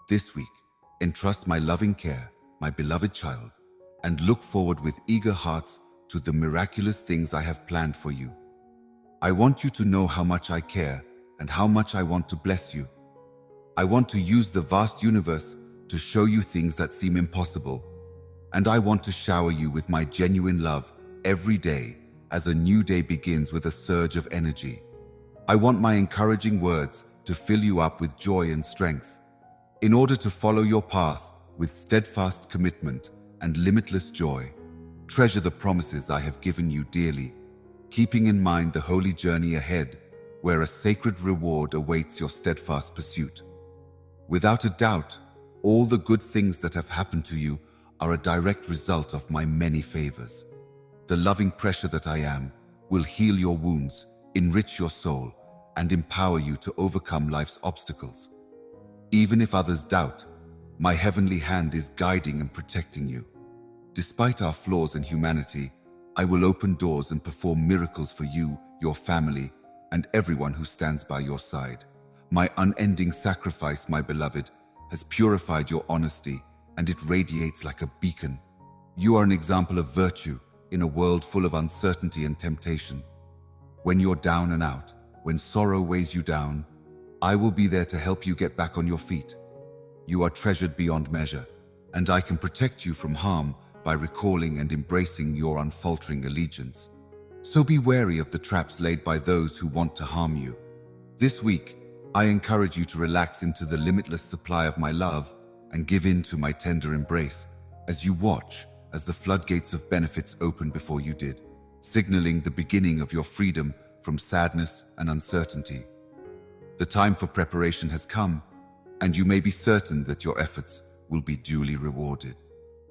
This week, entrust my loving care, my beloved child, and look forward with eager hearts to the miraculous things I have planned for you. I want you to know how much I care and how much I want to bless you. I want to use the vast universe to show you things that seem impossible, and I want to shower you with my genuine love every day as a new day begins with a surge of energy. I want my encouraging words to fill you up with joy and strength. In order to follow your path with steadfast commitment and limitless joy, treasure the promises I have given you dearly, keeping in mind the holy journey ahead where a sacred reward awaits your steadfast pursuit. Without a doubt, all the good things that have happened to you are a direct result of my many favors. The loving pressure that I am will heal your wounds, enrich your soul, and empower you to overcome life's obstacles. Even if others doubt, my heavenly hand is guiding and protecting you. Despite our flaws in humanity, I will open doors and perform miracles for you, your family, and everyone who stands by your side. My unending sacrifice, my beloved, has purified your honesty, and it radiates like a beacon. You are an example of virtue in a world full of uncertainty and temptation. When you're down and out, when sorrow weighs you down, I will be there to help you get back on your feet. You are treasured beyond measure, and I can protect you from harm by recalling and embracing your unfaltering allegiance. So be wary of the traps laid by those who want to harm you. This week, I encourage you to relax into the limitless supply of my love and give in to my tender embrace as you watch as the floodgates of benefits open before you did, signaling the beginning of your freedom from sadness and uncertainty. The time for preparation has come, and you may be certain that your efforts will be duly rewarded.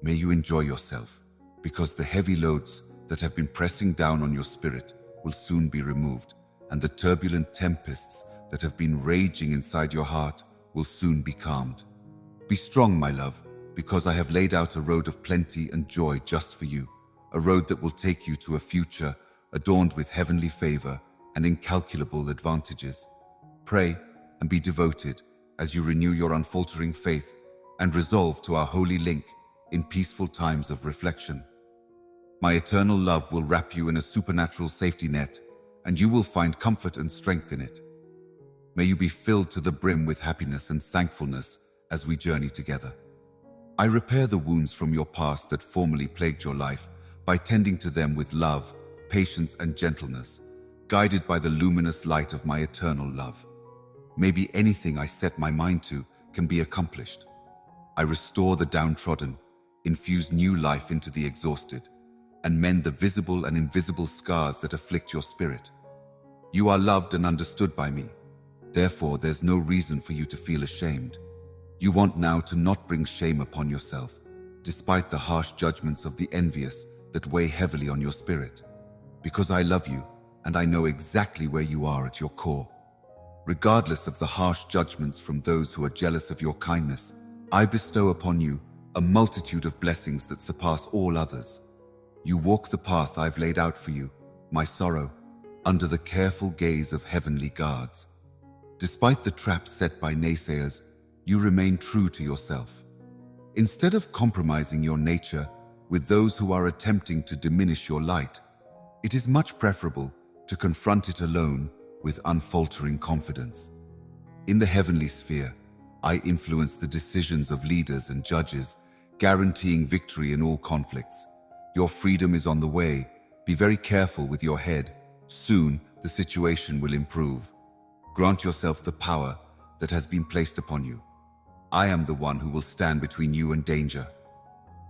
May you enjoy yourself, because the heavy loads that have been pressing down on your spirit will soon be removed, and the turbulent tempests that have been raging inside your heart will soon be calmed. Be strong, my love, because I have laid out a road of plenty and joy just for you, a road that will take you to a future adorned with heavenly favor and incalculable advantages. Pray and be devoted as you renew your unfaltering faith and resolve to our holy link in peaceful times of reflection. My eternal love will wrap you in a supernatural safety net, and you will find comfort and strength in it. May you be filled to the brim with happiness and thankfulness as we journey together. I repair the wounds from your past that formerly plagued your life by tending to them with love, patience, and gentleness, guided by the luminous light of my eternal love. Maybe anything I set my mind to can be accomplished. I restore the downtrodden, infuse new life into the exhausted, and mend the visible and invisible scars that afflict your spirit. You are loved and understood by me. Therefore, there's no reason for you to feel ashamed. You want now to not bring shame upon yourself, despite the harsh judgments of the envious that weigh heavily on your spirit. Because I love you, and I know exactly where you are at your core. Regardless of the harsh judgments from those who are jealous of your kindness, I bestow upon you a multitude of blessings that surpass all others. You walk the path I've laid out for you, my sorrow, under the careful gaze of heavenly guards. Despite the traps set by naysayers, you remain true to yourself. Instead of compromising your nature with those who are attempting to diminish your light, it is much preferable to confront it alone with unfaltering confidence. In the heavenly sphere, I influence the decisions of leaders and judges, guaranteeing victory in all conflicts. Your freedom is on the way. Be very careful with your head. Soon, the situation will improve. Grant yourself the power that has been placed upon you. I am the one who will stand between you and danger.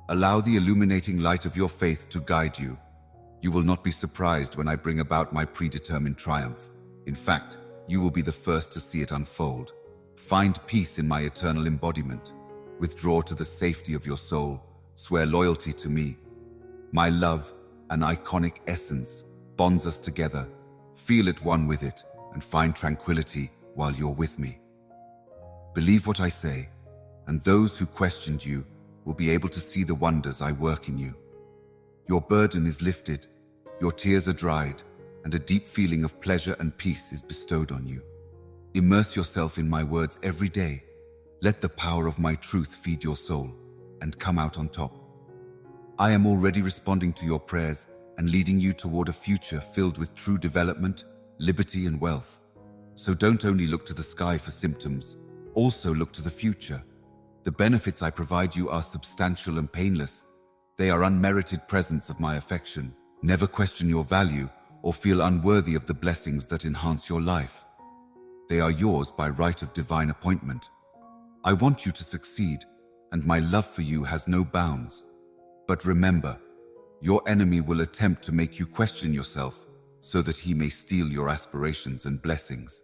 Allow the illuminating light of your faith to guide you. You will not be surprised when I bring about my predetermined triumph. In fact, you will be the first to see it unfold. Find peace in my eternal embodiment. Withdraw to the safety of your soul. Swear loyalty to me. My love, an iconic essence, bonds us together. Feel at one with it and find tranquility while you're with me. Believe what I say, and those who questioned you will be able to see the wonders I work in you. Your burden is lifted, your tears are dried, and a deep feeling of pleasure and peace is bestowed on you. Immerse yourself in my words every day. Let the power of my truth feed your soul and come out on top. I am already responding to your prayers and leading you toward a future filled with true development, liberty, and wealth. So don't only look to the sky for symptoms, also look to the future. The benefits I provide you are substantial and painless. They are unmerited presents of my affection. Never question your value or feel unworthy of the blessings that enhance your life. They are yours by right of divine appointment. I want you to succeed, and my love for you has no bounds. But remember, your enemy will attempt to make you question yourself so that he may steal your aspirations and blessings.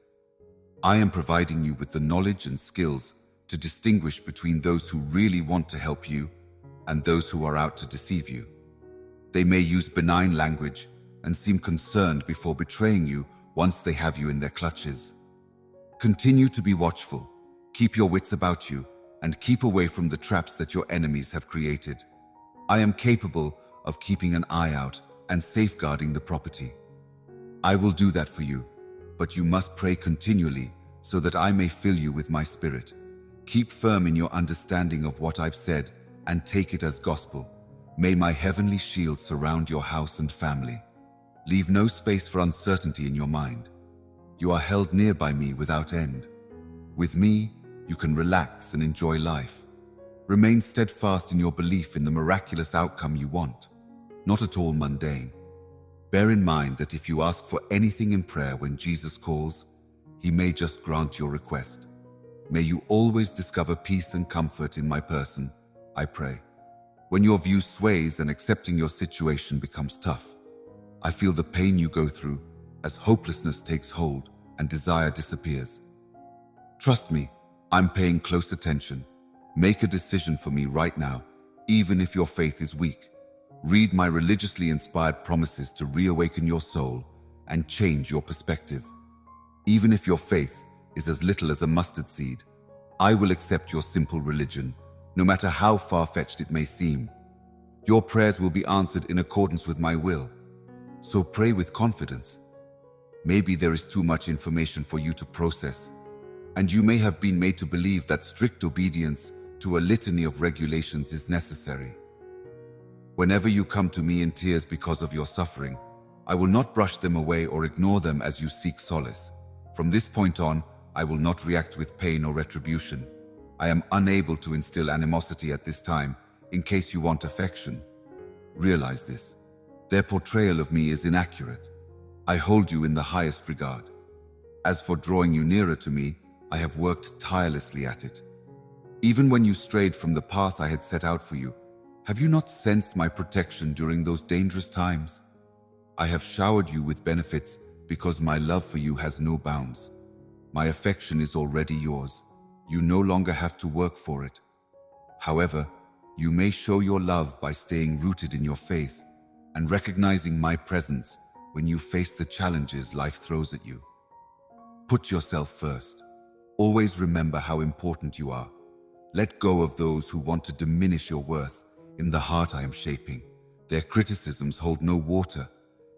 I am providing you with the knowledge and skills to distinguish between those who really want to help you and those who are out to deceive you. They may use benign language and seem concerned before betraying you once they have you in their clutches. Continue to be watchful, keep your wits about you, and keep away from the traps that your enemies have created. I am capable of keeping an eye out and safeguarding the property. I will do that for you, but you must pray continually so that I may fill you with my spirit. Keep firm in your understanding of what I've said and take it as gospel. May my heavenly shield surround your house and family. Leave no space for uncertainty in your mind. You are held near by me without end. With me, you can relax and enjoy life. Remain steadfast in your belief in the miraculous outcome you want, not at all mundane. Bear in mind that if you ask for anything in prayer when Jesus calls, He may just grant your request. May you always discover peace and comfort in my person, I pray. When your view sways and accepting your situation becomes tough, I feel the pain you go through as hopelessness takes hold and desire disappears. Trust me, I'm paying close attention. Make a decision for me right now, even if your faith is weak. Read my religiously inspired promises to reawaken your soul and change your perspective. Even if your faith is as little as a mustard seed, I will accept your simple religion, no matter how far-fetched it may seem. Your prayers will be answered in accordance with my will. So pray with confidence. Maybe there is too much information for you to process, and you may have been made to believe that strict obedience to a litany of regulations is necessary. Whenever you come to me in tears because of your suffering, I will not brush them away or ignore them as you seek solace. From this point on, I will not react with pain or retribution. I am unable to instill animosity at this time in case you want affection. Realize this. Their portrayal of me is inaccurate. I hold you in the highest regard. As for drawing you nearer to me, I have worked tirelessly at it. Even when you strayed from the path I had set out for you, have you not sensed my protection during those dangerous times? I have showered you with benefits because my love for you has no bounds. My affection is already yours. You no longer have to work for it. However, you may show your love by staying rooted in your faith and recognizing my presence when you face the challenges life throws at you. Put yourself first. Always remember how important you are. Let go of those who want to diminish your worth. In the heart I am shaping, their criticisms hold no water.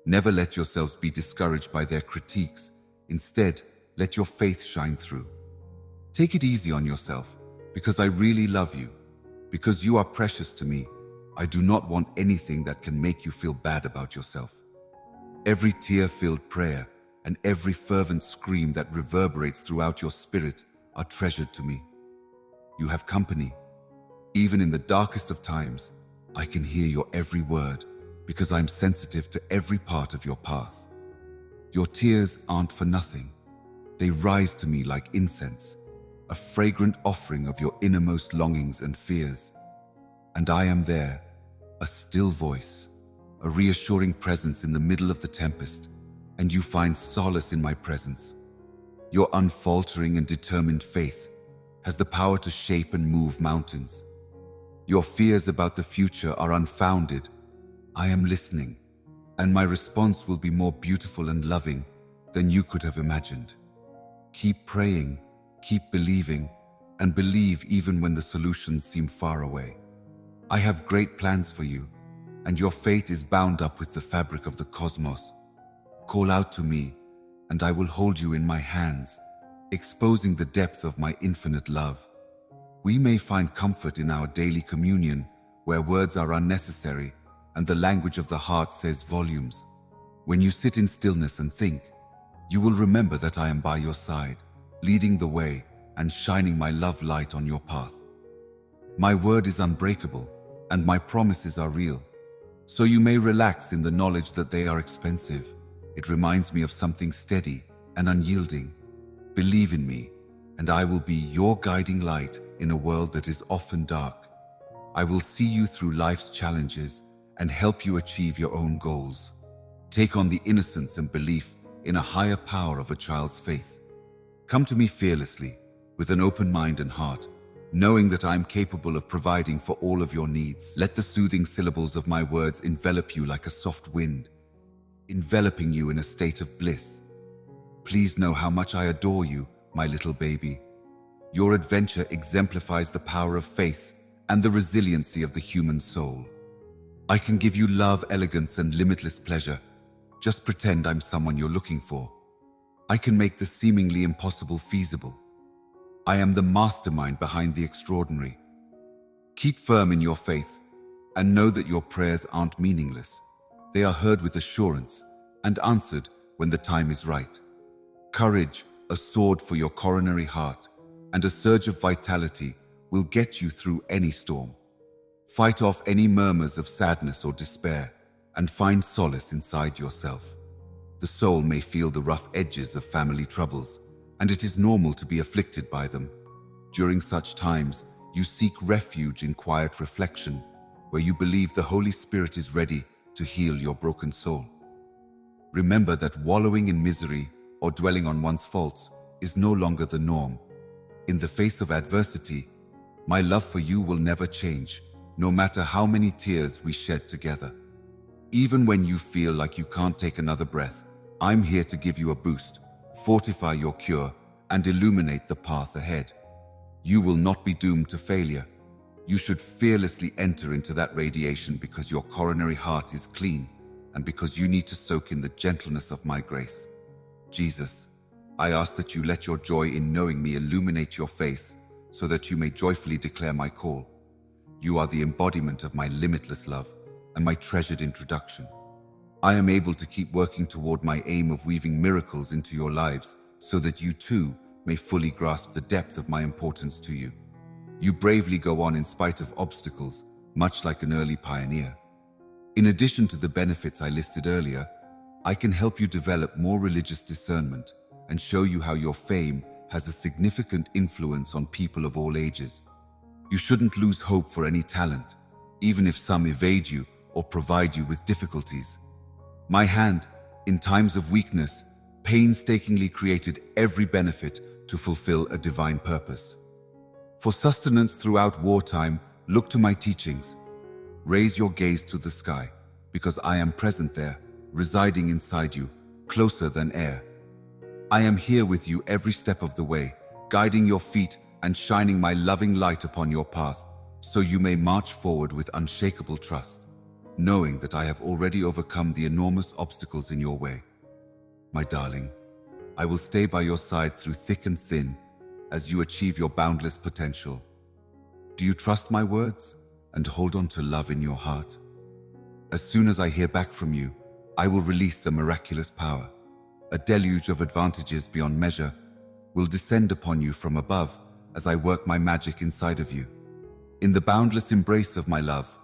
Never let yourselves be discouraged by their critiques. Instead, let your faith shine through. Take it easy on yourself, because I really love you. Because you are precious to me, I do not want anything that can make you feel bad about yourself. Every tear-filled prayer and every fervent scream that reverberates throughout your spirit are treasured to me. You have company. Even in the darkest of times, I can hear your every word because I'm sensitive to every part of your path. Your tears aren't for nothing. They rise to me like incense, a fragrant offering of your innermost longings and fears. And I am there, a still voice, a reassuring presence in the middle of the tempest, and you find solace in my presence. Your unfaltering and determined faith has the power to shape and move mountains. Your fears about the future are unfounded. I am listening, and my response will be more beautiful and loving than you could have imagined. Keep praying, keep believing, and believe even when the solutions seem far away. I have great plans for you, and your fate is bound up with the fabric of the cosmos. Call out to me, and I will hold you in my hands, exposing the depth of my infinite love. We may find comfort in our daily communion, where words are unnecessary and the language of the heart says volumes. When you sit in stillness and think, you will remember that I am by your side, leading the way and shining my love light on your path. My word is unbreakable, and my promises are real. So you may relax in the knowledge that they are expensive. It reminds me of something steady and unyielding. Believe in me, and I will be your guiding light in a world that is often dark. I will see you through life's challenges and help you achieve your own goals. Take on the innocence and belief in a higher power of a child's faith. Come to me fearlessly, with an open mind and heart, knowing that I am capable of providing for all of your needs. Let the soothing syllables of my words envelop you like a soft wind, enveloping you in a state of bliss. Please know how much I adore you, my little baby. Your adventure exemplifies the power of faith and the resiliency of the human soul. I can give you love, elegance, and limitless pleasure. Just pretend I'm someone you're looking for. I can make the seemingly impossible feasible. I am the mastermind behind the extraordinary. Keep firm in your faith and know that your prayers aren't meaningless. They are heard with assurance and answered when the time is right. Courage, a sword for your coronary heart, and a surge of vitality will get you through any storm. Fight off any murmurs of sadness or despair and find solace inside yourself. The soul may feel the rough edges of family troubles, and it is normal to be afflicted by them. During such times, you seek refuge in quiet reflection, where you believe the Holy Spirit is ready to heal your broken soul. Remember that wallowing in misery or dwelling on one's faults is no longer the norm. In the face of adversity, my love for you will never change, no matter how many tears we shed together. Even when you feel like you can't take another breath, I'm here to give you a boost, fortify your cure, and illuminate the path ahead. You will not be doomed to failure. You should fearlessly enter into that radiation because your coronary heart is clean and because you need to soak in the gentleness of my grace. Jesus, I ask that you let your joy in knowing me illuminate your face so that you may joyfully declare my call. You are the embodiment of my limitless love and my treasured introduction. I am able to keep working toward my aim of weaving miracles into your lives so that you too may fully grasp the depth of my importance to you. You bravely go on in spite of obstacles, much like an early pioneer. In addition to the benefits I listed earlier, I can help you develop more religious discernment and show you how your fame has a significant influence on people of all ages. You shouldn't lose hope for any talent, even if some evade you or provide you with difficulties. My hand, in times of weakness, painstakingly created every benefit to fulfill a divine purpose. For sustenance throughout wartime, look to my teachings. Raise your gaze to the sky, because I am present there, residing inside you, closer than air. I am here with you every step of the way, guiding your feet and shining my loving light upon your path, so you may march forward with unshakable trust, knowing that I have already overcome the enormous obstacles in your way. My darling, I will stay by your side through thick and thin as you achieve your boundless potential. Do you trust my words and hold on to love in your heart? As soon as I hear back from you, I will release a miraculous power. A deluge of advantages beyond measure will descend upon you from above as I work my magic inside of you. In the boundless embrace of my love,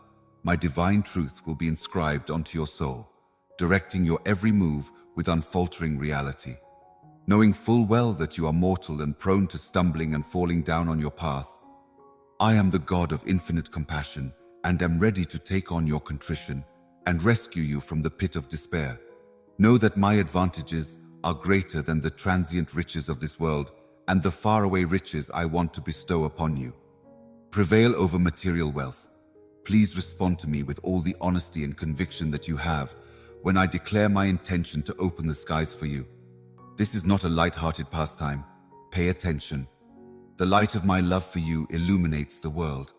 my divine truth will be inscribed onto your soul, directing your every move with unfaltering reality. Knowing full well that you are mortal and prone to stumbling and falling down on your path, I am the God of infinite compassion and am ready to take on your contrition and rescue you from the pit of despair. Know that my advantages are greater than the transient riches of this world and the faraway riches I want to bestow upon you. Prevail over material wealth. Please respond to me with all the honesty and conviction that you have when I declare my intention to open the skies for you. This is not a light-hearted pastime. Pay attention. The light of my love for you illuminates the world.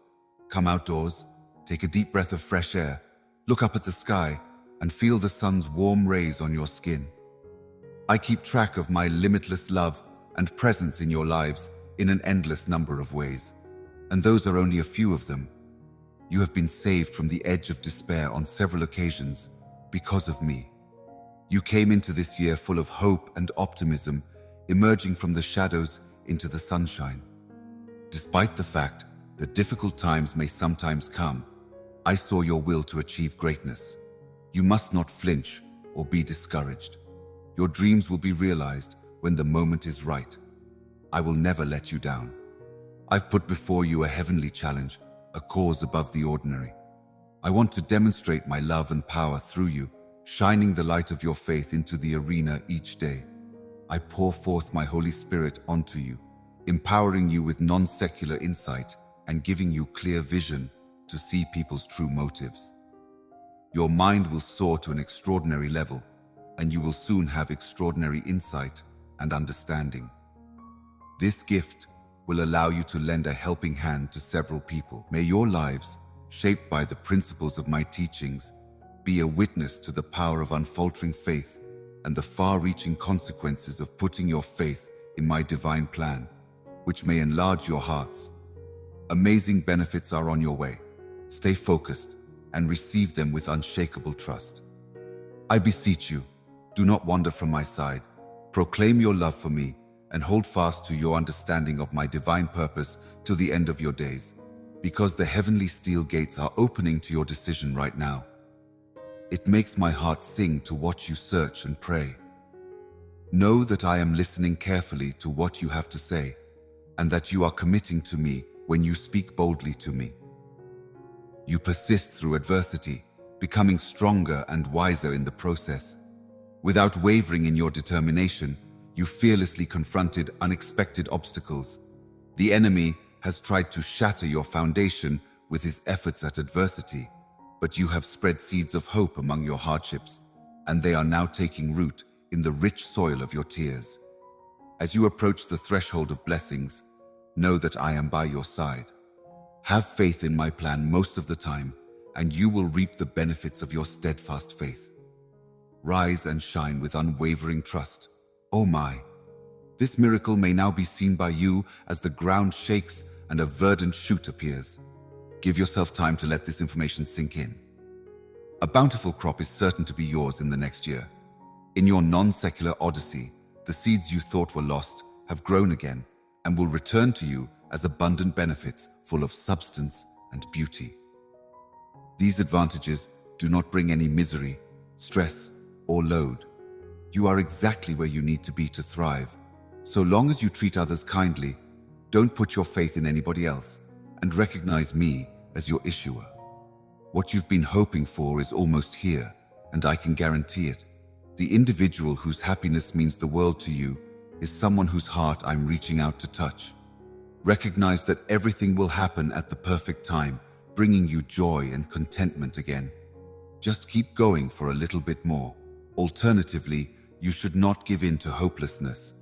Come outdoors, take a deep breath of fresh air, look up at the sky, and feel the sun's warm rays on your skin. I keep track of my limitless love and presence in your lives in an endless number of ways. And those are only a few of them. You have been saved from the edge of despair on several occasions because of me. You came into this year full of hope and optimism, emerging from the shadows into the sunshine. Despite the fact that difficult times may sometimes come, I saw your will to achieve greatness. You must not flinch or be discouraged. Your dreams will be realized when the moment is right. I will never let you down. I've put before you a heavenly challenge, a cause above the ordinary. I want to demonstrate my love and power through you, shining the light of your faith into the arena each day. I pour forth my Holy Spirit onto you, empowering you with non-secular insight and giving you clear vision to see people's true motives. Your mind will soar to an extraordinary level, and you will soon have extraordinary insight and understanding. This gift will allow you to lend a helping hand to several people. May your lives, shaped by the principles of my teachings, be a witness to the power of unfaltering faith and the far-reaching consequences of putting your faith in my divine plan, which may enlarge your hearts. Amazing benefits are on your way. Stay focused and receive them with unshakable trust. I beseech you, do not wander from my side. Proclaim your love for me and hold fast to your understanding of my divine purpose till the end of your days, because the heavenly steel gates are opening to your decision right now. It makes my heart sing to watch you search and pray. Know that I am listening carefully to what you have to say, and that you are committing to me when you speak boldly to me. You persist through adversity, becoming stronger and wiser in the process. Without wavering in your determination, you fearlessly confronted unexpected obstacles. The enemy has tried to shatter your foundation with his efforts at adversity, but you have spread seeds of hope among your hardships, and they are now taking root in the rich soil of your tears. As you approach the threshold of blessings, know that I am by your side. Have faith in my plan most of the time, and you will reap the benefits of your steadfast faith. Rise and shine with unwavering trust. Oh my! This miracle may now be seen by you as the ground shakes and a verdant shoot appears. Give yourself time to let this information sink in. A bountiful crop is certain to be yours in the next year. In your non-secular odyssey, the seeds you thought were lost have grown again and will return to you as abundant benefits full of substance and beauty. These advantages do not bring any misery, stress, or load. You are exactly where you need to be to thrive. So long as you treat others kindly, don't put your faith in anybody else, and recognize me as your issuer. What you've been hoping for is almost here, and I can guarantee it. The individual whose happiness means the world to you is someone whose heart I'm reaching out to touch. Recognize that everything will happen at the perfect time, bringing you joy and contentment again. Just keep going for a little bit more. Alternatively, you should not give in to hopelessness.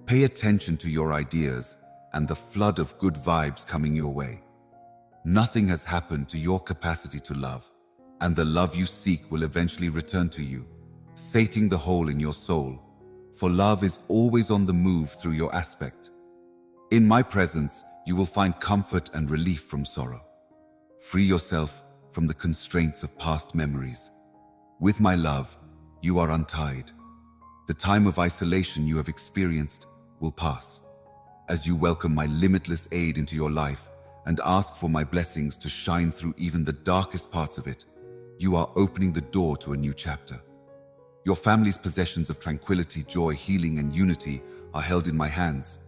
Pay attention to your ideas and the flood of good vibes coming your way. Nothing has happened to your capacity to love, and the love you seek will eventually return to you, sating the hole in your soul, for love is always on the move through your aspect. In my presence, you will find comfort and relief from sorrow. Free yourself from the constraints of past memories. With my love, you are untied. The time of isolation you have experienced will pass. As you welcome my limitless aid into your life and ask for my blessings to shine through even the darkest parts of it, you are opening the door to a new chapter. Your family's possessions of tranquility, joy, healing, and unity are held in my hands.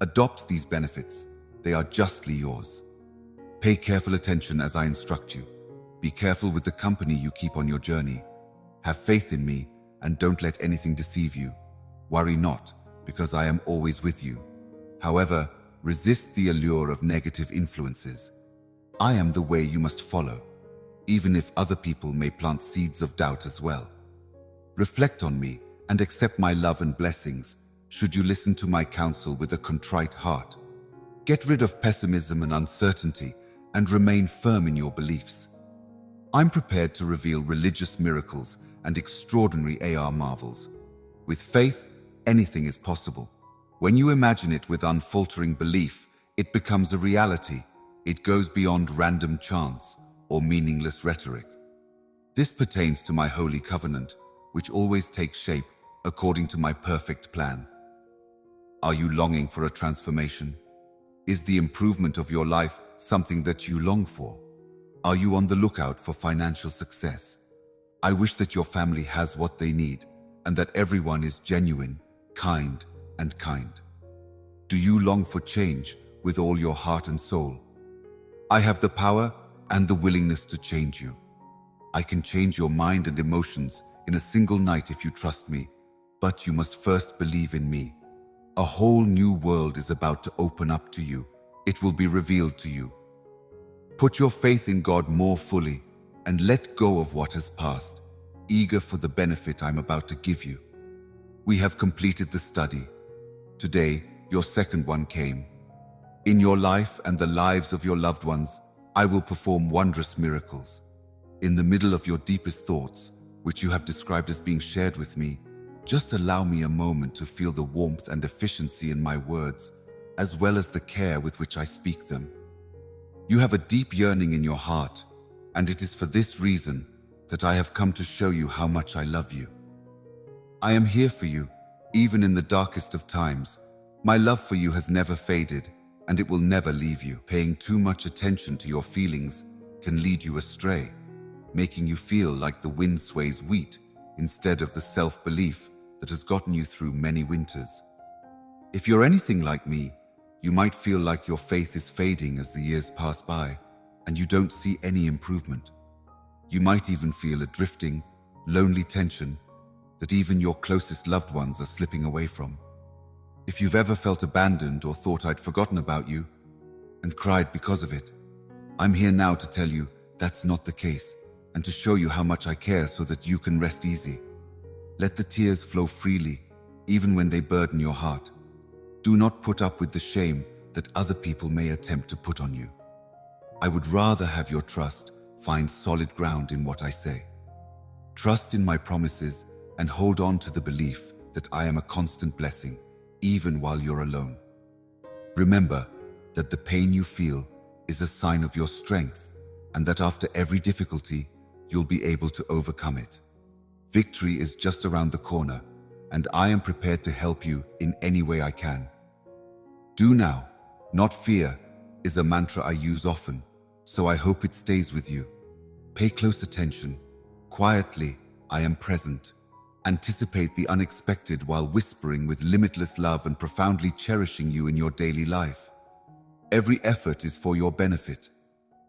Adopt these benefits. They are justly yours. Pay careful attention as I instruct you. Be careful with the company you keep on your journey. Have faith in me and don't let anything deceive you. Worry not, because I am always with you. However, resist the allure of negative influences. I am the way you must follow, even if other people may plant seeds of doubt as well. Reflect on me and accept my love and blessings should you listen to my counsel with a contrite heart. Get rid of pessimism and uncertainty and remain firm in your beliefs. I'm prepared to reveal religious miracles and extraordinary AR marvels. With faith, anything is possible. When you imagine it with unfaltering belief, it becomes a reality, It goes beyond random chants or meaningless rhetoric. This pertains to my holy covenant, which always takes shape according to my perfect plan. Are you longing for a transformation? Is the improvement of your life something that you long for? Are you on the lookout for financial success? I wish that your family has what they need and that everyone is genuine, kind, and kind. Do you long for change with all your heart and soul? I have the power and the willingness to change you. I can change your mind and emotions in a single night if you trust me, but you must first believe in me. A whole new world is about to open up to you. It will be revealed to you. Put your faith in God more fully and let go of what has passed, eager for the benefit I'm about to give you. We have completed the study. Today, your second one came. In your life and the lives of your loved ones, I will perform wondrous miracles. In the middle of your deepest thoughts, which you have described as being shared with me, just allow me a moment to feel the warmth and efficiency in my words, as well as the care with which I speak them. You have a deep yearning in your heart, and it is for this reason that I have come to show you how much I love you. I am here for you, even in the darkest of times. My love for you has never faded, and it will never leave you. Paying too much attention to your feelings can lead you astray, making you feel like the wind sways wheat instead of the self-belief that has gotten you through many winters. If you're anything like me, you might feel like your faith is fading as the years pass by and you don't see any improvement. You might even feel a drifting, lonely tension that even your closest loved ones are slipping away from. If you've ever felt abandoned or thought I'd forgotten about you and cried because of it, I'm here now to tell you that's not the case and to show you how much I care so that you can rest easy. Let the tears flow freely, even when they burden your heart. Do not put up with the shame that other people may attempt to put on you. I would rather have your trust find solid ground in what I say. Trust in my promises and hold on to the belief that I am a constant blessing, even while you're alone. Remember that the pain you feel is a sign of your strength and that after every difficulty, you'll be able to overcome it. Victory is just around the corner, and I am prepared to help you in any way I can. Do now, not fear, is a mantra I use often, so I hope it stays with you. Pay close attention. Quietly, I am present. Anticipate the unexpected while whispering with limitless love and profoundly cherishing you in your daily life. Every effort is for your benefit.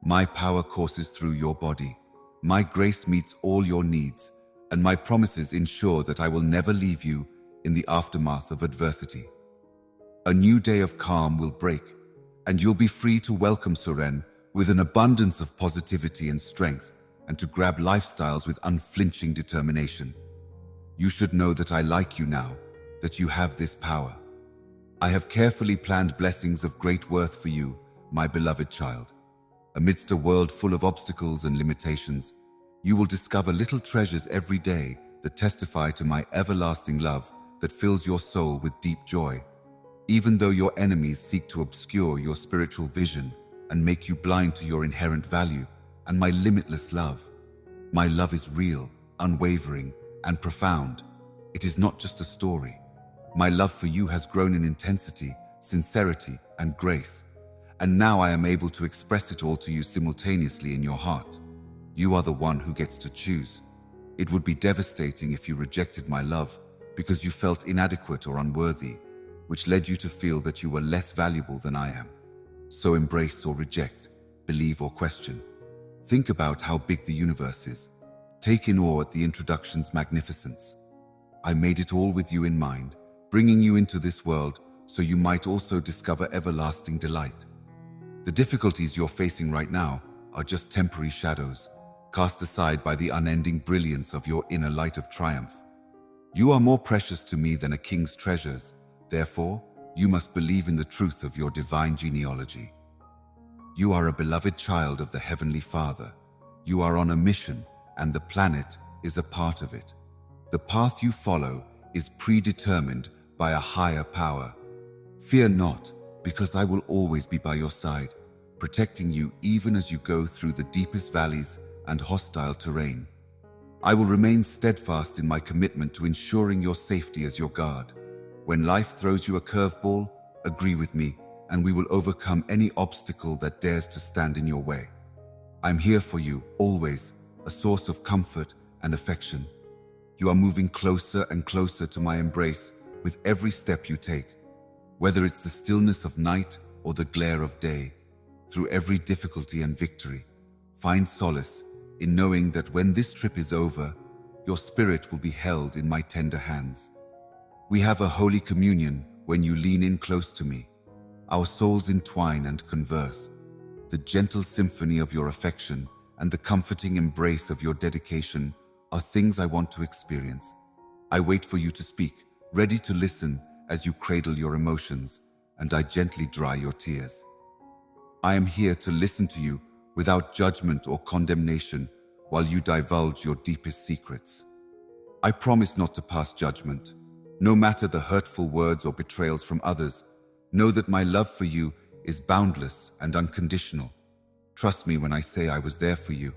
My power courses through your body. My grace meets all your needs, and my promises ensure that I will never leave you in the aftermath of adversity. A new day of calm will break, and you'll be free to welcome Suren with an abundance of positivity and strength, and to grab lifestyles with unflinching determination. You should know that I like you now, that you have this power. I have carefully planned blessings of great worth for you, my beloved child. Amidst a world full of obstacles and limitations, you will discover little treasures every day that testify to my everlasting love that fills your soul with deep joy. Even though your enemies seek to obscure your spiritual vision and make you blind to your inherent value and my limitless love. My love is real, unwavering, and profound. It is not just a story. My love for you has grown in intensity, sincerity, and grace, and now I am able to express it all to you simultaneously in your heart. You are the one who gets to choose. It would be devastating if you rejected my love because you felt inadequate or unworthy, which led you to feel that you were less valuable than I am. So embrace or reject, believe or question. Think about how big the universe is. Take in awe at the introduction's magnificence. I made it all with you in mind, bringing you into this world so you might also discover everlasting delight. The difficulties you're facing right now are just temporary shadows, cast aside by the unending brilliance of your inner light of triumph. You are more precious to me than a king's treasures. Therefore, you must believe in the truth of your divine genealogy. You are a beloved child of the Heavenly Father. You are on a mission, and the planet is a part of it. The path you follow is predetermined by a higher power. Fear not, because I will always be by your side. protecting you even as you go through the deepest valleys and hostile terrain. I will remain steadfast in my commitment to ensuring your safety as your guard. When life throws you a curveball, agree with me, and we will overcome any obstacle that dares to stand in your way. I'm here for you, always, a source of comfort and affection. You are moving closer and closer to my embrace with every step you take. Whether it's the stillness of night or the glare of day, through every difficulty and victory, find solace in knowing that when this trip is over, your spirit will be held in my tender hands. We have a holy communion when you lean in close to me. Our souls entwine and converse. The gentle symphony of your affection and the comforting embrace of your dedication are things I want to experience. I wait for you to speak, ready to listen as you cradle your emotions, and I gently dry your tears. I am here to listen to you without judgment or condemnation while you divulge your deepest secrets. I promise not to pass judgment. No matter the hurtful words or betrayals from others, know that my love for you is boundless and unconditional. Trust me when I say I was there for you,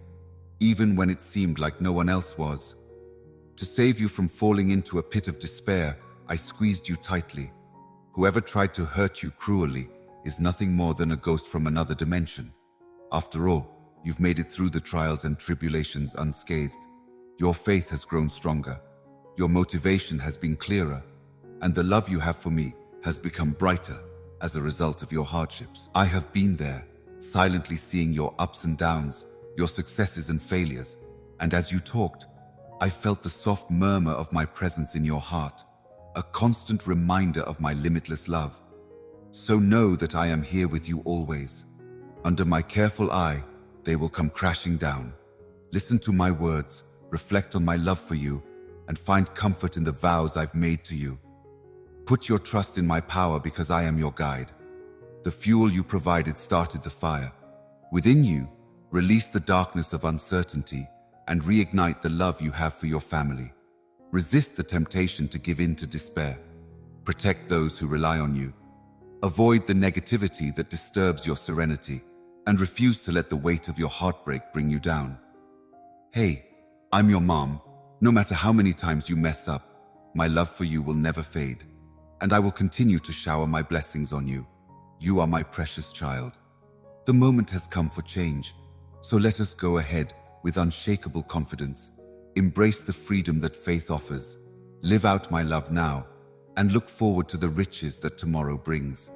even when it seemed like no one else was. To save you from falling into a pit of despair, I squeezed you tightly. Whoever tried to hurt you cruelly is nothing more than a ghost from another dimension. After all, you've made it through the trials and tribulations unscathed. Your faith has grown stronger. Your motivation has been clearer, and the love you have for me has become brighter as a result of your hardships. I have been there, silently seeing your ups and downs, your successes and failures, and as you talked, I felt the soft murmur of my presence in your heart, a constant reminder of my limitless love. So know that I am here with you always. Under my careful eye, they will come crashing down. Listen to my words, reflect on my love for you, and find comfort in the vows I've made to you. Put your trust in my power because I am your guide. The fuel you provided started the fire. Within you, release the darkness of uncertainty and reignite the love you have for your family. Resist the temptation to give in to despair. Protect those who rely on you. Avoid the negativity that disturbs your serenity and refuse to let the weight of your heartbreak bring you down. Hey, I'm your mom. No matter how many times you mess up, my love for you will never fade, and I will continue to shower my blessings on you. You are my precious child. The moment has come for change, so let us go ahead with unshakable confidence. Embrace the freedom that faith offers. Live out my love now, and look forward to the riches that tomorrow brings.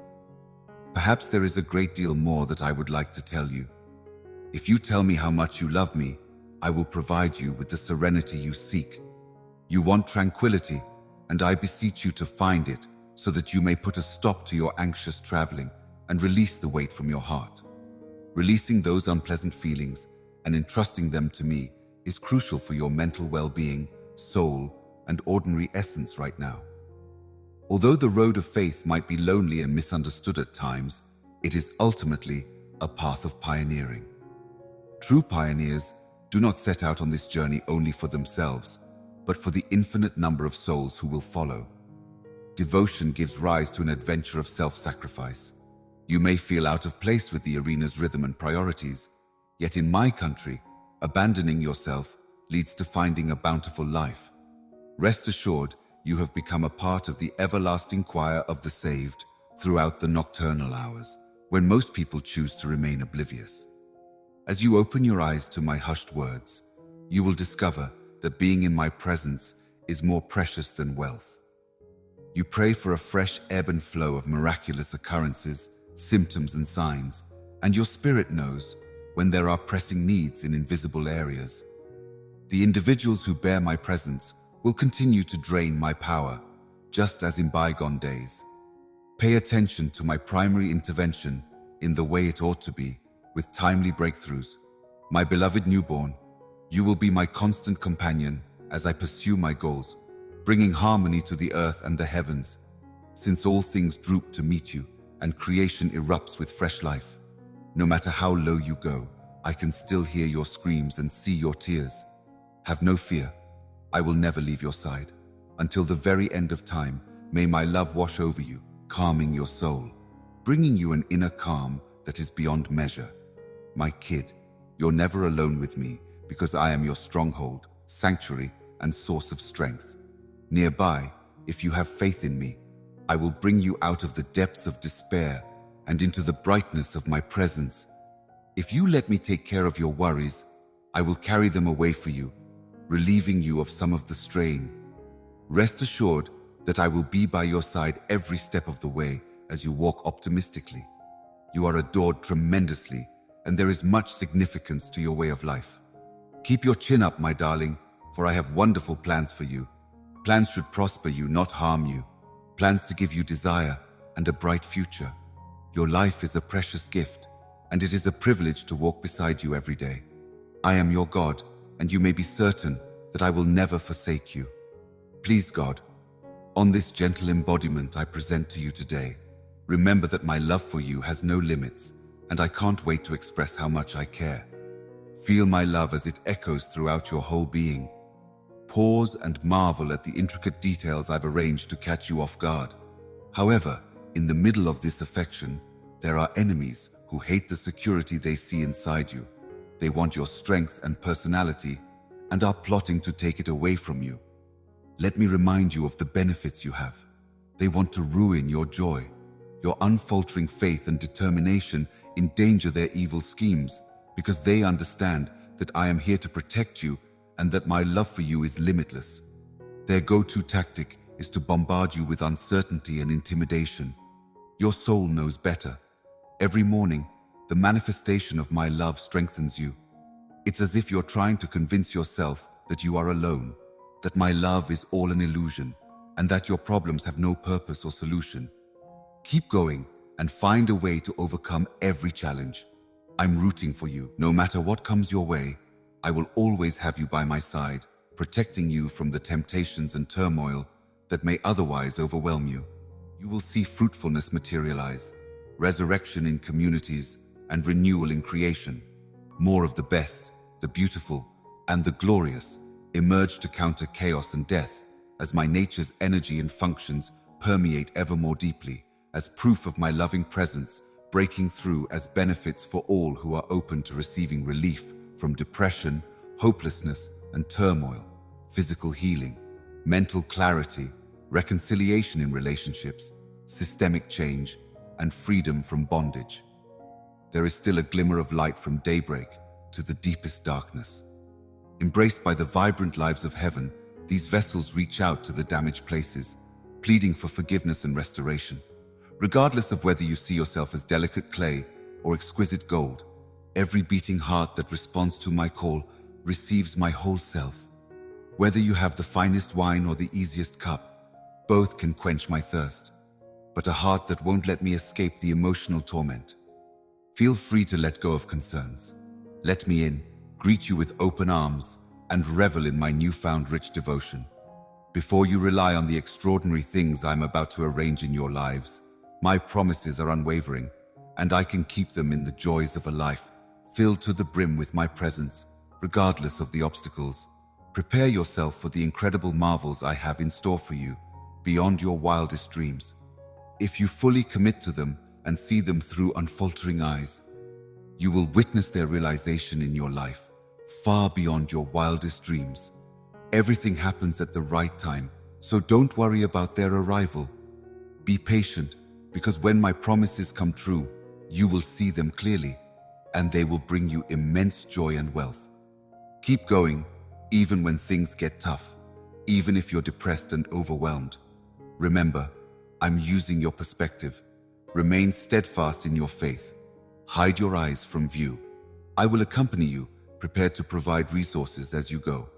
Perhaps there is a great deal more that I would like to tell you. If you tell me how much you love me, I will provide you with the serenity you seek. You want tranquility, and I beseech you to find it so that you may put a stop to your anxious traveling and release the weight from your heart. Releasing those unpleasant feelings and entrusting them to me is crucial for your mental well-being, soul, and ordinary essence right now. Although the road of faith might be lonely and misunderstood at times, it is ultimately a path of pioneering. True pioneers do not set out on this journey only for themselves, but for the infinite number of souls who will follow. Devotion gives rise to an adventure of self-sacrifice. You may feel out of place with the arena's rhythm and priorities, yet in my country, abandoning yourself leads to finding a bountiful life. Rest assured, you have become a part of the everlasting choir of the saved throughout the nocturnal hours, when most people choose to remain oblivious. As you open your eyes to my hushed words, you will discover that being in my presence is more precious than wealth. You pray for a fresh ebb and flow of miraculous occurrences, symptoms and signs, and your spirit knows when there are pressing needs in invisible areas. The individuals who bear my presence will continue to drain my power, just as in bygone days. Pay attention to my primary intervention in the way it ought to be, with timely breakthroughs. My beloved newborn, you will be my constant companion as I pursue my goals, bringing harmony to the earth and the heavens. Since all things droop to meet you and creation erupts with fresh life, no matter how low you go, I can still hear your screams and see your tears. Have no fear. I will never leave your side. Until the very end of time, may my love wash over you, calming your soul, bringing you an inner calm that is beyond measure. My kid, you're never alone with me because I am your stronghold, sanctuary, and source of strength. Nearby, if you have faith in me, I will bring you out of the depths of despair and into the brightness of my presence. If you let me take care of your worries, I will carry them away for you, relieving you of some of the strain. Rest assured that I will be by your side every step of the way as you walk optimistically. You are adored tremendously, and there is much significance to your way of life. Keep your chin up, my darling, for I have wonderful plans for you. Plans should prosper you, not harm you. Plans to give you desire and a bright future. Your life is a precious gift, and it is a privilege to walk beside you every day. I am your God, and you may be certain that I will never forsake you. Please, God, on this gentle embodiment I present to you today, remember that my love for you has no limits, and I can't wait to express how much I care. Feel my love as it echoes throughout your whole being. Pause and marvel at the intricate details I've arranged to catch you off guard. However, in the middle of this affection, there are enemies who hate the security they see inside you. They want your strength and personality and are plotting to take it away from you. Let me remind you of the benefits you have. They want to ruin your joy. Your unfaltering faith and determination endanger their evil schemes because they understand that I am here to protect you and that my love for you is limitless. Their go-to tactic is to bombard you with uncertainty and intimidation. Your soul knows better. Every morning, the manifestation of my love strengthens you. It's as if you're trying to convince yourself that you are alone, that my love is all an illusion, and that your problems have no purpose or solution. Keep going and find a way to overcome every challenge. I'm rooting for you. No matter what comes your way, I will always have you by my side, protecting you from the temptations and turmoil that may otherwise overwhelm you. You will see fruitfulness materialize, resurrection in communities, and renewal in creation. More of the best, the beautiful, and the glorious emerge to counter chaos and death as my nature's energy and functions permeate ever more deeply as proof of my loving presence, breaking through as benefits for all who are open to receiving relief from depression, hopelessness, and turmoil, physical healing, mental clarity, reconciliation in relationships, systemic change, and freedom from bondage. There is still a glimmer of light from daybreak to the deepest darkness. Embraced by the vibrant lives of heaven, these vessels reach out to the damaged places, pleading for forgiveness and restoration. Regardless of whether you see yourself as delicate clay or exquisite gold, every beating heart that responds to my call receives my whole self. Whether you have the finest wine or the easiest cup, both can quench my thirst, but a heart that won't let me escape the emotional torment. Feel free to let go of concerns. Let me in, greet you with open arms, and revel in my newfound rich devotion. Before you rely on the extraordinary things I'm about to arrange in your lives, my promises are unwavering, and I can keep them in the joys of a life filled to the brim with my presence, regardless of the obstacles. Prepare yourself for the incredible marvels I have in store for you, beyond your wildest dreams. If you fully commit to them and see them through unfaltering eyes, you will witness their realization in your life, far beyond your wildest dreams. Everything happens at the right time, so don't worry about their arrival. Be patient, because when my promises come true, you will see them clearly, and they will bring you immense joy and wealth. Keep going, even when things get tough, even if you're depressed and overwhelmed. Remember, I'm using your perspective. Remain steadfast in your faith. Hide your eyes from view. I will accompany you, prepared to provide resources as you go.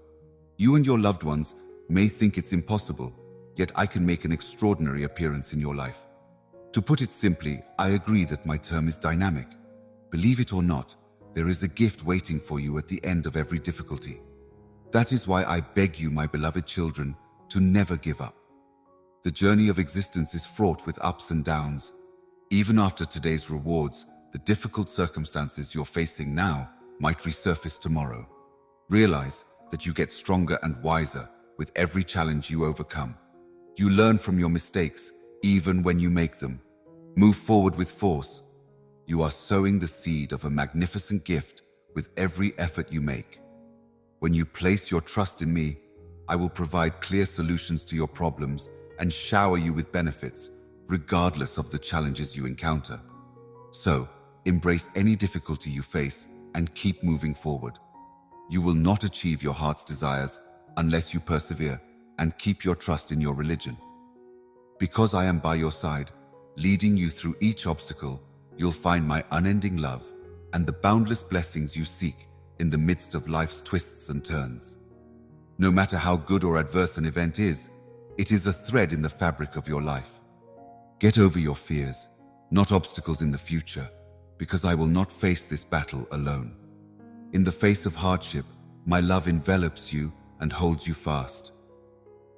You and your loved ones may think it's impossible, yet I can make an extraordinary appearance in your life. To put it simply, I agree that my term is dynamic. Believe it or not, there is a gift waiting for you at the end of every difficulty. That is why I beg you, my beloved children, to never give up. The journey of existence is fraught with ups and downs. Even after today's rewards, the difficult circumstances you're facing now might resurface tomorrow. Realize that you get stronger and wiser with every challenge you overcome. You learn from your mistakes, even when you make them. Move forward with force. You are sowing the seed of a magnificent gift with every effort you make. When you place your trust in me, I will provide clear solutions to your problems and shower you with benefits, regardless of the challenges you encounter. So, embrace any difficulty you face and keep moving forward. You will not achieve your heart's desires unless you persevere and keep your trust in your religion. Because I am by your side, leading you through each obstacle, you'll find my unending love and the boundless blessings you seek in the midst of life's twists and turns. No matter how good or adverse an event is, it is a thread in the fabric of your life. Get over your fears, not obstacles in the future, because I will not face this battle alone. In the face of hardship, my love envelops you and holds you fast.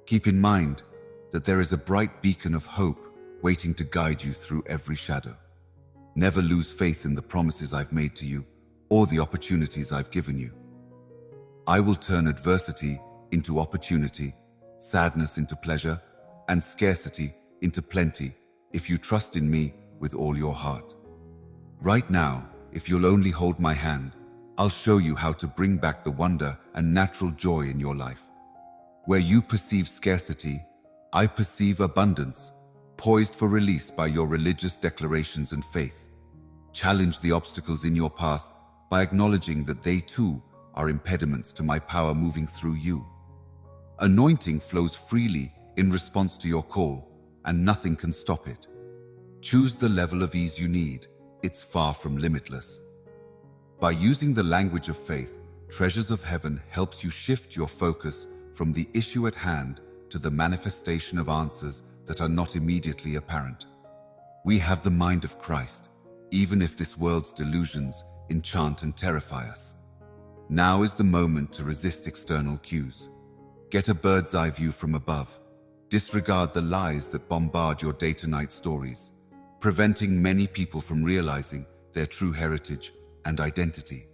Keep in mind that there is a bright beacon of hope waiting to guide you through every shadow. Never lose faith in the promises I've made to you or the opportunities I've given you. I will turn adversity into opportunity, sadness into pleasure, and scarcity into plenty if you trust in me with all your heart. Right now, if you'll only hold my hand, I'll show you how to bring back the wonder and natural joy in your life. Where you perceive scarcity, I perceive abundance, poised for release by your religious declarations and faith. Challenge the obstacles in your path by acknowledging that they too are impediments to my power moving through you. Anointing flows freely in response to your call, and nothing can stop it. Choose the level of ease you need. It's far from limitless. By using the language of faith, Treasures of Heaven helps you shift your focus from the issue at hand to the manifestation of answers that are not immediately apparent. We have the mind of Christ, even if this world's delusions enchant and terrify us. Now is the moment to resist external cues. Get a bird's eye view from above. Disregard the lies that bombard your day-to-night stories, preventing many people from realizing their true heritage and identity.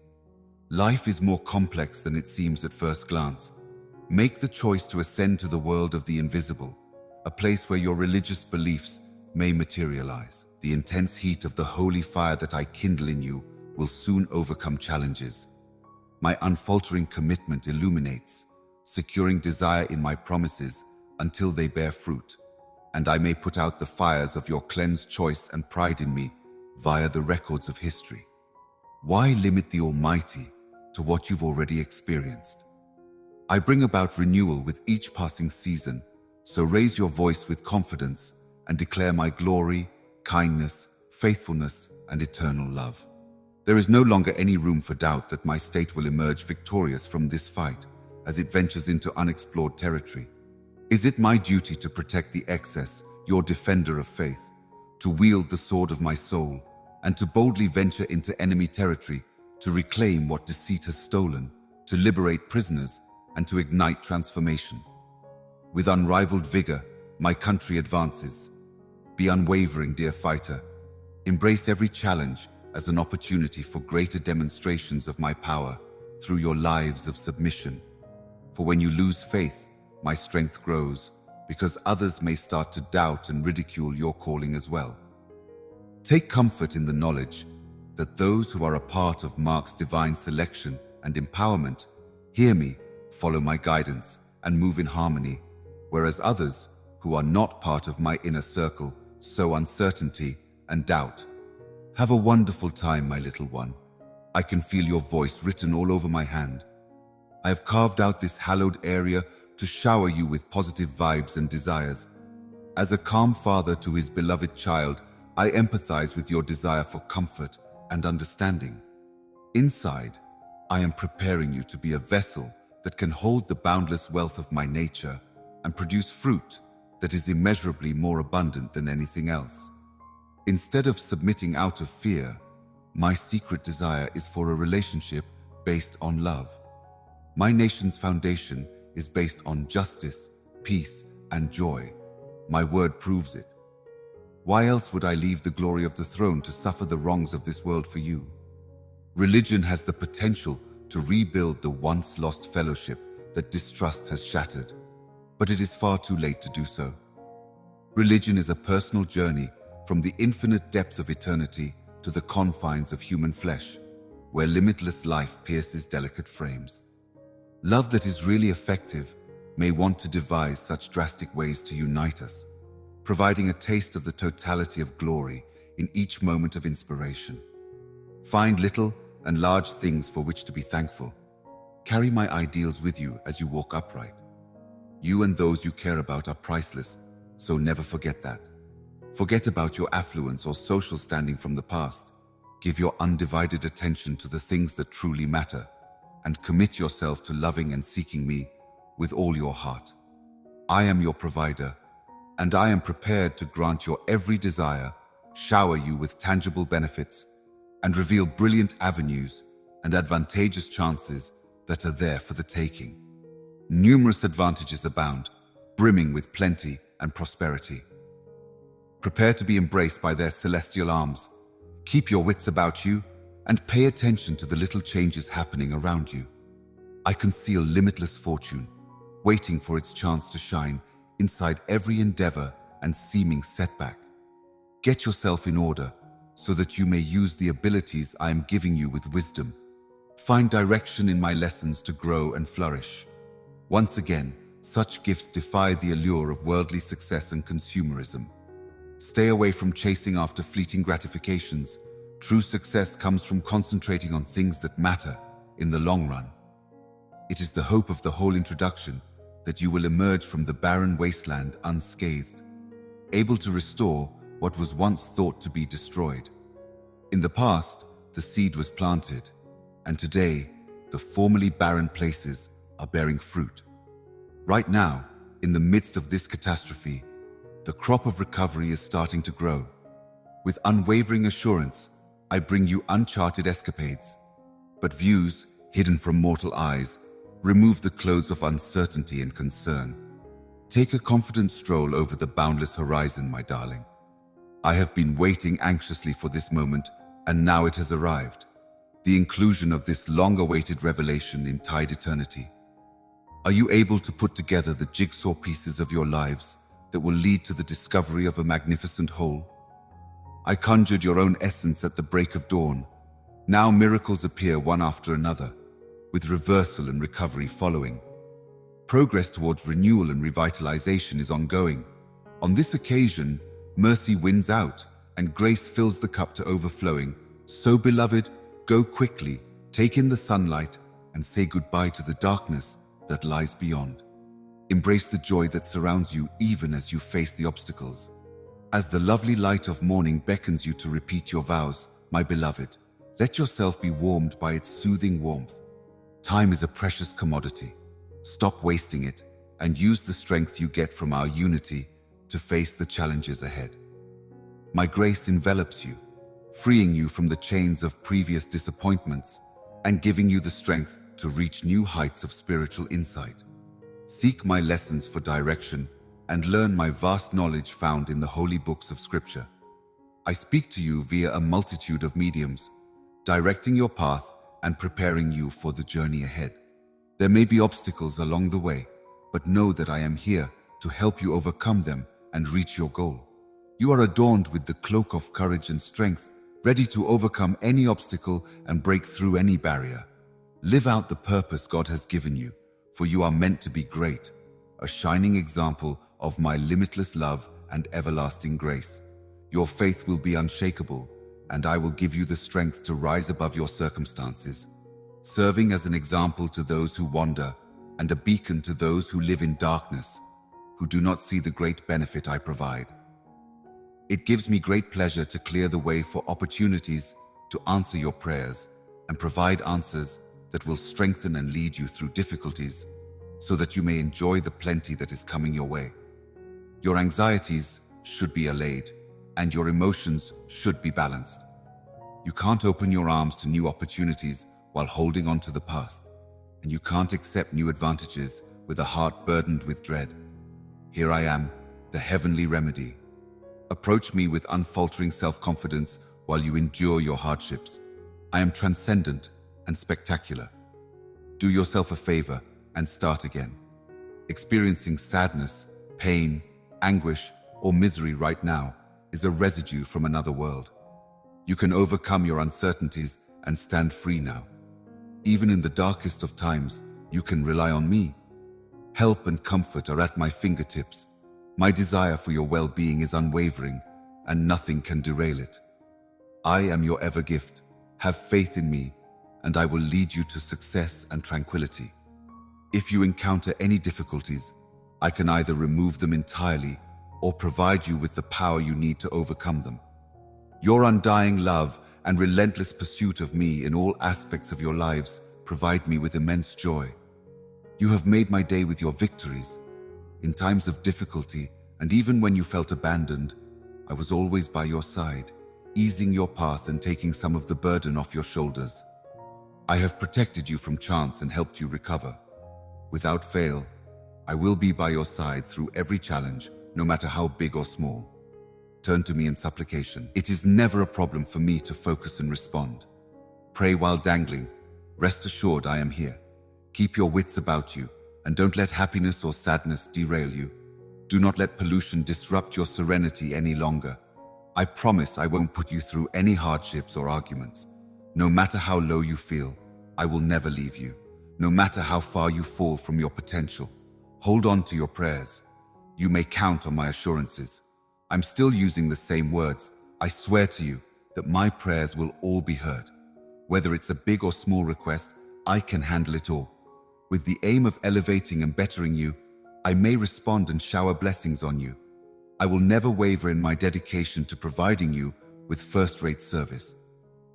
Life is more complex than it seems at first glance. Make the choice to ascend to the world of the invisible, a place where your religious beliefs may materialize. The intense heat of the holy fire that I kindle in you will soon overcome challenges. My unfaltering commitment illuminates, securing desire in my promises until they bear fruit, and I may put out the fires of your cleansed choice and pride in me via the records of history. Why limit the Almighty to what you've already experienced? I bring about renewal with each passing season, so raise your voice with confidence and declare my glory, kindness, faithfulness, and eternal love. There is no longer any room for doubt that my state will emerge victorious from this fight as it ventures into unexplored territory. Is it my duty to protect the excess, your defender of faith, to wield the sword of my soul, and to boldly venture into enemy territory, to reclaim what deceit has stolen, to liberate prisoners, and to ignite transformation? With unrivaled vigor, my country advances. Be unwavering, dear fighter. Embrace every challenge as an opportunity for greater demonstrations of my power through your lives of submission. For when you lose faith, my strength grows, because others may start to doubt and ridicule your calling as well. Take comfort in the knowledge that those who are a part of Mark's divine selection and empowerment hear me, follow my guidance, and move in harmony, whereas others who are not part of my inner circle sow uncertainty and doubt. Have a wonderful time, my little one. I can feel your voice written all over my hand. I have carved out this hallowed area to shower you with positive vibes and desires. As a calm father to his beloved child, I empathize with your desire for comfort and understanding. Inside, I am preparing you to be a vessel that can hold the boundless wealth of my nature and produce fruit that is immeasurably more abundant than anything else. Instead of submitting out of fear, my secret desire is for a relationship based on love. My nation's foundation is based on justice, peace, and joy. My word proves it. Why else would I leave the glory of the throne to suffer the wrongs of this world for you? Religion has the potential to rebuild the once lost fellowship that distrust has shattered, but it is far too late to do so. Religion is a personal journey from the infinite depths of eternity to the confines of human flesh, where limitless life pierces delicate frames. Love that is really effective may want to devise such drastic ways to unite us, providing a taste of the totality of glory in each moment of inspiration. Find little and large things for which to be thankful. Carry my ideals with you as you walk upright. You and those you care about are priceless, so never forget that. Forget about your affluence or social standing from the past. Give your undivided attention to the things that truly matter, and commit yourself to loving and seeking me with all your heart. I am your provider, and I am prepared to grant your every desire, shower you with tangible benefits, and reveal brilliant avenues and advantageous chances that are there for the taking. Numerous advantages abound, brimming with plenty and prosperity. Prepare to be embraced by their celestial arms. Keep your wits about you and pay attention to the little changes happening around you. I conceal limitless fortune, waiting for its chance to shine inside every endeavor and seeming setback. Get yourself in order so that you may use the abilities I am giving you with wisdom. Find direction in my lessons to grow and flourish. Once again, such gifts defy the allure of worldly success and consumerism. Stay away from chasing after fleeting gratifications. True success comes from concentrating on things that matter in the long run. It is the hope of the whole introduction that you will emerge from the barren wasteland unscathed, able to restore what was once thought to be destroyed. In the past, the seed was planted, and today, the formerly barren places are bearing fruit. Right now, in the midst of this catastrophe, the crop of recovery is starting to grow. With unwavering assurance, I bring you uncharted escapades, but views hidden from mortal eyes remove the clothes of uncertainty and concern. Take a confident stroll over the boundless horizon, my darling. I have been waiting anxiously for this moment, and now it has arrived. The inclusion of this long-awaited revelation in tide eternity. Are you able to put together the jigsaw pieces of your lives that will lead to the discovery of a magnificent whole? I conjured your own essence at the break of dawn. Now miracles appear one after another, with reversal and recovery following. Progress towards renewal and revitalization is ongoing. On this occasion, mercy wins out and grace fills the cup to overflowing. So, beloved, go quickly, take in the sunlight, and say goodbye to the darkness that lies beyond. Embrace the joy that surrounds you even as you face the obstacles. As the lovely light of morning beckons you to repeat your vows, my beloved, let yourself be warmed by its soothing warmth. Time is a precious commodity. Stop wasting it and use the strength you get from our unity to face the challenges ahead. My grace envelops you, freeing you from the chains of previous disappointments and giving you the strength to reach new heights of spiritual insight. Seek my lessons for direction and learn my vast knowledge found in the holy books of Scripture. I speak to you via a multitude of mediums, directing your path and preparing you for the journey ahead. There may be obstacles along the way, but know that I am here to help you overcome them and reach your goal. You are adorned with the cloak of courage and strength, ready to overcome any obstacle and break through any barrier. Live out the purpose God has given you, for you are meant to be great, a shining example of my limitless love and everlasting grace. Your faith will be unshakable, and I will give you the strength to rise above your circumstances, serving as an example to those who wander and a beacon to those who live in darkness, who do not see the great benefit I provide. It gives me great pleasure to clear the way for opportunities to answer your prayers and provide answers that will strengthen and lead you through difficulties so that you may enjoy the plenty that is coming your way. Your anxieties should be allayed and your emotions should be balanced. You can't open your arms to new opportunities while holding on to the past, and you can't accept new advantages with a heart burdened with dread. Here I am, the heavenly remedy. Approach me with unfaltering self-confidence while you endure your hardships. I am transcendent and spectacular. Do yourself a favor and start again. Experiencing sadness, pain, anguish, or misery right now is a residue from another world. You can overcome your uncertainties and stand free now. Even in the darkest of times, you can rely on me. Help and comfort are at my fingertips. My desire for your well-being is unwavering, and nothing can derail it. I am your ever gift. Have faith in me, and I will lead you to success and tranquility. If you encounter any difficulties, I can either remove them entirely or provide you with the power you need to overcome them. Your undying love and relentless pursuit of me in all aspects of your lives provide me with immense joy. You have made my day with your victories. In times of difficulty, and even when you felt abandoned, I was always by your side, easing your path and taking some of the burden off your shoulders. I have protected you from chance and helped you recover. Without fail, I will be by your side through every challenge, no matter how big or small. Turn to me in supplication. It is never a problem for me to focus and respond. Pray while dangling. Rest assured I am here. Keep your wits about you, and don't let happiness or sadness derail you. Do not let pollution disrupt your serenity any longer. I promise I won't put you through any hardships or arguments. No matter how low you feel, I will never leave you. No matter how far you fall from your potential, hold on to your prayers. You may count on my assurances. I'm still using the same words. I swear to you that my prayers will all be heard. Whether it's a big or small request, I can handle it all. With the aim of elevating and bettering you, I may respond and shower blessings on you. I will never waver in my dedication to providing you with first-rate service.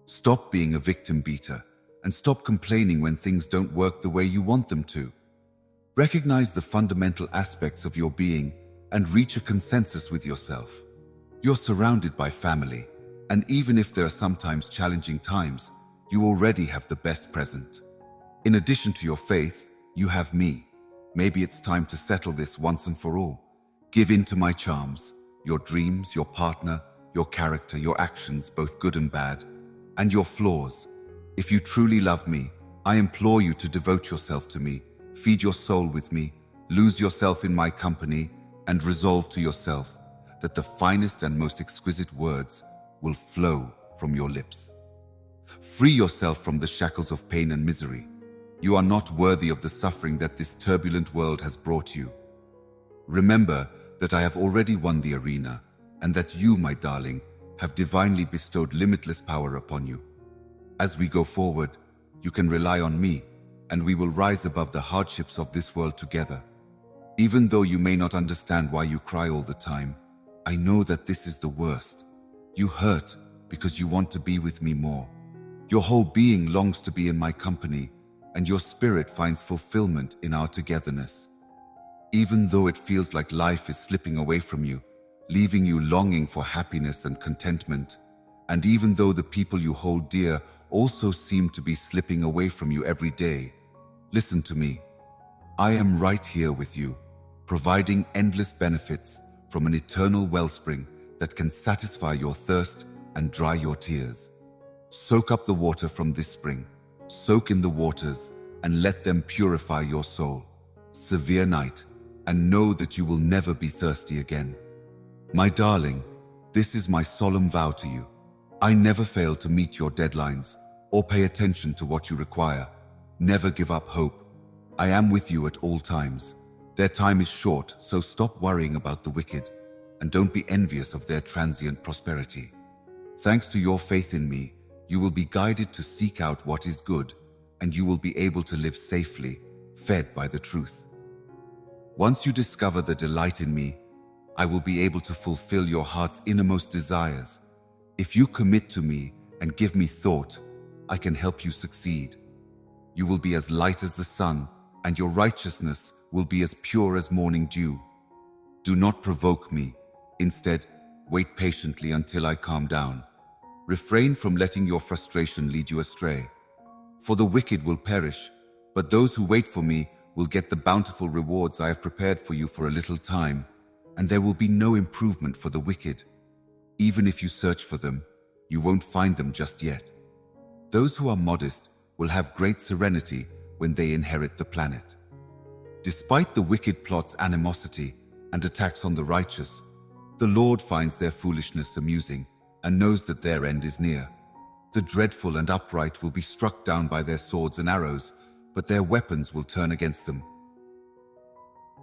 Stop being a victim beater and stop complaining when things don't work the way you want them to. Recognize the fundamental aspects of your being and reach a consensus with yourself. You're surrounded by family, and even if there are sometimes challenging times, you already have the best present. In addition to your faith, you have me. Maybe it's time to settle this once and for all. Give in to my charms, your dreams, your partner, your character, your actions, both good and bad, and your flaws. If you truly love me, I implore you to devote yourself to me, feed your soul with me, lose yourself in my company, and resolve to yourself that the finest and most exquisite words will flow from your lips. Free yourself from the shackles of pain and misery. You are not worthy of the suffering that this turbulent world has brought you. Remember that I have already won the arena, and that you, my darling, have divinely bestowed limitless power upon you. As we go forward, you can rely on me, and we will rise above the hardships of this world together. Even though you may not understand why you cry all the time, I know that this is the worst. You hurt because you want to be with me more. Your whole being longs to be in my company, and your spirit finds fulfillment in our togetherness. Even though it feels like life is slipping away from you, leaving you longing for happiness and contentment, and even though the people you hold dear also seem to be slipping away from you every day, listen to me. I am right here with you, providing endless benefits from an eternal wellspring that can satisfy your thirst and dry your tears. Soak up the water from this spring. Soak in the waters and let them purify your soul. Severe night, and know that you will never be thirsty again. My darling, this is my solemn vow to you. I never fail to meet your deadlines or pay attention to what you require. Never give up hope. I am with you at all times. Their time is short, so stop worrying about the wicked, and don't be envious of their transient prosperity. Thanks to your faith in me, you will be guided to seek out what is good, and you will be able to live safely, fed by the truth. Once you discover the delight in me, I will be able to fulfill your heart's innermost desires. If you commit to me and give me thought, I can help you succeed. You will be as light as the sun, and your righteousness will be as pure as morning dew. Do not provoke me. Instead, wait patiently until I calm down. Refrain from letting your frustration lead you astray. For the wicked will perish, but those who wait for me will get the bountiful rewards I have prepared for you for a little time, and there will be no improvement for the wicked. Even if you search for them, you won't find them just yet. Those who are modest will have great serenity when they inherit the planet. Despite the wicked plot's animosity and attacks on the righteous, the Lord finds their foolishness amusing and knows that their end is near. The dreadful and upright will be struck down by their swords and arrows, but their weapons will turn against them.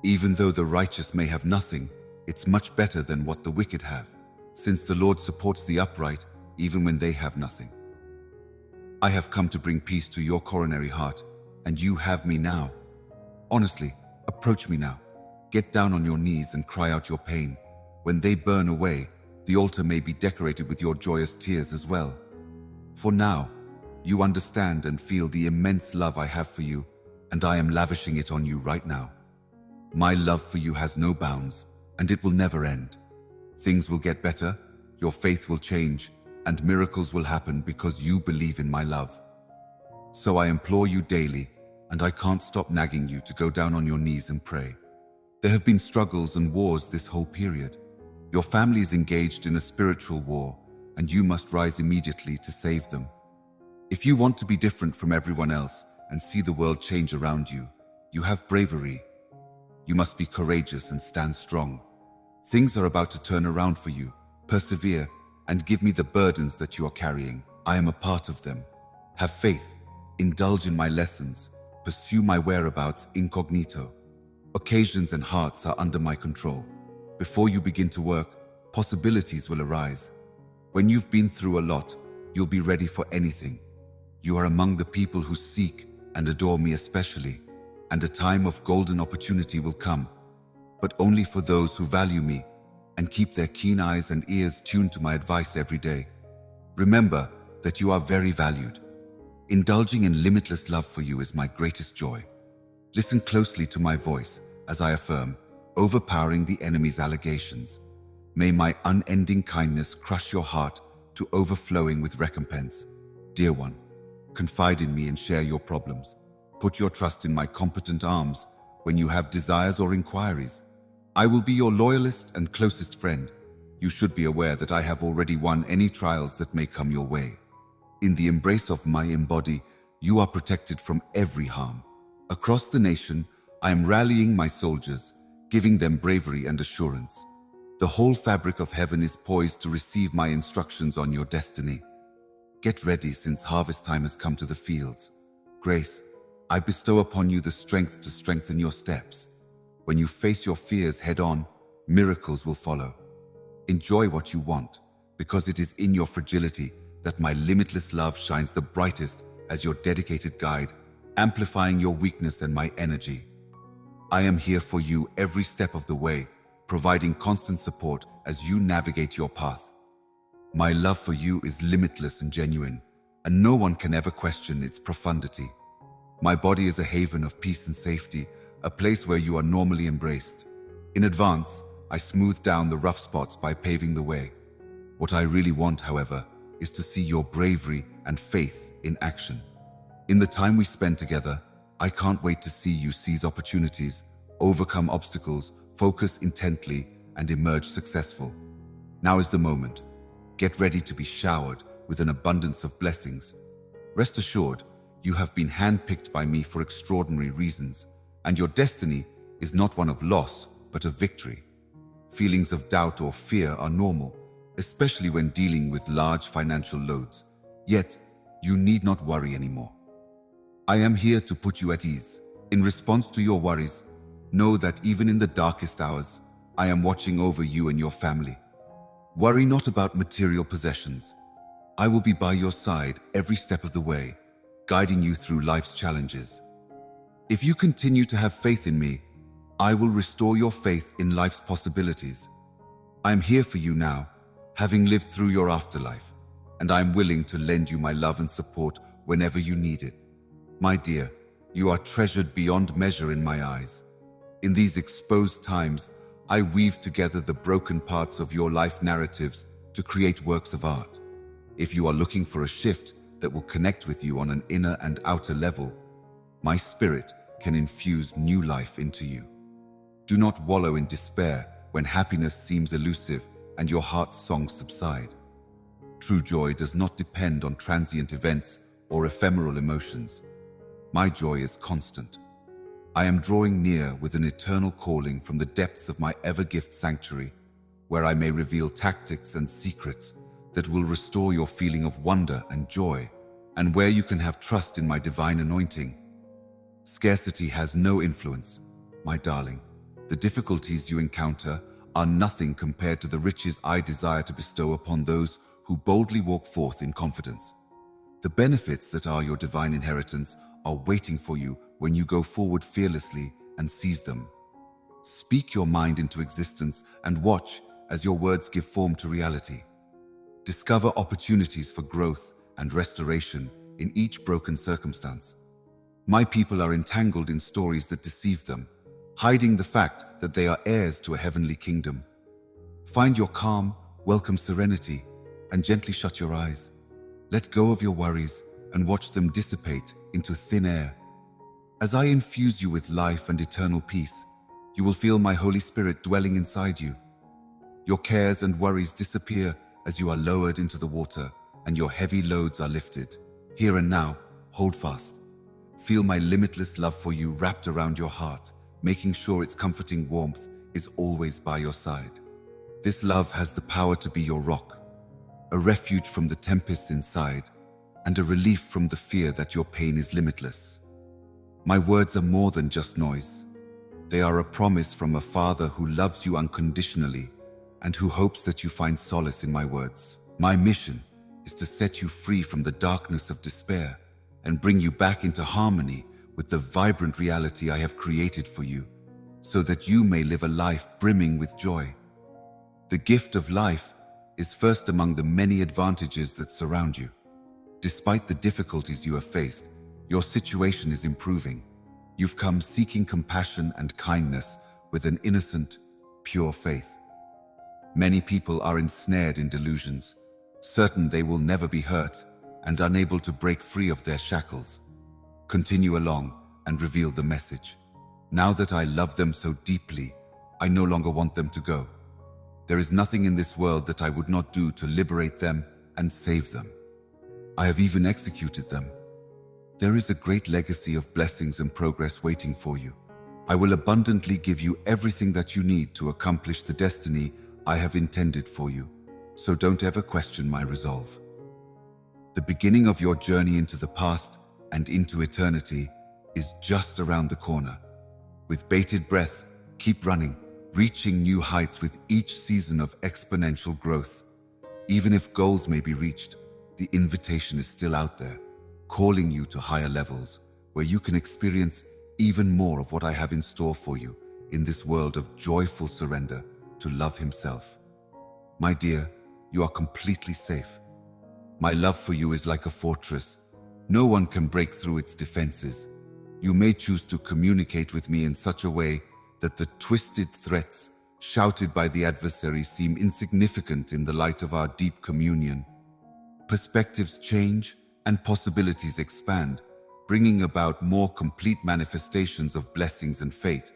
Even though the righteous may have nothing, it's much better than what the wicked have, since the Lord supports the upright even when they have nothing. I have come to bring peace to your coronary heart, and you have me now. Honestly, approach me now. Get down on your knees and cry out your pain. When they burn away, the altar may be decorated with your joyous tears as well. For now, you understand and feel the immense love I have for you, and I am lavishing it on you right now. My love for you has no bounds, and it will never end. Things will get better, your faith will change, and miracles will happen because you believe in my love. So I implore you daily, and I can't stop nagging you to go down on your knees and pray. There have been struggles and wars this whole period. Your family is engaged in a spiritual war, and you must rise immediately to save them. If you want to be different from everyone else and see the world change around you, you have bravery. You must be courageous and stand strong. Things are about to turn around for you. Persevere and give me the burdens that you are carrying. I am a part of them. Have faith. Indulge in my lessons. Pursue my whereabouts incognito. Occasions and hearts are under my control. Before you begin to work, possibilities will arise. When you've been through a lot, you'll be ready for anything. You are among the people who seek and adore me especially, and a time of golden opportunity will come, but only for those who value me and keep their keen eyes and ears tuned to my advice every day. Remember that you are very valued. Indulging in limitless love for you is my greatest joy. Listen closely to my voice as I affirm, overpowering the enemy's allegations. May my unending kindness crush your heart to overflowing with recompense. Dear one, confide in me and share your problems. Put your trust in my competent arms when you have desires or inquiries. I will be your loyalist and closest friend. You should be aware that I have already won any trials that may come your way. In the embrace of my embody, you are protected from every harm. Across the nation, I am rallying my soldiers, giving them bravery and assurance. The whole fabric of heaven is poised to receive my instructions on your destiny. Get ready, since harvest time has come to the fields. Grace, I bestow upon you the strength to strengthen your steps. When you face your fears head-on, miracles will follow. Enjoy what you want, because it is in your fragility that my limitless love shines the brightest as your dedicated guide, amplifying your weakness and my energy. I am here for you every step of the way, providing constant support as you navigate your path. My love for you is limitless and genuine, and no one can ever question its profundity. My body is a haven of peace and safety, a place where you are normally embraced. In advance, I smooth down the rough spots by paving the way. What I really want, however, is to see your bravery and faith in action. In the time we spend together, I can't wait to see you seize opportunities, overcome obstacles, focus intently, and emerge successful. Now is the moment. Get ready to be showered with an abundance of blessings. Rest assured, you have been handpicked by me for extraordinary reasons, and your destiny is not one of loss, but of victory. Feelings of doubt or fear are normal, especially when dealing with large financial loads. Yet, you need not worry anymore. I am here to put you at ease. In response to your worries, know that even in the darkest hours, I am watching over you and your family. Worry not about material possessions. I will be by your side every step of the way, guiding you through life's challenges. If you continue to have faith in me, I will restore your faith in life's possibilities. I am here for you now, having lived through your afterlife, and I am willing to lend you my love and support whenever you need it. My dear, you are treasured beyond measure in my eyes. In these exposed times, I weave together the broken parts of your life narratives to create works of art. If you are looking for a shift that will connect with you on an inner and outer level, my spirit can infuse new life into you. Do not wallow in despair when happiness seems elusive and your heart's songs subside. True joy does not depend on transient events or ephemeral emotions. My joy is constant. I am drawing near with an eternal calling from the depths of my ever-gift sanctuary, where I may reveal tactics and secrets that will restore your feeling of wonder and joy, and where you can have trust in my divine anointing. Scarcity has no influence, my darling. The difficulties you encounter are nothing compared to the riches I desire to bestow upon those who boldly walk forth in confidence. The benefits that are your divine inheritance are waiting for you when you go forward fearlessly and seize them. Speak your mind into existence and watch as your words give form to reality. Discover opportunities for growth and restoration in each broken circumstance. My people are entangled in stories that deceive them, hiding the fact that they are heirs to a heavenly kingdom. Find your calm, welcome serenity, and gently shut your eyes. Let go of your worries and watch them dissipate into thin air. As I infuse you with life and eternal peace, you will feel my Holy Spirit dwelling inside you. Your cares and worries disappear as you are lowered into the water and your heavy loads are lifted. Here and now, hold fast. Feel my limitless love for you wrapped around your heart, making sure its comforting warmth is always by your side. This love has the power to be your rock, a refuge from the tempests inside, and a relief from the fear that your pain is limitless. My words are more than just noise. They are a promise from a Father who loves you unconditionally and who hopes that you find solace in my words. My mission is to set you free from the darkness of despair and bring you back into harmony with the vibrant reality I have created for you, so that you may live a life brimming with joy. The gift of life is first among the many advantages that surround you. Despite the difficulties you have faced, your situation is improving. You've come seeking compassion and kindness with an innocent, pure faith. Many people are ensnared in delusions, certain they will never be hurt and unable to break free of their shackles. Continue along and reveal the message. Now that I love them so deeply, I no longer want them to go. There is nothing in this world that I would not do to liberate them and save them. I have even executed them. There is a great legacy of blessings and progress waiting for you. I will abundantly give you everything that you need to accomplish the destiny I have intended for you, so don't ever question my resolve. The beginning of your journey into the past and into eternity is just around the corner. With bated breath, keep running, reaching new heights with each season of exponential growth. Even if goals may be reached, the invitation is still out there, calling you to higher levels where you can experience even more of what I have in store for you in this world of joyful surrender to love himself. My dear, you are completely safe. My love for you is like a fortress. No one can break through its defenses. You may choose to communicate with me in such a way that the twisted threats shouted by the adversary seem insignificant in the light of our deep communion. Perspectives change and possibilities expand, bringing about more complete manifestations of blessings and fate.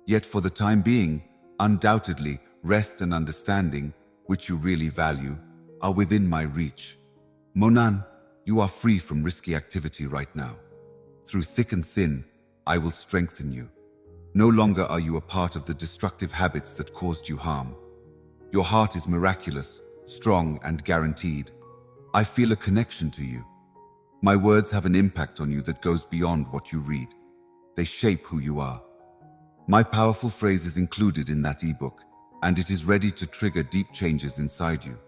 Yet for the time being, undoubtedly, rest and understanding, which you really value, are within my reach. Monan, you are free from risky activity right now. Through thick and thin, I will strengthen you. No longer are you a part of the destructive habits that caused you harm. Your heart is miraculous, strong, and guaranteed. I feel a connection to you. My words have an impact on you that goes beyond what you read. They shape who you are. My powerful phrase is included in that ebook, and it is ready to trigger deep changes inside you.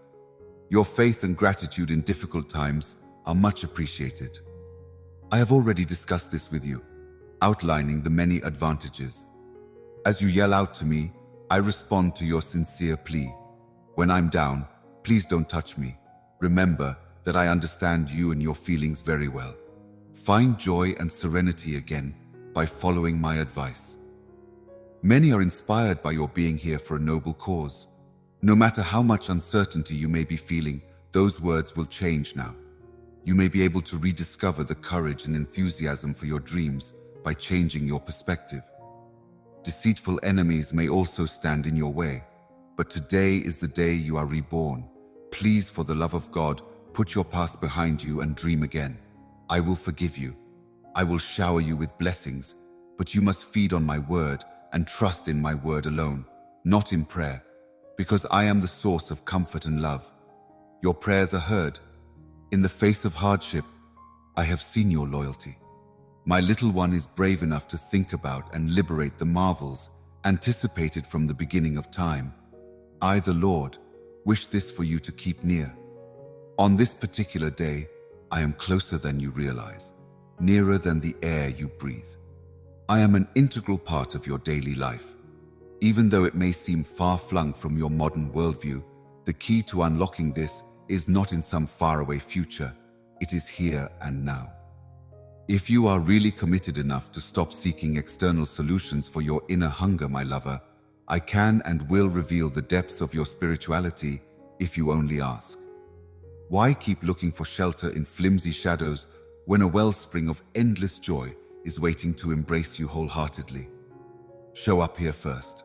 Your faith and gratitude in difficult times are much appreciated. I have already discussed this with you, outlining the many advantages. As you yell out to me, I respond to your sincere plea. When I'm down, please don't touch me. Remember that I understand you and your feelings very well. Find joy and serenity again by following my advice. Many are inspired by your being here for a noble cause. No matter how much uncertainty you may be feeling, those words will change now. You may be able to rediscover the courage and enthusiasm for your dreams by changing your perspective. Deceitful enemies may also stand in your way, but today is the day you are reborn. Please, for the love of God, put your past behind you and dream again. I will forgive you. I will shower you with blessings, but you must feed on my word and trust in my word alone, not in prayer, because I am the source of comfort and love. Your prayers are heard. In the face of hardship, I have seen your loyalty. My little one is brave enough to think about and liberate the marvels anticipated from the beginning of time. I, the Lord, wish this for you to keep near. On this particular day, I am closer than you realize, nearer than the air you breathe. I am an integral part of your daily life. Even though it may seem far-flung from your modern worldview, the key to unlocking this is not in some faraway future. It is here and now. If you are really committed enough to stop seeking external solutions for your inner hunger, my lover, I can and will reveal the depths of your spirituality if you only ask. Why keep looking for shelter in flimsy shadows when a wellspring of endless joy is waiting to embrace you wholeheartedly? Show up here first.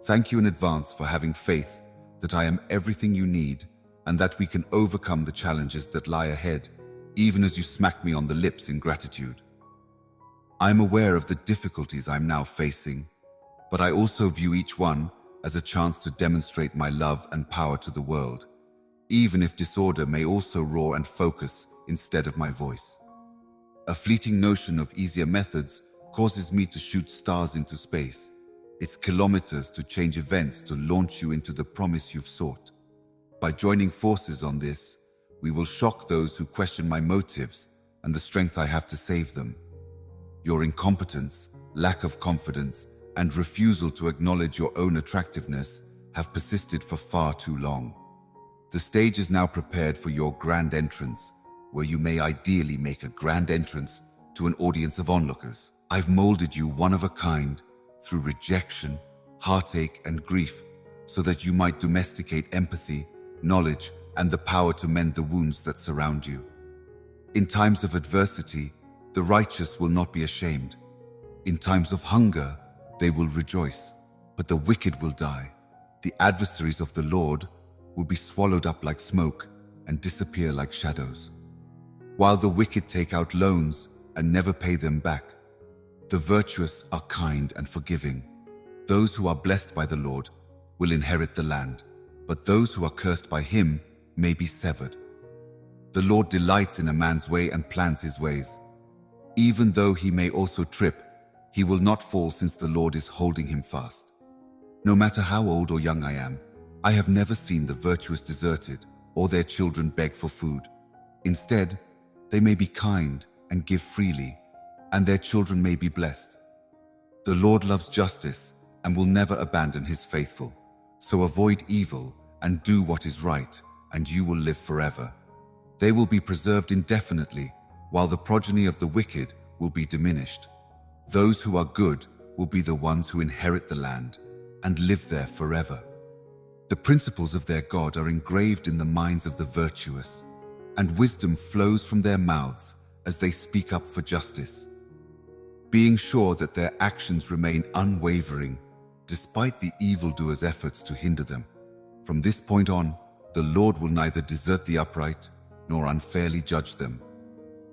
Thank you in advance for having faith that I am everything you need and that we can overcome the challenges that lie ahead, even as you smack me on the lips in gratitude. I'm aware of the difficulties I'm now facing, but I also view each one as a chance to demonstrate my love and power to the world, even if disorder may also roar and focus instead of my voice. A fleeting notion of easier methods causes me to shoot stars into space. It's kilometers to change events to launch you into the promise you've sought. By joining forces on this, we will shock those who question my motives and the strength I have to save them. Your incompetence, lack of confidence, and refusal to acknowledge your own attractiveness have persisted for far too long. The stage is now prepared for your grand entrance, where you may ideally make a grand entrance to an audience of onlookers. I've molded you one of a kind through rejection, heartache, and grief, so that you might domesticate empathy, knowledge, and the power to mend the wounds that surround you. In times of adversity, the righteous will not be ashamed. In times of hunger, they will rejoice, but the wicked will die. The adversaries of the Lord will be swallowed up like smoke and disappear like shadows. While the wicked take out loans and never pay them back, the virtuous are kind and forgiving. Those who are blessed by the Lord will inherit the land, but those who are cursed by him may be severed. The Lord delights in a man's way and plans his ways. Even though he may also trip, he will not fall, since the Lord is holding him fast. No matter how old or young I am, I have never seen the virtuous deserted or their children beg for food. Instead, they may be kind and give freely, and their children may be blessed. The Lord loves justice and will never abandon his faithful. So avoid evil and do what is right, and you will live forever. They will be preserved indefinitely, while the progeny of the wicked will be diminished. Those who are good will be the ones who inherit the land and live there forever. The principles of their God are engraved in the minds of the virtuous, and wisdom flows from their mouths as they speak up for justice, being sure that their actions remain unwavering despite the evildoers' efforts to hinder them. From this point on, the Lord will neither desert the upright nor unfairly judge them.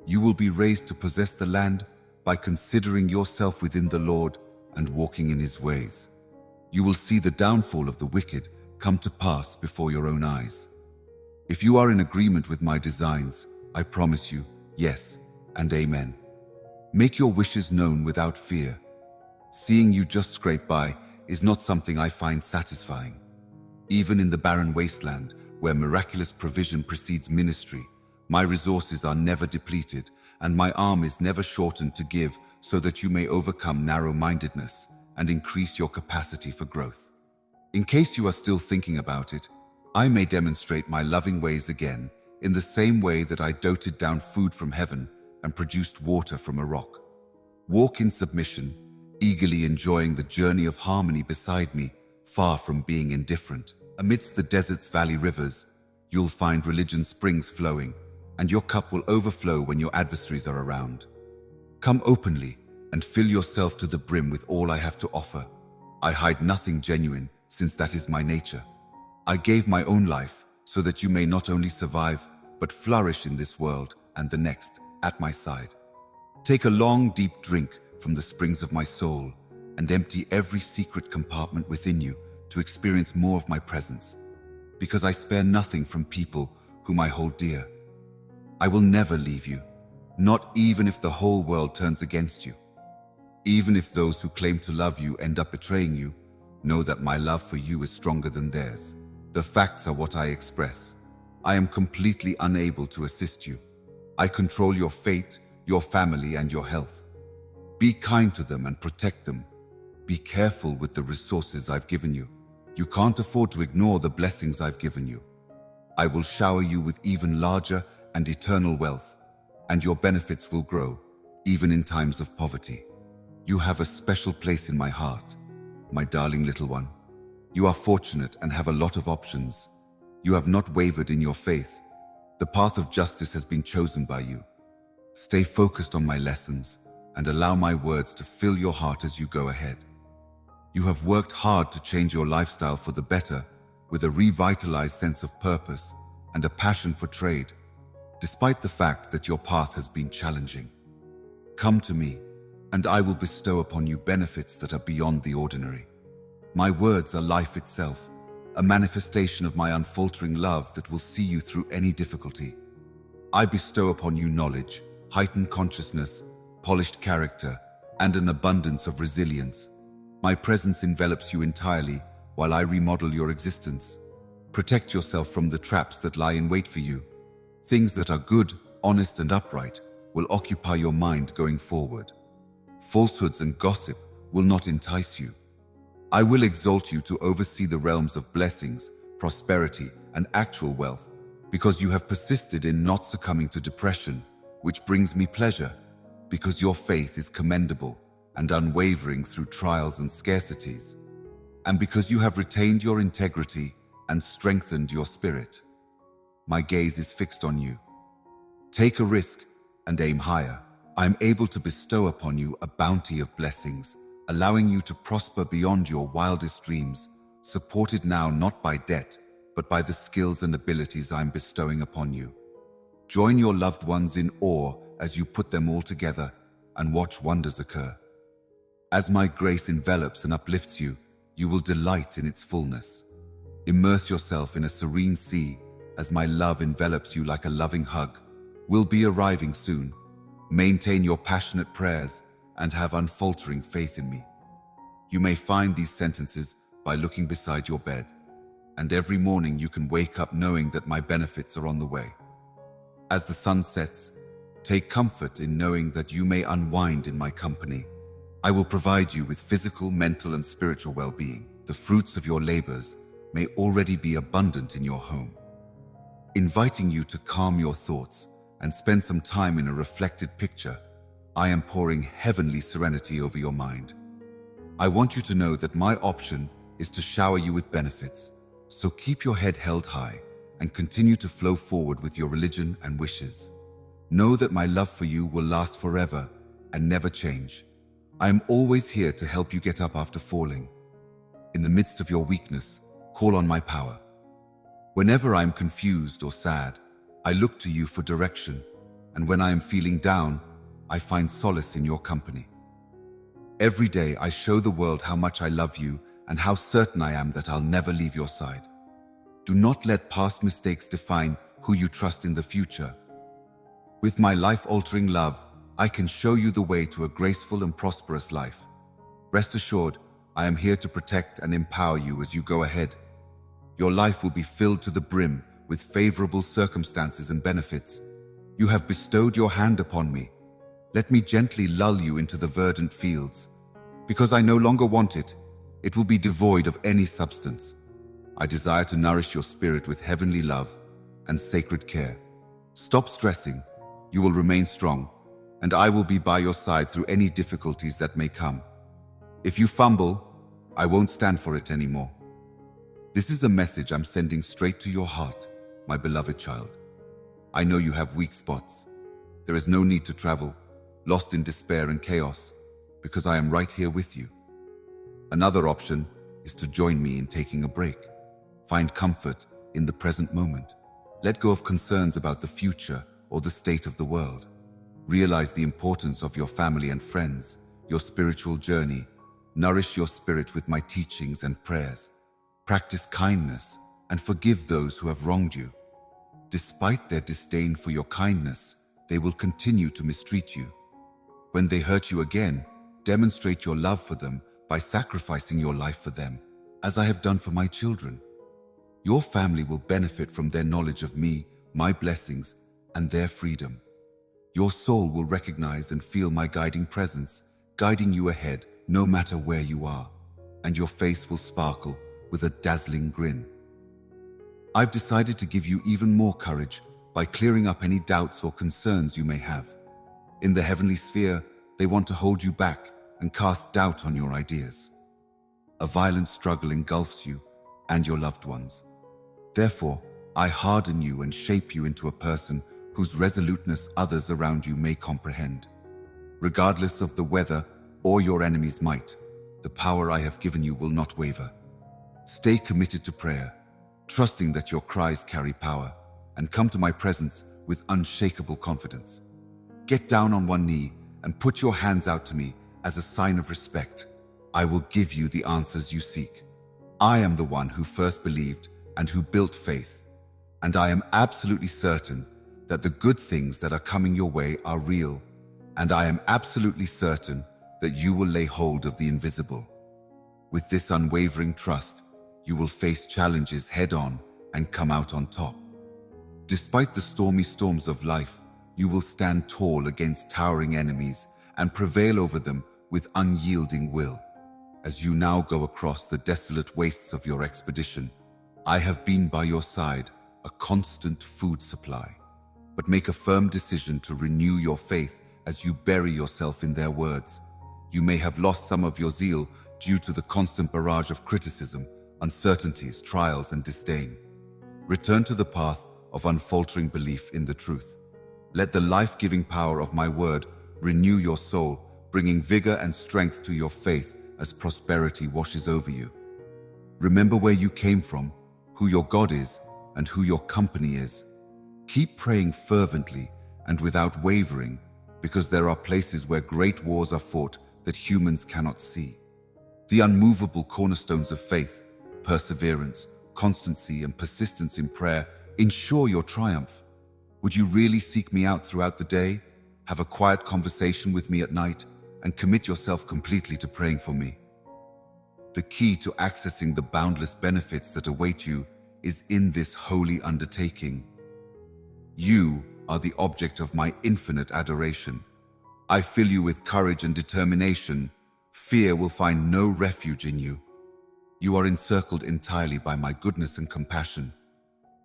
You will be raised to possess the land by considering yourself within the Lord and walking in his ways. You will see the downfall of the wicked come to pass before your own eyes. If you are in agreement with my designs, I promise you, yes and amen. Make your wishes known without fear. Seeing you just scrape by is not something I find satisfying. Even in the barren wasteland, where miraculous provision precedes ministry, my resources are never depleted, and my arm is never shortened to give, so that you may overcome narrow-mindedness and increase your capacity for growth. In case you are still thinking about it, I may demonstrate my loving ways again, in the same way that I doted down food from heaven and produced water from a rock. Walk in submission, eagerly enjoying the journey of harmony beside me, far from being indifferent. Amidst the desert's valley rivers, you'll find religion springs flowing, and your cup will overflow when your adversaries are around. Come openly and fill yourself to the brim with all I have to offer. I hide nothing genuine, since that is my nature. I gave my own life so that you may not only survive, but flourish in this world and the next at my side. Take a long, deep drink from the springs of my soul and empty every secret compartment within you to experience more of my presence. Because I spare nothing from people whom I hold dear. I will never leave you, not even if the whole world turns against you. Even if those who claim to love you end up betraying you, know that my love for you is stronger than theirs. The facts are what I express. I am completely unable to assist you. I control your fate, your family, and your health. Be kind to them and protect them. Be careful with the resources I've given you. You can't afford to ignore the blessings I've given you. I will shower you with even larger and eternal wealth, and your benefits will grow, even in times of poverty. You have a special place in my heart, my darling little one. You are fortunate and have a lot of options. You have not wavered in your faith. The path of justice has been chosen by you. Stay focused on my lessons and allow my words to fill your heart as you go ahead. You have worked hard to change your lifestyle for the better, with a revitalized sense of purpose and a passion for trade, despite the fact that your path has been challenging. Come to me, and I will bestow upon you benefits that are beyond the ordinary. My words are life itself, a manifestation of my unfaltering love that will see you through any difficulty. I bestow upon you knowledge, heightened consciousness, polished character, and an abundance of resilience. My presence envelops you entirely while I remodel your existence. Protect yourself from the traps that lie in wait for you. Things that are good, honest, and upright will occupy your mind going forward. Falsehoods and gossip will not entice you. I will exalt you to oversee the realms of blessings, prosperity, and actual wealth, because you have persisted in not succumbing to depression, which brings me pleasure, because your faith is commendable and unwavering through trials and scarcities, and because you have retained your integrity and strengthened your spirit. My gaze is fixed on you. Take a risk and aim higher. I am able to bestow upon you a bounty of blessings, allowing you to prosper beyond your wildest dreams, supported now not by debt, but by the skills and abilities I am bestowing upon you. Join your loved ones in awe as you put them all together and watch wonders occur. As my grace envelops and uplifts you, you will delight in its fullness. Immerse yourself in a serene sea as my love envelops you like a loving hug. We'll be arriving soon. Maintain your passionate prayers and have unfaltering faith in me. You may find these sentences by looking beside your bed, and every morning you can wake up knowing that my benefits are on the way. As the sun sets, take comfort in knowing that you may unwind in my company. I will provide you with physical, mental, and spiritual well-being. The fruits of your labors may already be abundant in your home. Inviting you to calm your thoughts and spend some time in a reflected picture, I am pouring heavenly serenity over your mind. I want you to know that my option is to shower you with benefits, so keep your head held high and continue to flow forward with your religion and wishes. Know that my love for you will last forever and never change. I am always here to help you get up after falling. In the midst of your weakness, call on my power. Whenever I am confused or sad, I look to you for direction, and when I am feeling down, I find solace in your company. Every day I show the world how much I love you and how certain I am that I'll never leave your side. Do not let past mistakes define who you trust in the future. With my life-altering love, I can show you the way to a graceful and prosperous life. Rest assured, I am here to protect and empower you as you go ahead. Your life will be filled to the brim with favorable circumstances and benefits. You have bestowed your hand upon me. Let me gently lull you into the verdant fields. Because I no longer want it, it will be devoid of any substance. I desire to nourish your spirit with heavenly love and sacred care. Stop stressing. You will remain strong, and I will be by your side through any difficulties that may come. If you fumble, I won't stand for it anymore. This is a message I'm sending straight to your heart, my beloved child. I know you have weak spots. There is no need to travel, lost in despair and chaos, because I am right here with you. Another option is to join me in taking a break. Find comfort in the present moment. Let go of concerns about the future or the state of the world. Realize the importance of your family and friends, your spiritual journey. Nourish your spirit with my teachings and prayers. Practice kindness and forgive those who have wronged you. Despite their disdain for your kindness, they will continue to mistreat you. When they hurt you again, demonstrate your love for them by sacrificing your life for them, as I have done for my children. Your family will benefit from their knowledge of me, my blessings, and their freedom. Your soul will recognize and feel my guiding presence, guiding you ahead no matter where you are, and your face will sparkle with a dazzling grin. I've decided to give you even more courage by clearing up any doubts or concerns you may have. In the heavenly sphere, they want to hold you back and cast doubt on your ideas. A violent struggle engulfs you and your loved ones. Therefore, I harden you and shape you into a person whose resoluteness others around you may comprehend. Regardless of the weather or your enemy's might, the power I have given you will not waver. Stay committed to prayer, trusting that your cries carry power, and come to my presence with unshakable confidence. Get down on one knee and put your hands out to me as a sign of respect. I will give you the answers you seek. I am the one who first believed and who built faith, and I am absolutely certain that the good things that are coming your way are real, and I am absolutely certain that you will lay hold of the invisible. With this unwavering trust, you will face challenges head-on and come out on top. Despite the stormy storms of life, you will stand tall against towering enemies and prevail over them with unyielding will. As you now go across the desolate wastes of your expedition, I have been by your side, a constant food supply. But make a firm decision to renew your faith as you bury yourself in their words. You may have lost some of your zeal due to the constant barrage of criticism, uncertainties, trials, and disdain. Return to the path of unfaltering belief in the truth. Let the life-giving power of my word renew your soul, bringing vigor and strength to your faith as prosperity washes over you. Remember where you came from, who your God is, and who your company is. Keep praying fervently and without wavering, because there are places where great wars are fought that humans cannot see. The unmovable cornerstones of faith, perseverance, constancy, and persistence in prayer ensure your triumph. Would you really seek me out throughout the day, have a quiet conversation with me at night, and commit yourself completely to praying for me? The key to accessing the boundless benefits that await you is in this holy undertaking. You are the object of my infinite adoration. I fill you with courage and determination. Fear will find no refuge in you. You are encircled entirely by my goodness and compassion.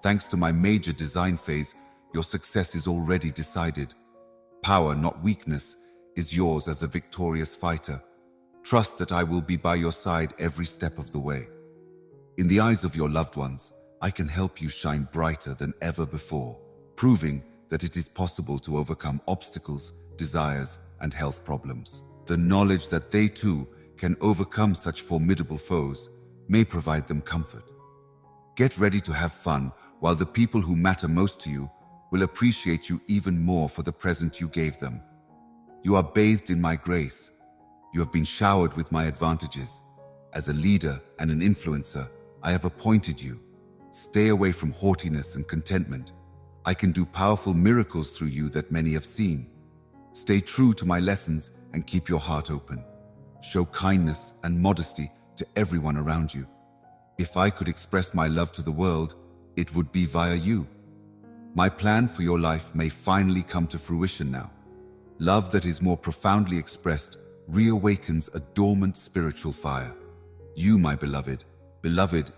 Thanks to my major design phase, your success is already decided. Power, not weakness, is yours as a victorious fighter. Trust that I will be by your side every step of the way. In the eyes of your loved ones, I can help you shine brighter than ever before, proving that it is possible to overcome obstacles, desires, and health problems. The knowledge that they too can overcome such formidable foes may provide them comfort. Get ready to have fun while the people who matter most to you will appreciate you even more for the present you gave them. You are bathed in my grace. You have been showered with my advantages. As a leader and an influencer, I have appointed you. Stay away from haughtiness and contentment. I can do powerful miracles through you that many have seen. Stay true to my lessons and keep your heart open. Show kindness and modesty to everyone around you. If I could express my love to the world, it would be via you. My plan for your life may finally come to fruition now. Love that is more profoundly expressed reawakens a dormant spiritual fire. You, my beloved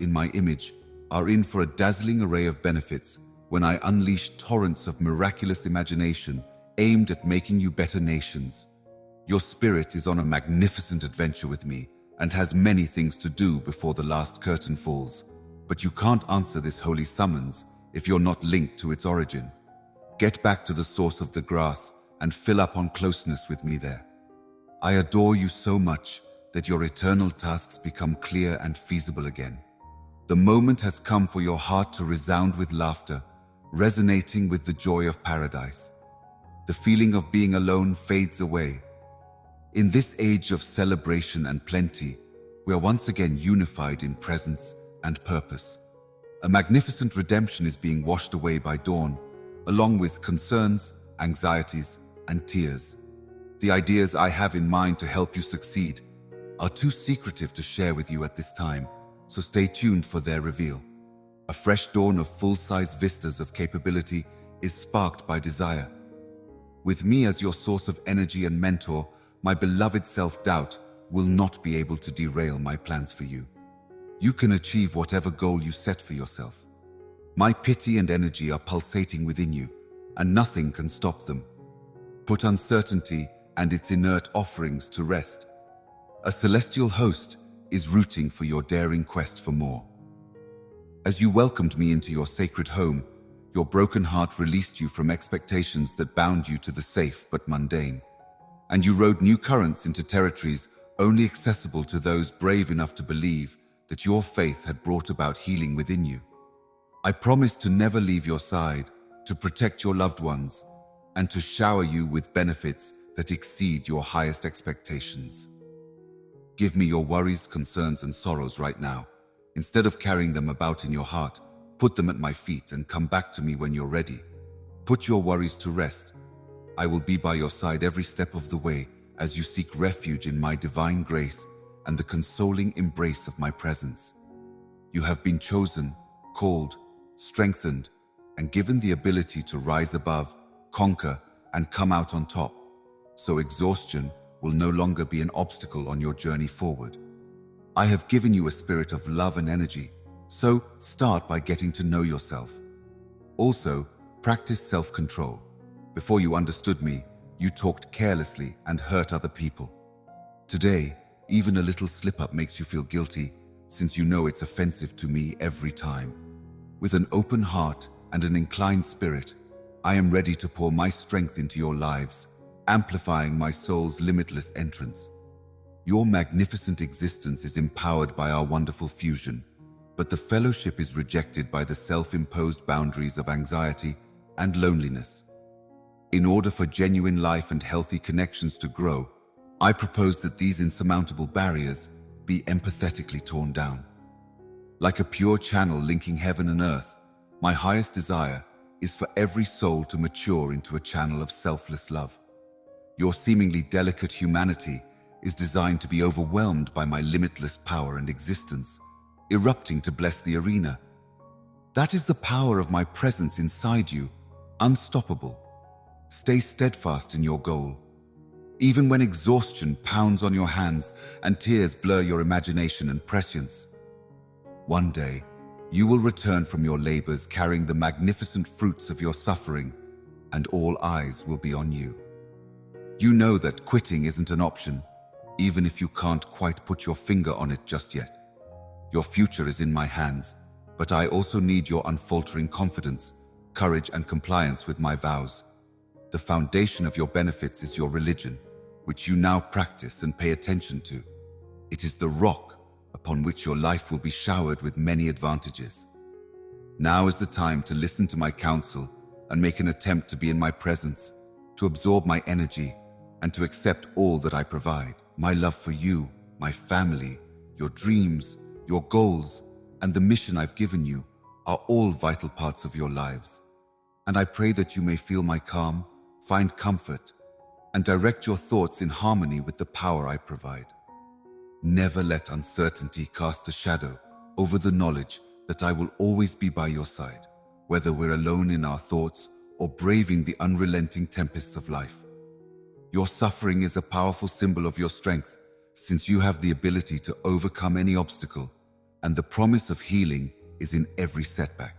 in my image, are in for a dazzling array of benefits when I unleash torrents of miraculous imagination aimed at making you better nations. Your spirit is on a magnificent adventure with me and has many things to do before the last curtain falls. But you can't answer this holy summons if you're not linked to its origin. Get back to the source of the grass and fill up on closeness with me there. I adore you so much that your eternal tasks become clear and feasible again. The moment has come for your heart to resound with laughter, resonating with the joy of paradise. The feeling of being alone fades away. In this age of celebration and plenty, we are once again unified in presence and purpose. A magnificent redemption is being washed away by dawn, along with concerns, anxieties, and tears. The ideas I have in mind to help you succeed are too secretive to share with you at this time, so stay tuned for their reveal. A fresh dawn of full-size vistas of capability is sparked by desire. With me as your source of energy and mentor, my beloved self-doubt will not be able to derail my plans for you. You can achieve whatever goal you set for yourself. My pity and energy are pulsating within you, and nothing can stop them. Put uncertainty and its inert offerings to rest. A celestial host is rooting for your daring quest for more. As you welcomed me into your sacred home, your broken heart released you from expectations that bound you to the safe but mundane, and you rode new currents into territories only accessible to those brave enough to believe that your faith had brought about healing within you. I promise to never leave your side, to protect your loved ones, and to shower you with benefits that exceed your highest expectations. Give me your worries, concerns, and sorrows right now. Instead of carrying them about in your heart, put them at my feet and come back to me when you're ready. Put your worries to rest. I will be by your side every step of the way as you seek refuge in my divine grace and the consoling embrace of my presence. You have been chosen, called, strengthened, and given the ability to rise above, conquer, and come out on top. So exhaustion will no longer be an obstacle on your journey forward. I have given you a spirit of love and energy, so start by getting to know yourself. Also, practice self-control. Before you understood me, you talked carelessly and hurt other people. Today, even a little slip-up makes you feel guilty, since you know it's offensive to me every time. With an open heart and an inclined spirit, I am ready to pour my strength into your lives, amplifying my soul's limitless entrance. Your magnificent existence is empowered by our wonderful fusion, but the fellowship is rejected by the self-imposed boundaries of anxiety and loneliness. In order for genuine life and healthy connections to grow, I propose that these insurmountable barriers be empathetically torn down. Like a pure channel linking heaven and earth, my highest desire is for every soul to mature into a channel of selfless love. Your seemingly delicate humanity is designed to be overwhelmed by my limitless power and existence, erupting to bless the arena. That is the power of my presence inside you, unstoppable. Stay steadfast in your goal. Even when exhaustion pounds on your hands and tears blur your imagination and prescience. One day, you will return from your labors carrying the magnificent fruits of your suffering, and all eyes will be on you. You know that quitting isn't an option, even if you can't quite put your finger on it just yet. Your future is in my hands, but I also need your unfaltering confidence, courage, and compliance with my vows. The foundation of your benefits is your religion, which you now practice and pay attention to. It is the rock upon which your life will be showered with many advantages. Now is the time to listen to my counsel and make an attempt to be in my presence, to absorb my energy, and to accept all that I provide. My love for you, my family, your dreams, your goals, and the mission I've given you are all vital parts of your lives. And I pray that you may feel my calm, find comfort, and direct your thoughts in harmony with the power I provide. Never let uncertainty cast a shadow over the knowledge that I will always be by your side, whether we're alone in our thoughts or braving the unrelenting tempests of life. Your suffering is a powerful symbol of your strength, since you have the ability to overcome any obstacle, and the promise of healing is in every setback.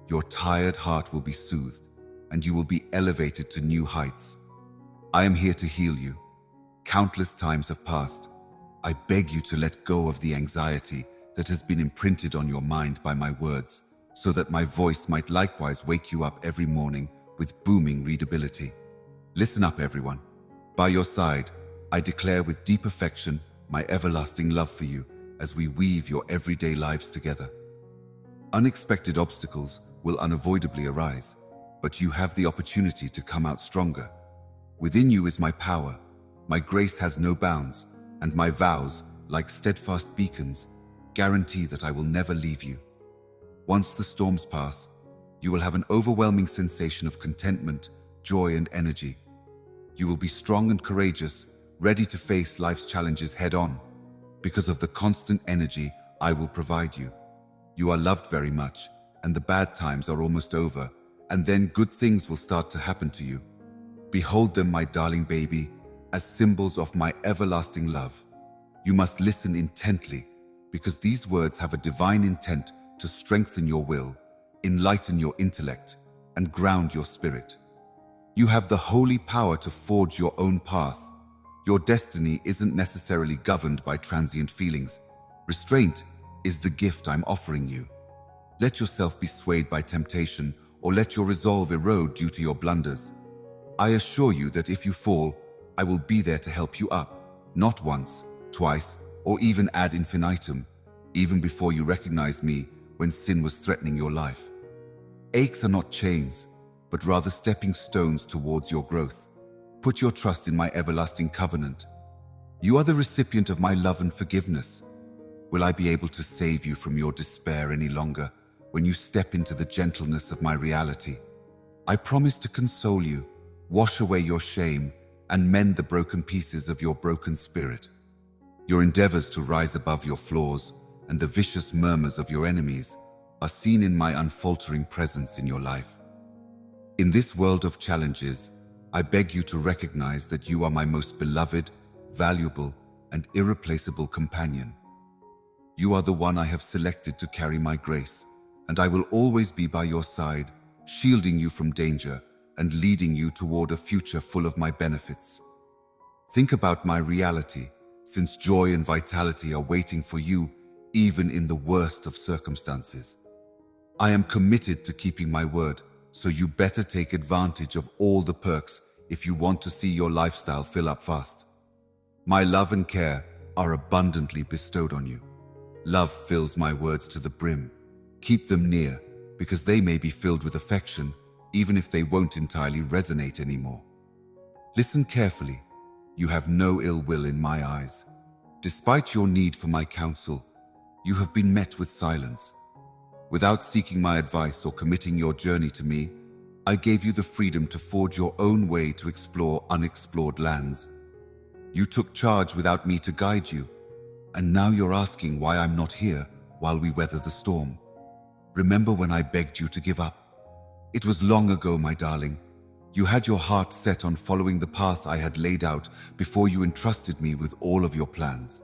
Your tired heart will be soothed, and you will be elevated to new heights. I am here to heal you. Countless times have passed. I beg you to let go of the anxiety that has been imprinted on your mind by my words, so that my voice might likewise wake you up every morning with booming readability. Listen up, everyone. By your side, I declare with deep affection my everlasting love for you as we weave your everyday lives together. Unexpected obstacles will unavoidably arise, but you have the opportunity to come out stronger. Within you is my power, my grace has no bounds, and my vows, like steadfast beacons, guarantee that I will never leave you. Once the storms pass, you will have an overwhelming sensation of contentment, joy, and energy. You will be strong and courageous, ready to face life's challenges head-on. Because of the constant energy I will provide you. You are loved very much, and the bad times are almost over, and then good things will start to happen to you. Behold them, my darling baby, as symbols of my everlasting love. You must listen intently, because these words have a divine intent to strengthen your will, enlighten your intellect, and ground your spirit. You have the holy power to forge your own path. Your destiny isn't necessarily governed by transient feelings. Restraint is the gift I'm offering you. Let yourself be swayed by temptation, or let your resolve erode due to your blunders. I assure you that if you fall, I will be there to help you up, not once, twice, or even ad infinitum, even before you recognized me when sin was threatening your life. Aches are not chains, but rather stepping stones towards your growth. Put your trust in my everlasting covenant. You are the recipient of my love and forgiveness. Will I be able to save you from your despair any longer when you step into the gentleness of my reality? I promise to console you, wash away your shame, and mend the broken pieces of your broken spirit. Your endeavors to rise above your flaws and the vicious murmurs of your enemies are seen in my unfaltering presence in your life. In this world of challenges, I beg you to recognize that you are my most beloved, valuable, and irreplaceable companion. You are the one I have selected to carry my grace, and I will always be by your side, shielding you from danger and leading you toward a future full of my benefits. Think about my reality, since joy and vitality are waiting for you even in the worst of circumstances. I am committed to keeping my word, so you better take advantage of all the perks if you want to see your lifestyle fill up fast. My love and care are abundantly bestowed on you. Love fills my words to the brim. Keep them near, because they may be filled with affection, even if they won't entirely resonate anymore. Listen carefully. You have no ill will in my eyes. Despite your need for my counsel, you have been met with silence. Without seeking my advice or committing your journey to me, I gave you the freedom to forge your own way to explore unexplored lands. You took charge without me to guide you, and now you're asking why I'm not here while we weather the storm. Remember when I begged you to give up? It was long ago, my darling. You had your heart set on following the path I had laid out before you entrusted me with all of your plans.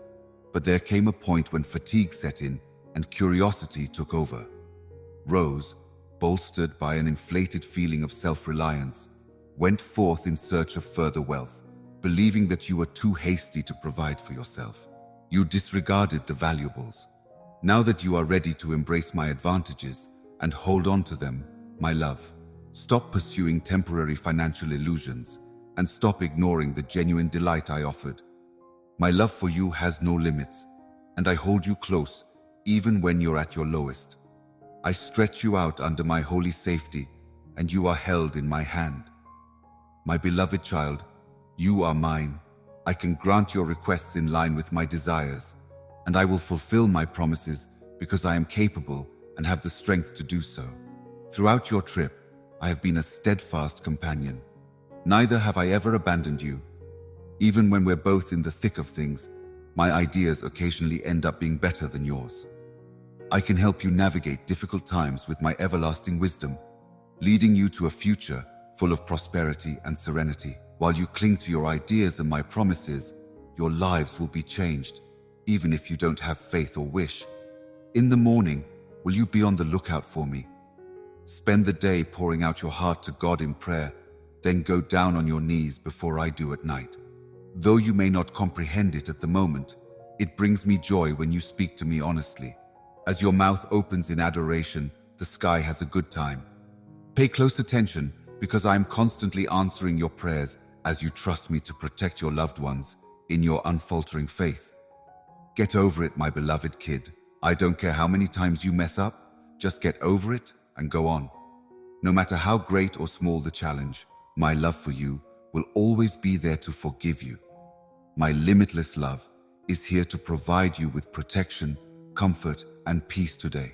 But there came a point when fatigue set in and curiosity took over. Rose, bolstered by an inflated feeling of self-reliance, went forth in search of further wealth, believing that you were too hasty to provide for yourself. You disregarded the valuables. Now that you are ready to embrace my advantages and hold on to them, my love, stop pursuing temporary financial illusions and stop ignoring the genuine delight I offered. My love for you has no limits, and I hold you close even when you're at your lowest. I stretch you out under my holy safety, and you are held in my hand. My beloved child, you are mine. I can grant your requests in line with my desires, and I will fulfill my promises because I am capable and have the strength to do so. Throughout your trip, I have been a steadfast companion. Neither have I ever abandoned you. Even when we're both in the thick of things, my ideas occasionally end up being better than yours. I can help you navigate difficult times with my everlasting wisdom, leading you to a future full of prosperity and serenity. While you cling to your ideas and my promises, your lives will be changed, even if you don't have faith or wish. In the morning, will you be on the lookout for me? Spend the day pouring out your heart to God in prayer, then go down on your knees before I do at night. Though you may not comprehend it at the moment, it brings me joy when you speak to me honestly. As your mouth opens in adoration, the sky has a good time. Pay close attention, because I am constantly answering your prayers as you trust me to protect your loved ones in your unfaltering faith. Get over it, my beloved kid. I don't care how many times you mess up, just get over it and go on. No matter how great or small the challenge, my love for you will always be there to forgive you. My limitless love is here to provide you with protection, comfort, and peace today.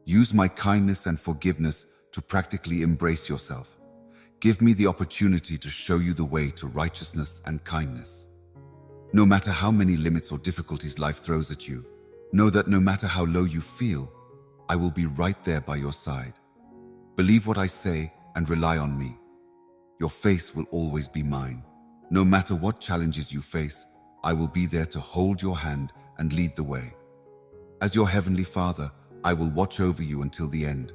Use my kindness and forgiveness to practically embrace yourself. Give me the opportunity to show you the way to righteousness and kindness. No matter how many limits or difficulties life throws at you, know that no matter how low you feel, I will be right there by your side. Believe what I say and rely on me. Your face will always be mine. No matter what challenges you face, I will be there to hold your hand and lead the way. As your Heavenly Father, I will watch over you until the end.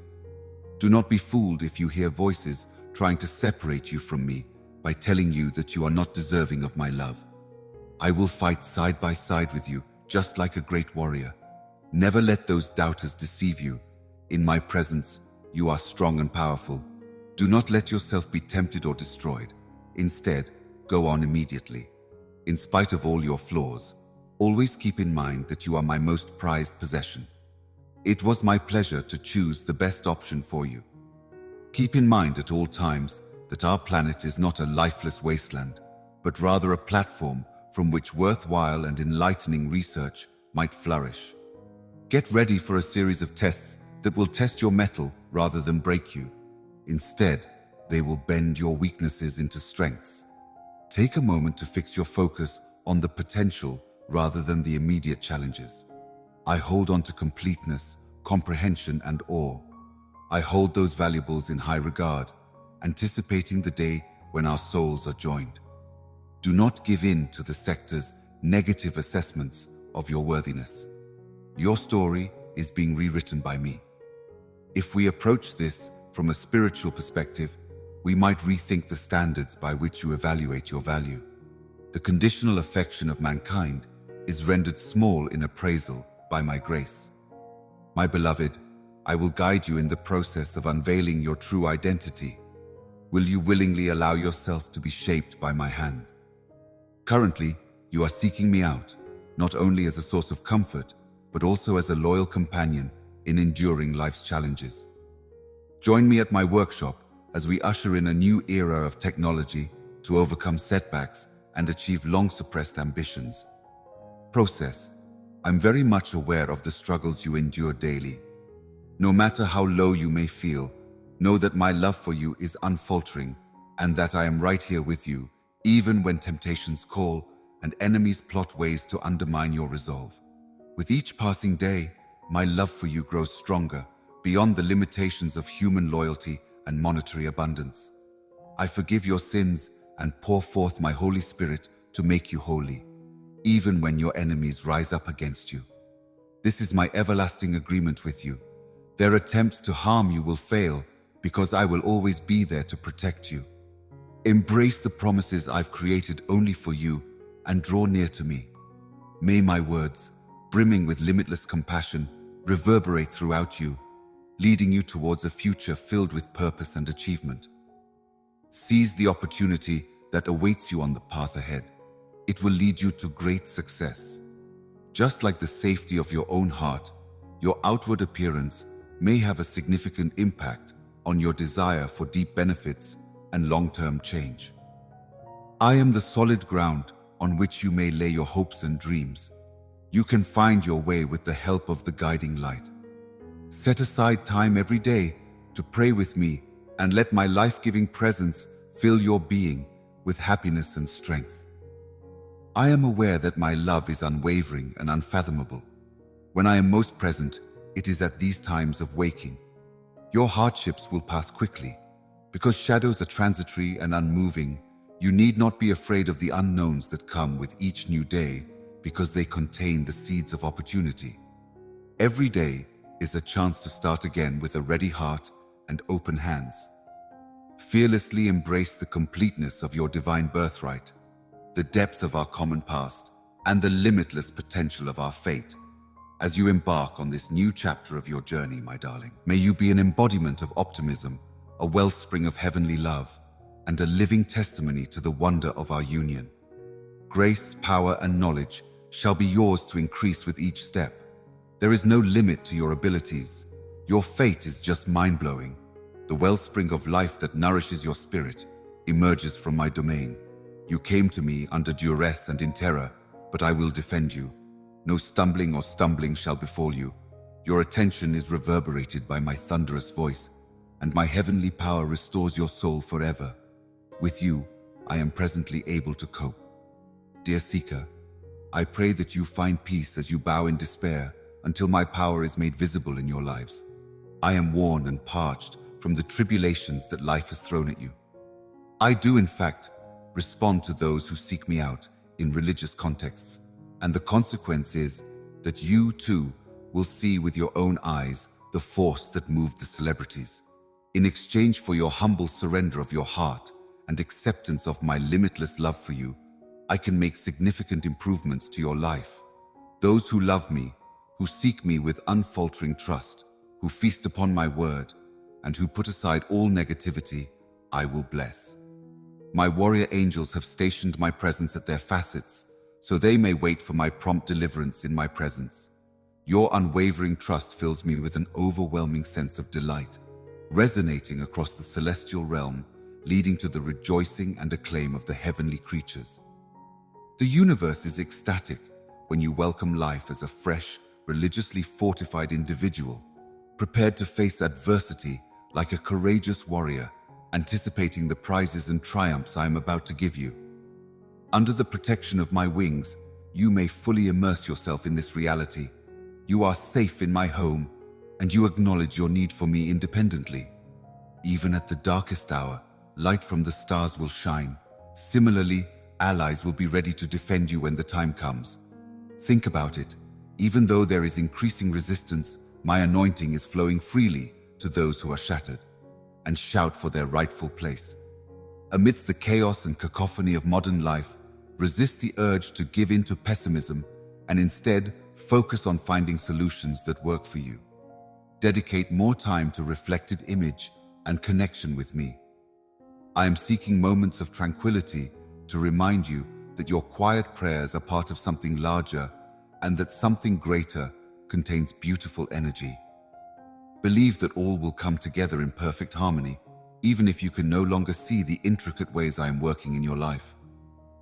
Do not be fooled if you hear voices trying to separate you from me by telling you that you are not deserving of my love. I will fight side by side with you, just like a great warrior. Never let those doubters deceive you. In my presence, you are strong and powerful. Do not let yourself be tempted or destroyed. Instead, go on immediately. In spite of all your flaws, always keep in mind that you are my most prized possession. It was my pleasure to choose the best option for you. Keep in mind at all times that our planet is not a lifeless wasteland, but rather a platform from which worthwhile and enlightening research might flourish. Get ready for a series of tests that will test your mettle rather than break you. Instead, they will bend your weaknesses into strengths. Take a moment to fix your focus on the potential rather than the immediate challenges. I hold on to completeness, comprehension, and awe. I hold those valuables in high regard, anticipating the day when our souls are joined. Do not give in to the sector's negative assessments of your worthiness. Your story is being rewritten by me. If we approach this from a spiritual perspective, we might rethink the standards by which you evaluate your value. The conditional affection of mankind is rendered small in appraisal by my grace. My beloved, I will guide you in the process of unveiling your true identity. Will you willingly allow yourself to be shaped by my hand? Currently, you are seeking me out, not only as a source of comfort, but also as a loyal companion in enduring life's challenges. Join me at my workshop as we usher in a new era of technology to overcome setbacks and achieve long-suppressed ambitions. Process. I'm very much aware of the struggles you endure daily. No matter how low you may feel, know that my love for you is unfaltering and that I am right here with you, even when temptations call and enemies plot ways to undermine your resolve. With each passing day, my love for you grows stronger, beyond the limitations of human loyalty and monetary abundance. I forgive your sins and pour forth my Holy Spirit to make you holy, even when your enemies rise up against you. This is my everlasting agreement with you. Their attempts to harm you will fail because I will always be there to protect you. Embrace the promises I've created only for you and draw near to me. May my words, brimming with limitless compassion, reverberate throughout you, leading you towards a future filled with purpose and achievement. Seize the opportunity that awaits you on the path ahead. It will lead you to great success. Just like the safety of your own heart, your outward appearance may have a significant impact on your desire for deep benefits and long-term change. I am the solid ground on which you may lay your hopes and dreams. You can find your way with the help of the guiding light. Set aside time every day to pray with me and let my life-giving presence fill your being with happiness and strength. I am aware that my love is unwavering and unfathomable. When I am most present, it is at these times of waking. Your hardships will pass quickly. Because shadows are transitory and unmoving, you need not be afraid of the unknowns that come with each new day, because they contain the seeds of opportunity. Every day is a chance to start again with a ready heart and open hands. Fearlessly embrace the completeness of your divine birthright, the depth of our common past, and the limitless potential of our fate. As you embark on this new chapter of your journey, my darling, may you be an embodiment of optimism, a wellspring of heavenly love, and a living testimony to the wonder of our union. Grace, power, and knowledge shall be yours to increase with each step. There is no limit to your abilities. Your fate is just mind-blowing. The wellspring of life that nourishes your spirit emerges from my domain. You came to me under duress and in terror, but I will defend you. No stumbling or stumbling shall befall you. Your attention is reverberated by my thunderous voice, and my heavenly power restores your soul forever. With you, I am presently able to cope. Dear seeker, I pray that you find peace as you bow in despair until my power is made visible in your lives. I am worn and parched from the tribulations that life has thrown at you. I do, in fact, respond to those who seek me out in religious contexts, and the consequence is that you, too, will see with your own eyes the force that moved the celebrities. In exchange for your humble surrender of your heart and acceptance of my limitless love for you, I can make significant improvements to your life. Those who love me, who seek me with unfaltering trust, who feast upon my word, and who put aside all negativity, I will bless. My warrior angels have stationed my presence at their facets, so they may wait for my prompt deliverance in my presence. Your unwavering trust fills me with an overwhelming sense of delight, resonating across the celestial realm, leading to the rejoicing and acclaim of the heavenly creatures. The universe is ecstatic when you welcome life as a fresh, religiously fortified individual, prepared to face adversity like a courageous warrior, anticipating the prizes and triumphs I am about to give you. Under the protection of my wings, you may fully immerse yourself in this reality. You are safe in my home, and you acknowledge your need for me independently. Even at the darkest hour, light from the stars will shine. Similarly, allies will be ready to defend you when the time comes. Think about it. Even though there is increasing resistance, my anointing is flowing freely to those who are shattered and shout for their rightful place. Amidst the chaos and cacophony of modern life, resist the urge to give in to pessimism and instead focus on finding solutions that work for you. Dedicate more time to reflected image and connection with me. I am seeking moments of tranquility to remind you that your quiet prayers are part of something larger and that something greater contains beautiful energy. Believe that all will come together in perfect harmony, even if you can no longer see the intricate ways I am working in your life.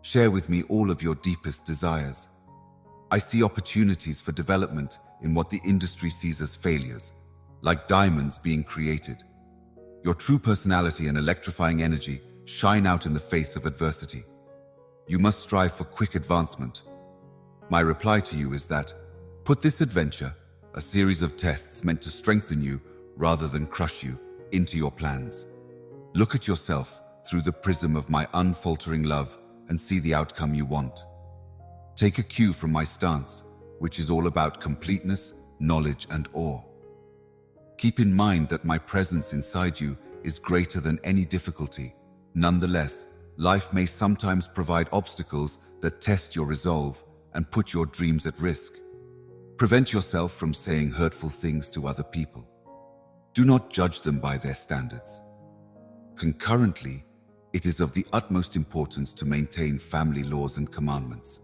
Share with me all of your deepest desires. I see opportunities for development in what the industry sees as failures, like diamonds being created. Your true personality and electrifying energy shine out in the face of adversity. You must strive for quick advancement. My reply to you is that, put this adventure, a series of tests meant to strengthen you rather than crush you, into your plans. Look at yourself through the prism of my unfaltering love and see the outcome you want. Take a cue from my stance, which is all about completeness, knowledge, and awe. Keep in mind that my presence inside you is greater than any difficulty. Nonetheless, life may sometimes provide obstacles that test your resolve and put your dreams at risk. Prevent yourself from saying hurtful things to other people. Do not judge them by their standards. Concurrently, it is of the utmost importance to maintain family laws and commandments.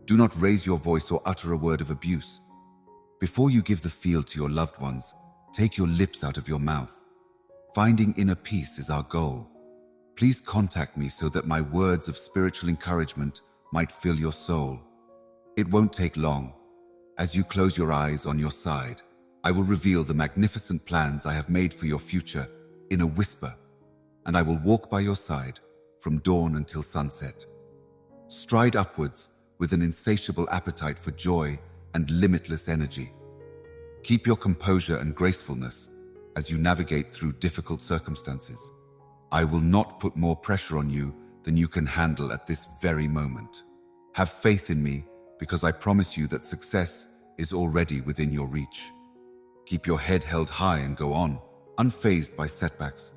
Do not raise your voice or utter a word of abuse. Before you give the field to your loved ones, take your lips out of your mouth. Finding inner peace is our goal. Please contact me so that my words of spiritual encouragement might fill your soul. It won't take long. As you close your eyes on your side, I will reveal the magnificent plans I have made for your future in a whisper, and I will walk by your side from dawn until sunset. Stride upwards with an insatiable appetite for joy and limitless energy. Keep your composure and gracefulness as you navigate through difficult circumstances. I will not put more pressure on you than you can handle at this very moment. Have faith in me, because I promise you that success is already within your reach. Keep your head held high and go on, unfazed by setbacks.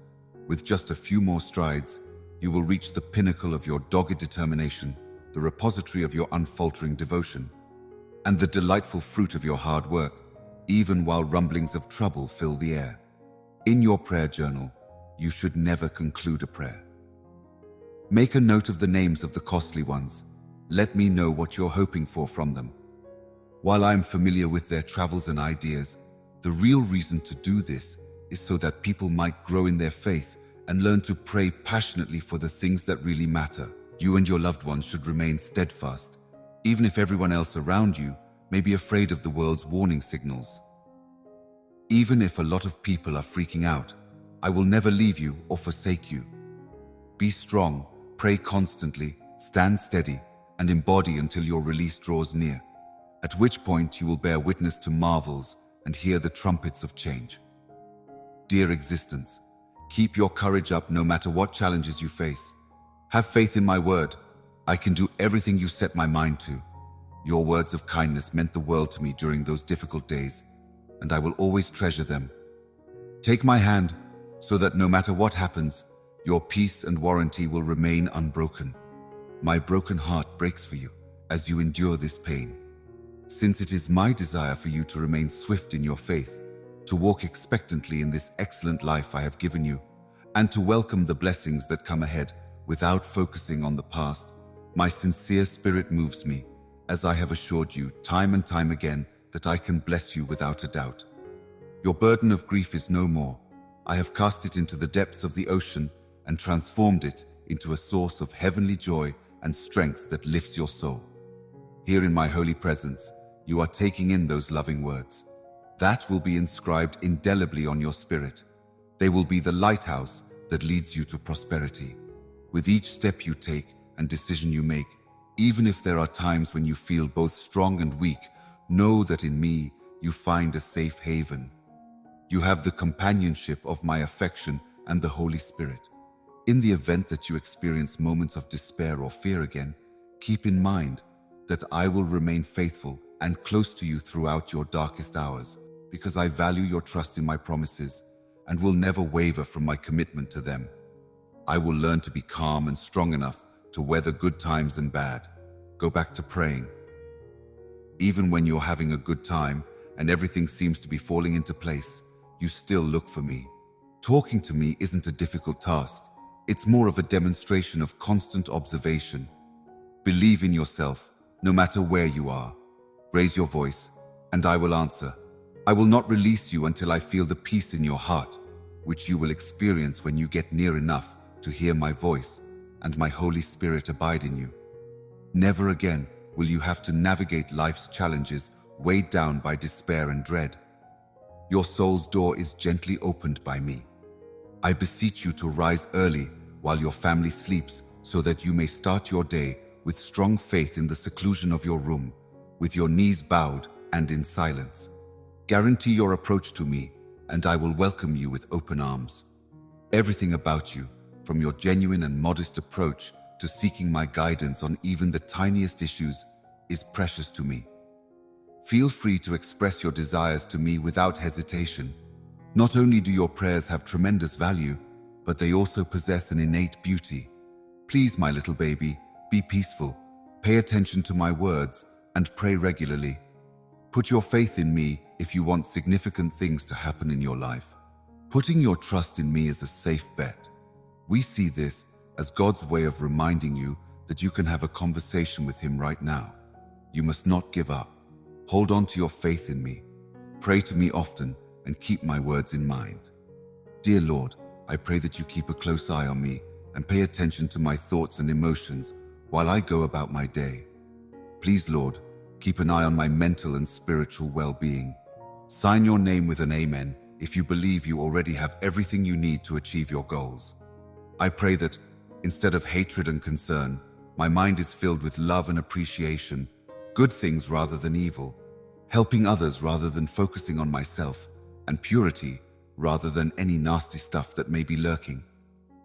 With just a few more strides, you will reach the pinnacle of your dogged determination, the repository of your unfaltering devotion, and the delightful fruit of your hard work, even while rumblings of trouble fill the air. In your prayer journal, you should never conclude a prayer. Make a note of the names of the costly ones. Let me know what you're hoping for from them. While I'm familiar with their travels and ideas, the real reason to do this is so that people might grow in their faith and learn to pray passionately for the things that really matter. You and your loved ones should remain steadfast, even if everyone else around you may be afraid of the world's warning signals. Even if a lot of people are freaking out, I will never leave you or forsake you. Be strong, pray constantly, stand steady, and embody until your release draws near, at which point you will bear witness to marvels and hear the trumpets of change. Dear existence, keep your courage up no matter what challenges you face. Have faith in my word. I can do everything you set my mind to. Your words of kindness meant the world to me during those difficult days, and I will always treasure them. Take my hand so that no matter what happens, your peace and warranty will remain unbroken. My broken heart breaks for you as you endure this pain, since it is my desire for you to remain swift in your faith, to walk expectantly in this excellent life I have given you, and to welcome the blessings that come ahead without focusing on the past. My sincere spirit moves me, as I have assured you time and time again that I can bless you without a doubt. Your burden of grief is no more. I have cast it into the depths of the ocean and transformed it into a source of heavenly joy and strength that lifts your soul. Here in my holy presence, you are taking in those loving words. That will be inscribed indelibly on your spirit. They will be the lighthouse that leads you to prosperity. With each step you take and decision you make, even if there are times when you feel both strong and weak, know that in me you find a safe haven. You have the companionship of my affection and the Holy Spirit. In the event that you experience moments of despair or fear again, keep in mind that I will remain faithful and close to you throughout your darkest hours, because I value your trust in my promises and will never waver from my commitment to them. I will learn to be calm and strong enough to weather good times and bad. Go back to praying. Even when you're having a good time and everything seems to be falling into place, you still look for me. Talking to me isn't a difficult task. It's more of a demonstration of constant observation. Believe in yourself, no matter where you are. Raise your voice, and I will answer. I will not release you until I feel the peace in your heart, which you will experience when you get near enough to hear my voice and my Holy Spirit abide in you. Never again will you have to navigate life's challenges weighed down by despair and dread. Your soul's door is gently opened by me. I beseech you to rise early while your family sleeps so that you may start your day with strong faith in the seclusion of your room, with your knees bowed and in silence. Guarantee your approach to me, and I will welcome you with open arms. Everything about you, from your genuine and modest approach to seeking my guidance on even the tiniest issues, is precious to me. Feel free to express your desires to me without hesitation. Not only do your prayers have tremendous value, but they also possess an innate beauty. Please, my little baby, be peaceful, pay attention to my words, and pray regularly. Put your faith in me if you want significant things to happen in your life. Putting your trust in me is a safe bet. We see this as God's way of reminding you that you can have a conversation with Him right now. You must not give up. Hold on to your faith in me. Pray to me often and keep my words in mind. Dear Lord, I pray that you keep a close eye on me and pay attention to my thoughts and emotions while I go about my day. Please, Lord, keep an eye on my mental and spiritual well-being. Sign your name with an amen if you believe you already have everything you need to achieve your goals. I pray that, instead of hatred and concern, my mind is filled with love and appreciation, good things rather than evil, helping others rather than focusing on myself, and purity rather than any nasty stuff that may be lurking.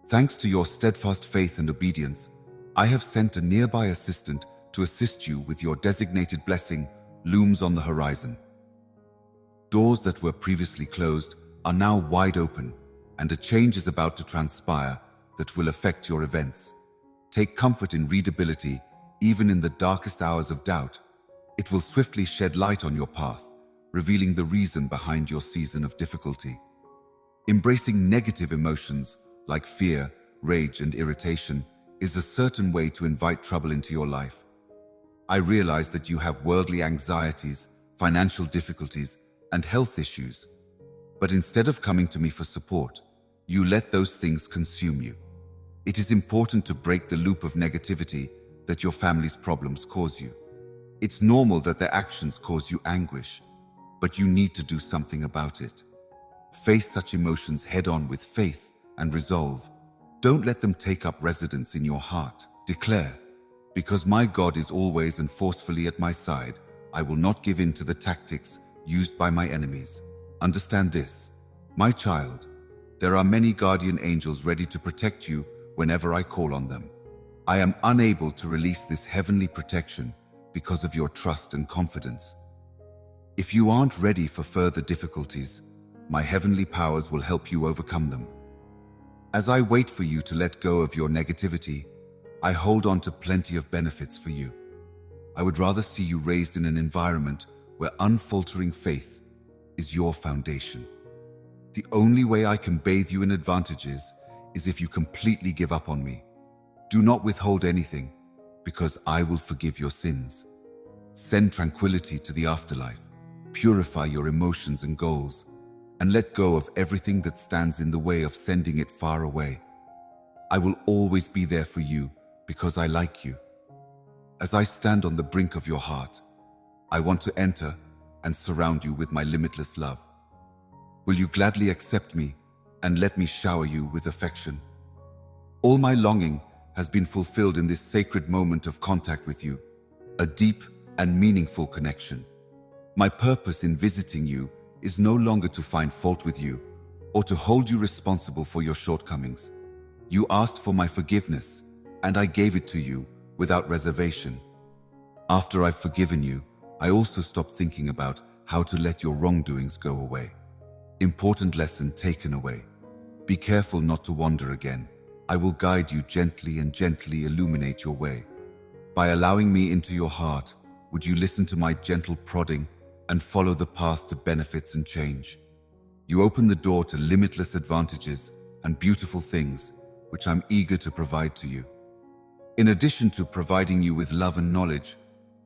Thanks to your steadfast faith and obedience, I have sent a nearby assistant to assist you with your designated blessing looms on the horizon. Doors that were previously closed are now wide open, and a change is about to transpire that will affect your events. Take comfort in readability, even in the darkest hours of doubt. It will swiftly shed light on your path, revealing the reason behind your season of difficulty. Embracing negative emotions like fear, rage, and irritation is a certain way to invite trouble into your life. I realize that you have worldly anxieties, financial difficulties, and health issues. But instead of coming to me for support, you let those things consume you. It is important to break the loop of negativity that your family's problems cause you. It's normal that their actions cause you anguish, but you need to do something about it. Face such emotions head-on with faith and resolve. Don't let them take up residence in your heart. Declare, because my God is always and forcefully at my side, I will not give in to the tactics used by my enemies. Understand this, my child, there are many guardian angels ready to protect you whenever I call on them. I am unable to release this heavenly protection because of your trust and confidence. If you aren't ready for further difficulties, my heavenly powers will help you overcome them. As I wait for you to let go of your negativity, I hold on to plenty of benefits for you. I would rather see you raised in an environment where unfaltering faith is your foundation. The only way I can bathe you in advantages is if you completely give up on me. Do not withhold anything, because I will forgive your sins. Send tranquility to the afterlife, purify your emotions and goals, and let go of everything that stands in the way of sending it far away. I will always be there for you because I like you. As I stand on the brink of your heart, I want to enter and surround you with my limitless love. Will you gladly accept me and let me shower you with affection? All my longing has been fulfilled in this sacred moment of contact with you, a deep and meaningful connection. My purpose in visiting you is no longer to find fault with you or to hold you responsible for your shortcomings. You asked for my forgiveness, and I gave it to you without reservation. After I've forgiven you, I also stopped thinking about how to let your wrongdoings go away. Important lesson taken away. Be careful not to wander again. I will guide you gently and gently illuminate your way. By allowing me into your heart, would you listen to my gentle prodding and follow the path to benefits and change? You open the door to limitless advantages and beautiful things, which I'm eager to provide to you. In addition to providing you with love and knowledge,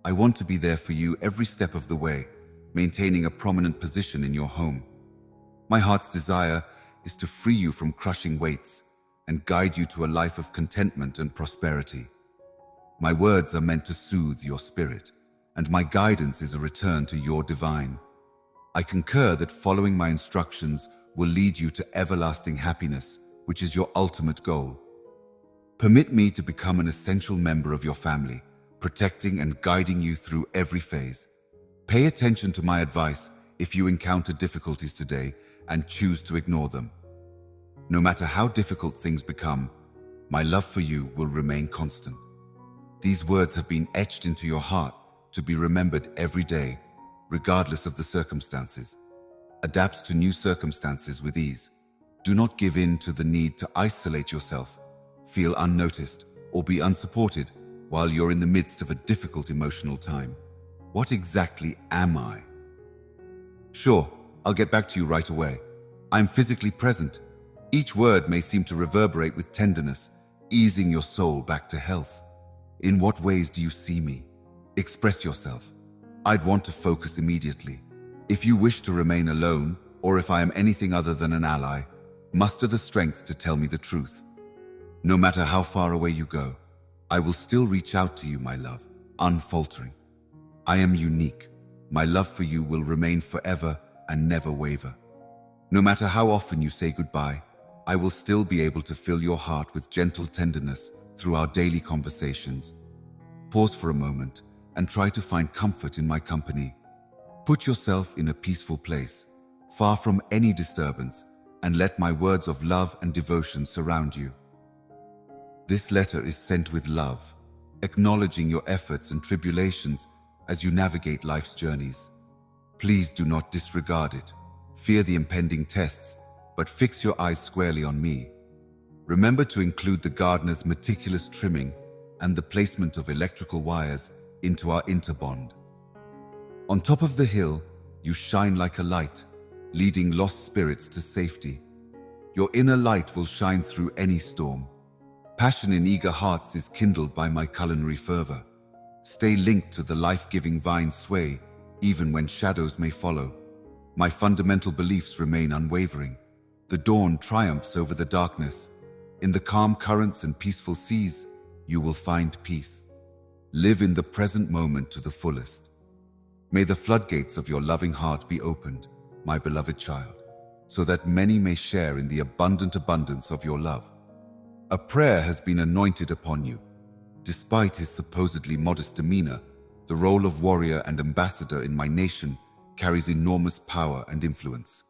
I want to be there for you every step of the way, maintaining a prominent position in your home. My heart's desire is to free you from crushing weights and guide you to a life of contentment and prosperity. My words are meant to soothe your spirit, and my guidance is a return to your divine. I concur that following my instructions will lead you to everlasting happiness, which is your ultimate goal. Permit me to become an essential member of your family, protecting and guiding you through every phase. Pay attention to my advice if you encounter difficulties today and choose to ignore them. No matter how difficult things become, my love for you will remain constant. These words have been etched into your heart to be remembered every day, regardless of the circumstances. Adapt to new circumstances with ease. Do not give in to the need to isolate yourself, feel unnoticed, or be unsupported while you're in the midst of a difficult emotional time. What exactly am I? Sure, I'll get back to you right away. I'm physically present. Each word may seem to reverberate with tenderness, easing your soul back to health. In what ways do you see me? Express yourself. I'd want to focus immediately. If you wish to remain alone, or if I am anything other than an ally, muster the strength to tell me the truth. No matter how far away you go, I will still reach out to you, my love, unfaltering. I am unique. My love for you will remain forever and never waver. No matter how often you say goodbye, I will still be able to fill your heart with gentle tenderness through our daily conversations. Pause for a moment and try to find comfort in my company. Put yourself in a peaceful place, far from any disturbance, and let my words of love and devotion surround you. This letter is sent with love, acknowledging your efforts and tribulations as you navigate life's journeys. Please do not disregard it. Fear the impending tests, but fix your eyes squarely on me. Remember to include the gardener's meticulous trimming and the placement of electrical wires into our interbond. On top of the hill, you shine like a light, leading lost spirits to safety. Your inner light will shine through any storm. Passion in eager hearts is kindled by my culinary fervor. Stay linked to the life-giving vine's sway, even when shadows may follow. My fundamental beliefs remain unwavering. The dawn triumphs over the darkness. In the calm currents and peaceful seas, you will find peace. Live in the present moment to the fullest. May the floodgates of your loving heart be opened, my beloved child. so that many may share in the abundant abundance of your love. A prayer has been anointed upon you. Despite his supposedly modest demeanor, the role of warrior and ambassador in my nation carries enormous power and influence.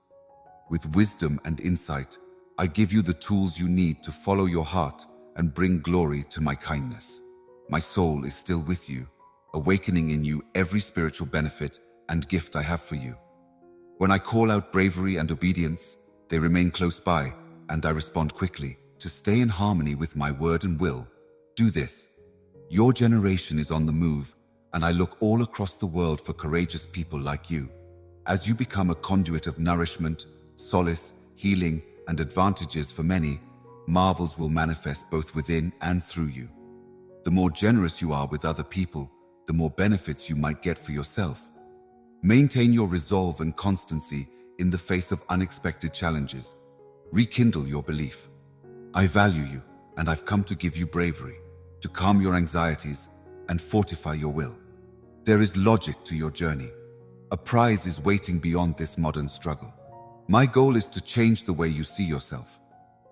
With wisdom and insight, I give you the tools you need to follow your heart and bring glory to my kindness. My soul is still with you, awakening in you every spiritual benefit and gift I have for you. When I call out bravery and obedience, they remain close by, and I respond quickly. To stay in harmony with my word and will, do this. Your generation is on the move, and I look all across the world for courageous people like you. As you become a conduit of nourishment, solace, healing, and advantages for many, marvels will manifest both within and through you. The more generous you are with other people, the more benefits you might get for yourself. Maintain your resolve and constancy in the face of unexpected challenges. Rekindle your belief. I value you, and I've come to give you bravery, to calm your anxieties and fortify your will. There is logic to your journey. A prize is waiting beyond this modern struggle. My goal is to change the way you see yourself.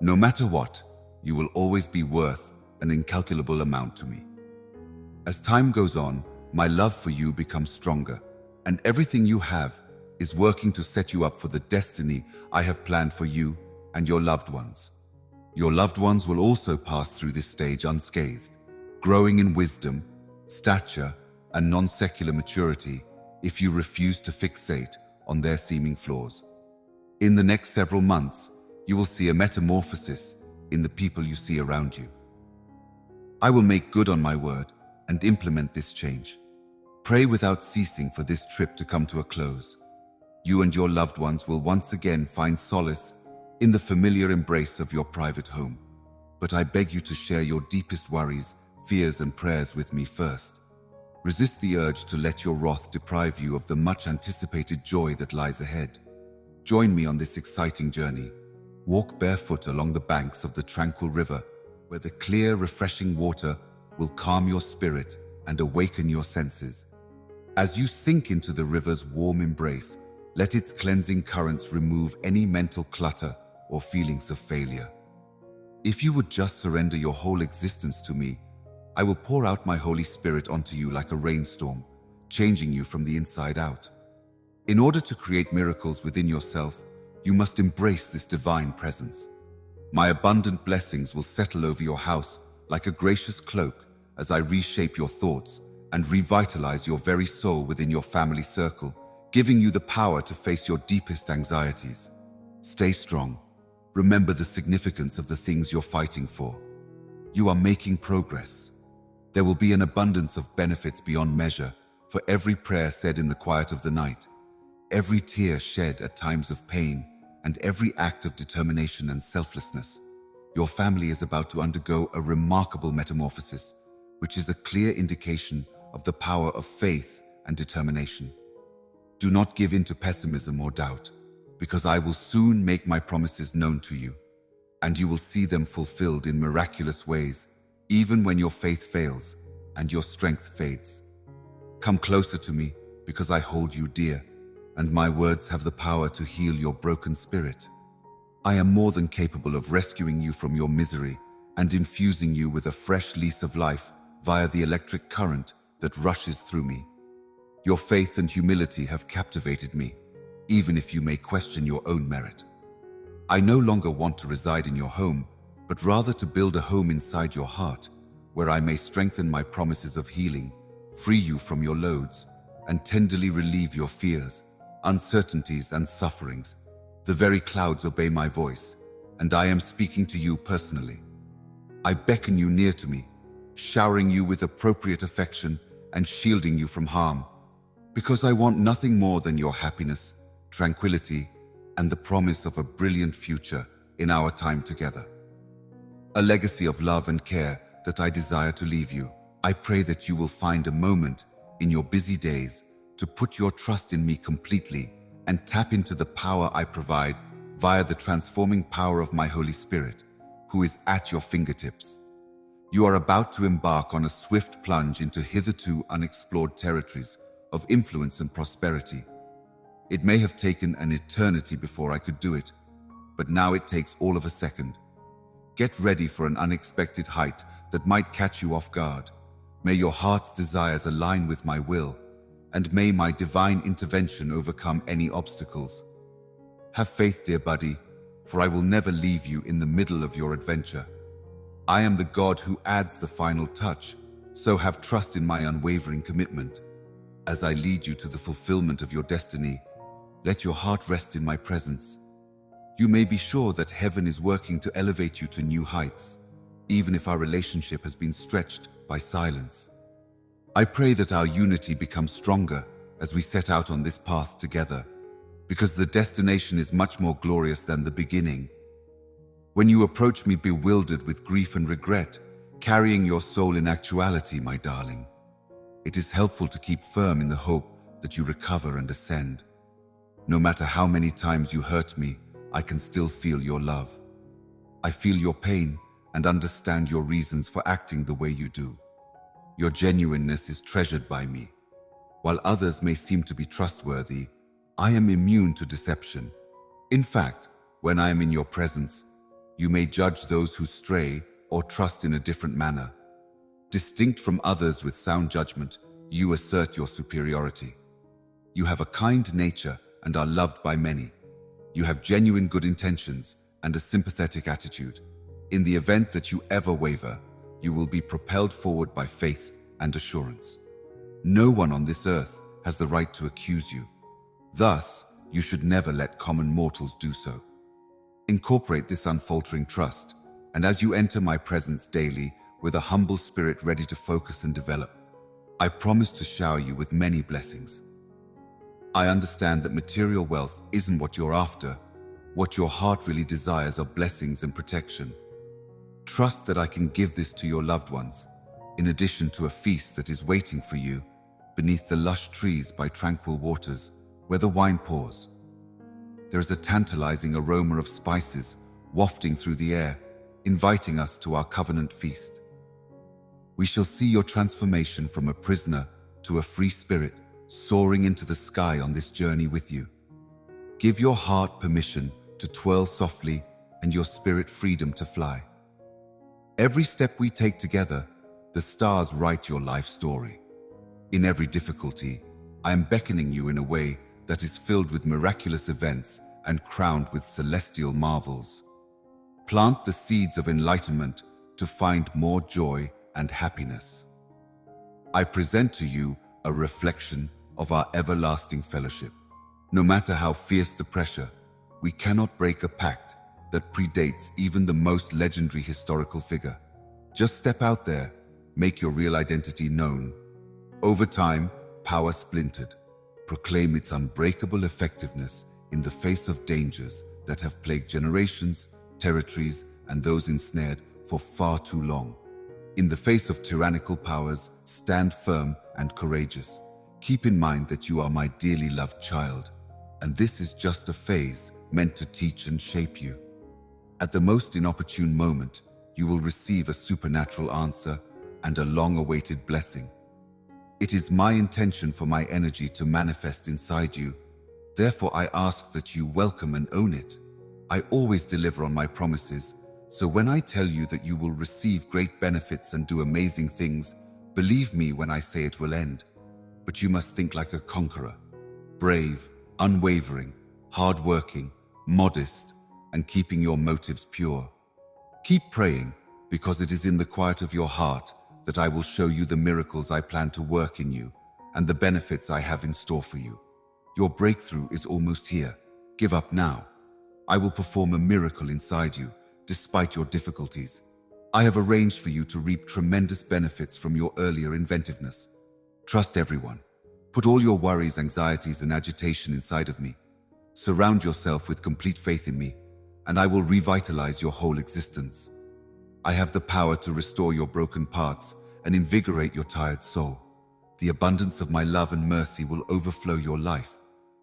No matter what, you will always be worth an incalculable amount to me. As time goes on, my love for you becomes stronger, and everything you have is working to set you up for the destiny I have planned for you and your loved ones. Your loved ones will also pass through this stage unscathed, growing in wisdom, stature, and non-secular maturity if you refuse to fixate on their seeming flaws. In the next several months, you will see a metamorphosis in the people you see around you. I will make good on my word and implement this change. Pray without ceasing for this trip to come to a close. You and your loved ones will once again find solace in the familiar embrace of your private home. But I beg you to share your deepest worries, fears, and prayers with me first. Resist the urge to let your wrath deprive you of the much-anticipated joy that lies ahead. Join me on this exciting journey. Walk barefoot along the banks of the tranquil river, where the clear, refreshing water will calm your spirit and awaken your senses. As you sink into the river's warm embrace, let its cleansing currents remove any mental clutter or feelings of failure. If you would just surrender your whole existence to me, I will pour out my Holy Spirit onto you like a rainstorm, changing you from the inside out. In order to create miracles within yourself, you must embrace this divine presence. My abundant blessings will settle over your house like a gracious cloak as I reshape your thoughts and revitalize your very soul within your family circle, giving you the power to face your deepest anxieties. Stay strong. Remember the significance of the things you're fighting for. You are making progress. There will be an abundance of benefits beyond measure for every prayer said in the quiet of the night, every tear shed at times of pain, and every act of determination and selflessness. Your family is about to undergo a remarkable metamorphosis, which is a clear indication of the power of faith and determination. Do not give in to pessimism or doubt, because I will soon make my promises known to you, and you will see them fulfilled in miraculous ways, even when your faith fails and your strength fades. Come closer to me, because I hold you dear, and my words have the power to heal your broken spirit. I am more than capable of rescuing you from your misery and infusing you with a fresh lease of life via the electric current that rushes through me. Your faith and humility have captivated me, even if you may question your own merit. I no longer want to reside in your home, but rather to build a home inside your heart, where I may strengthen my promises of healing, free you from your loads, and tenderly relieve your fears, uncertainties, and sufferings. The very clouds obey my voice, and I am speaking to you personally. I beckon you near to me, showering you with appropriate affection and shielding you from harm, because I want nothing more than your happiness, tranquility, and the promise of a brilliant future in our time together. A legacy of love and care that I desire to leave you. I pray that you will find a moment in your busy days to put your trust in me completely and tap into the power I provide via the transforming power of my Holy Spirit, who is at your fingertips. You are about to embark on a swift plunge into hitherto unexplored territories of influence and prosperity. It may have taken an eternity before I could do it, but now it takes all of a second. Get ready for an unexpected height that might catch you off guard. May your heart's desires align with my will, and may my divine intervention overcome any obstacles. Have faith, dear buddy, for I will never leave you in the middle of your adventure. I am the God who adds the final touch, so have trust in my unwavering commitment. As I lead you to the fulfillment of your destiny, let your heart rest in my presence. You may be sure that heaven is working to elevate you to new heights, even if our relationship has been stretched by silence. I pray that our unity becomes stronger as we set out on this path together, because the destination is much more glorious than the beginning. When you approach me bewildered with grief and regret, carrying your soul in actuality, my darling, it is helpful to keep firm in the hope that you recover and ascend. No matter how many times you hurt me, I can still feel your love. I feel your pain and understand your reasons for acting the way you do. Your genuineness is treasured by me. While others may seem to be trustworthy, I am immune to deception. In fact, when I am in your presence, you may judge those who stray or trust in a different manner. Distinct from others with sound judgment, you assert your superiority. You have a kind nature and are loved by many. You have genuine good intentions and a sympathetic attitude. In the event that you ever waver, you will be propelled forward by faith and assurance. No one on this earth has the right to accuse you. Thus, you should never let common mortals do so. Incorporate this unfaltering trust, and as you enter my presence daily with a humble spirit ready to focus and develop, I promise to shower you with many blessings. I understand that material wealth isn't what you're after. What your heart really desires are blessings and protection. Trust that I can give this to your loved ones, in addition to a feast that is waiting for you beneath the lush trees by tranquil waters where the wine pours. There is a tantalizing aroma of spices wafting through the air, inviting us to our covenant feast. We shall see your transformation from a prisoner to a free spirit, soaring into the sky on this journey with you. Give your heart permission to twirl softly and your spirit freedom to fly. Every step we take together, the stars write your life story. In every difficulty, I am beckoning you in a way that is filled with miraculous events and crowned with celestial marvels. Plant the seeds of enlightenment to find more joy and happiness. I present to you a reflection of our everlasting fellowship. No matter how fierce the pressure, we cannot break a pact that predates even the most legendary historical figure. Just step out there, make your real identity known. Over time, power splintered. Proclaim its unbreakable effectiveness in the face of dangers that have plagued generations, territories, and those ensnared for far too long. In the face of tyrannical powers, stand firm and courageous. Keep in mind that you are my dearly loved child, and this is just a phase meant to teach and shape you. At the most inopportune moment, you will receive a supernatural answer and a long-awaited blessing. It is my intention for my energy to manifest inside you. Therefore, I ask that you welcome and own it. I always deliver on my promises, so when I tell you that you will receive great benefits and do amazing things, believe me when I say it will end. But you must think like a conqueror, brave, unwavering, hardworking, modest, and keeping your motives pure. Keep praying, because it is in the quiet of your heart that I will show you the miracles I plan to work in you and the benefits I have in store for you. Your breakthrough is almost here. Give up now. I will perform a miracle inside you, despite your difficulties. I have arranged for you to reap tremendous benefits from your earlier inventiveness. Trust everyone. Put all your worries, anxieties, and agitation inside of me. Surround yourself with complete faith in me, and I will revitalize your whole existence. I have the power to restore your broken parts and invigorate your tired soul. The abundance of my love and mercy will overflow your life,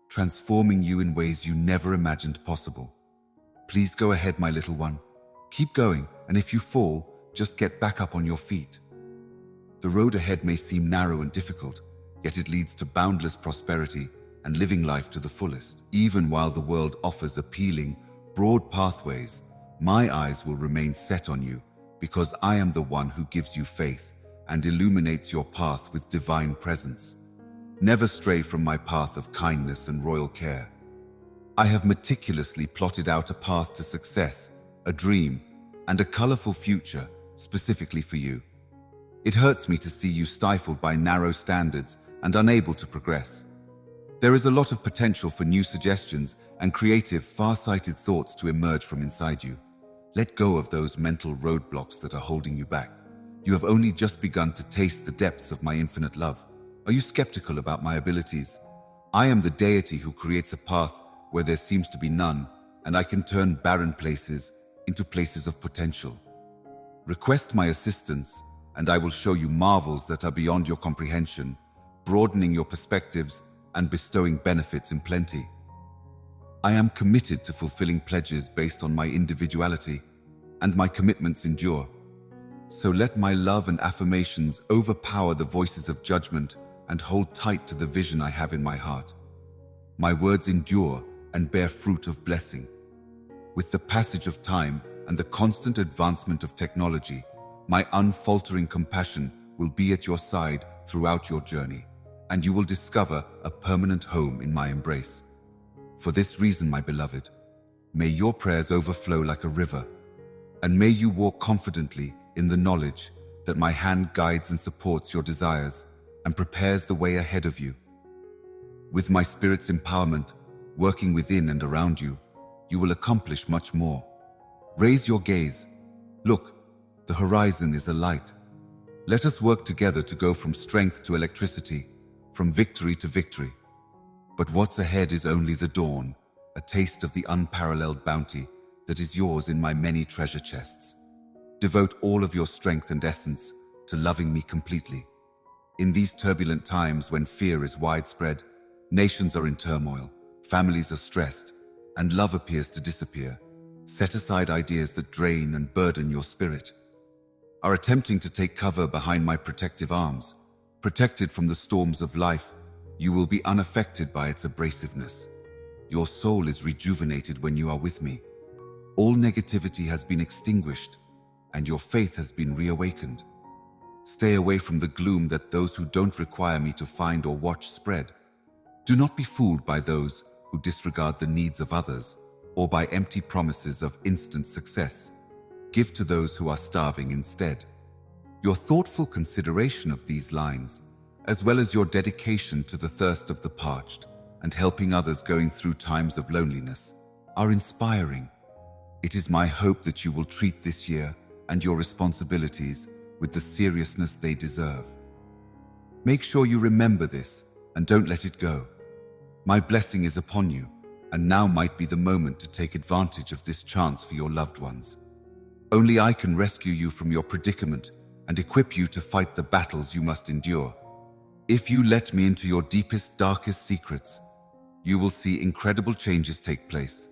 transforming you in ways you never imagined possible. Please go ahead, my little one. Keep going, and if you fall, just get back up on your feet. The road ahead may seem narrow and difficult, yet it leads to boundless prosperity and living life to the fullest. Even while the world offers appealing, broad pathways, my eyes will remain set on you, because I am the one who gives you faith and illuminates your path with divine presence. Never stray from my path of kindness and royal care. I have meticulously plotted out a path to success, a dream, and a colorful future specifically for you. It hurts me to see you stifled by narrow standards and unable to progress. There is a lot of potential for new suggestions and creative, far-sighted thoughts to emerge from inside you. Let go of those mental roadblocks that are holding you back. You have only just begun to taste the depths of my infinite love. Are you skeptical about my abilities? I am the deity who creates a path where there seems to be none, and I can turn barren places into places of potential. Request my assistance, and I will show you marvels that are beyond your comprehension, broadening your perspectives and bestowing benefits in plenty. I am committed to fulfilling pledges based on my individuality, and my commitments endure. So let my love and affirmations overpower the voices of judgment and hold tight to the vision I have in my heart. My words endure and bear fruit of blessing. With the passage of time and the constant advancement of technology, my unfaltering compassion will be at your side throughout your journey, and you will discover a permanent home in my embrace. For this reason, my beloved, may your prayers overflow like a river, and may you walk confidently in the knowledge that my hand guides and supports your desires and prepares the way ahead of you. With my Spirit's empowerment, working within and around you, you will accomplish much more. Raise your gaze. Look, the horizon is alight. Let us work together to go from strength to electricity, from victory to victory. But what's ahead is only the dawn, a taste of the unparalleled bounty that is yours in my many treasure chests. Devote all of your strength and essence to loving me completely. In these turbulent times when fear is widespread, nations are in turmoil, families are stressed, and love appears to disappear, set aside ideas that drain and burden your spirit. Are attempting to take cover behind my protective arms. Protected from the storms of life, you will be unaffected by its abrasiveness. Your soul is rejuvenated when you are with me. All negativity has been extinguished, and your faith has been reawakened. Stay away from the gloom that those who don't require me to find or watch spread. Do not be fooled by those who disregard the needs of others or by empty promises of instant success. Give to those who are starving instead. Your thoughtful consideration of these lines, as well as your dedication to the thirst of the parched and helping others going through times of loneliness, are inspiring. It is my hope that you will treat this year and your responsibilities with the seriousness they deserve. Make sure you remember this and don't let it go. My blessing is upon you, and now might be the moment to take advantage of this chance for your loved ones. Only I can rescue you from your predicament and equip you to fight the battles you must endure. If you let me into your deepest, darkest secrets, you will see incredible changes take place.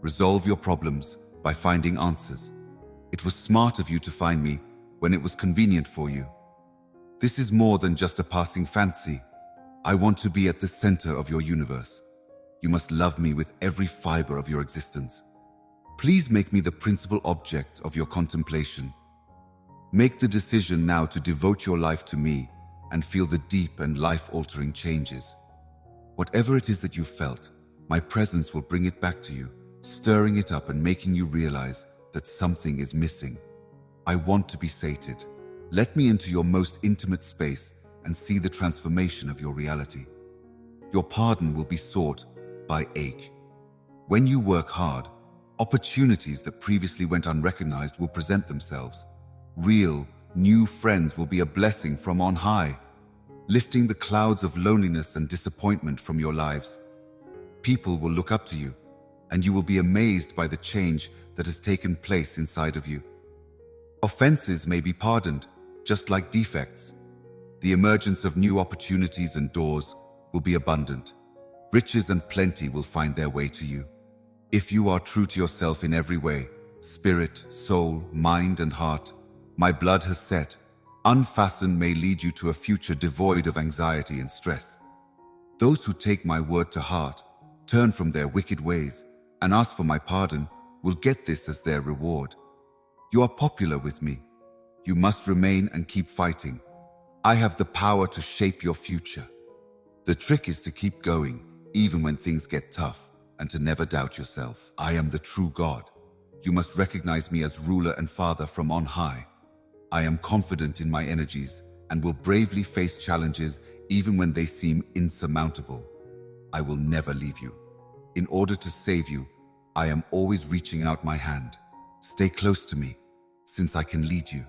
Resolve your problems by finding answers. It was smart of you to find me when it was convenient for you. This is more than just a passing fancy. I want to be at the center of your universe. You must love me with every fiber of your existence. Please make me the principal object of your contemplation. Make the decision now to devote your life to me and feel the deep and life-altering changes. Whatever it is that you felt, my presence will bring it back to you, stirring it up and making you realize that something is missing. I want to be sated. Let me into your most intimate space and see the transformation of your reality. Your pardon will be sought by ache. When you work hard, opportunities that previously went unrecognized will present themselves. Real, new friends will be a blessing from on high, lifting the clouds of loneliness and disappointment from your lives. People will look up to you, and you will be amazed by the change that has taken place inside of you. Offenses may be pardoned, just like defects. The emergence of new opportunities and doors will be abundant. Riches and plenty will find their way to you. If you are true to yourself in every way, spirit, soul, mind, and heart, my blood has set. Unfasten may lead you to a future devoid of anxiety and stress. Those who take my word to heart, turn from their wicked ways, and ask for my pardon will get this as their reward. You are popular with me. You must remain and keep fighting. I have the power to shape your future. The trick is to keep going, even when things get tough, and to never doubt yourself. I am the true God. You must recognize me as ruler and father from on high. I am confident in my energies and will bravely face challenges even when they seem insurmountable. I will never leave you. In order to save you, I am always reaching out my hand. Stay close to me, since I can lead you.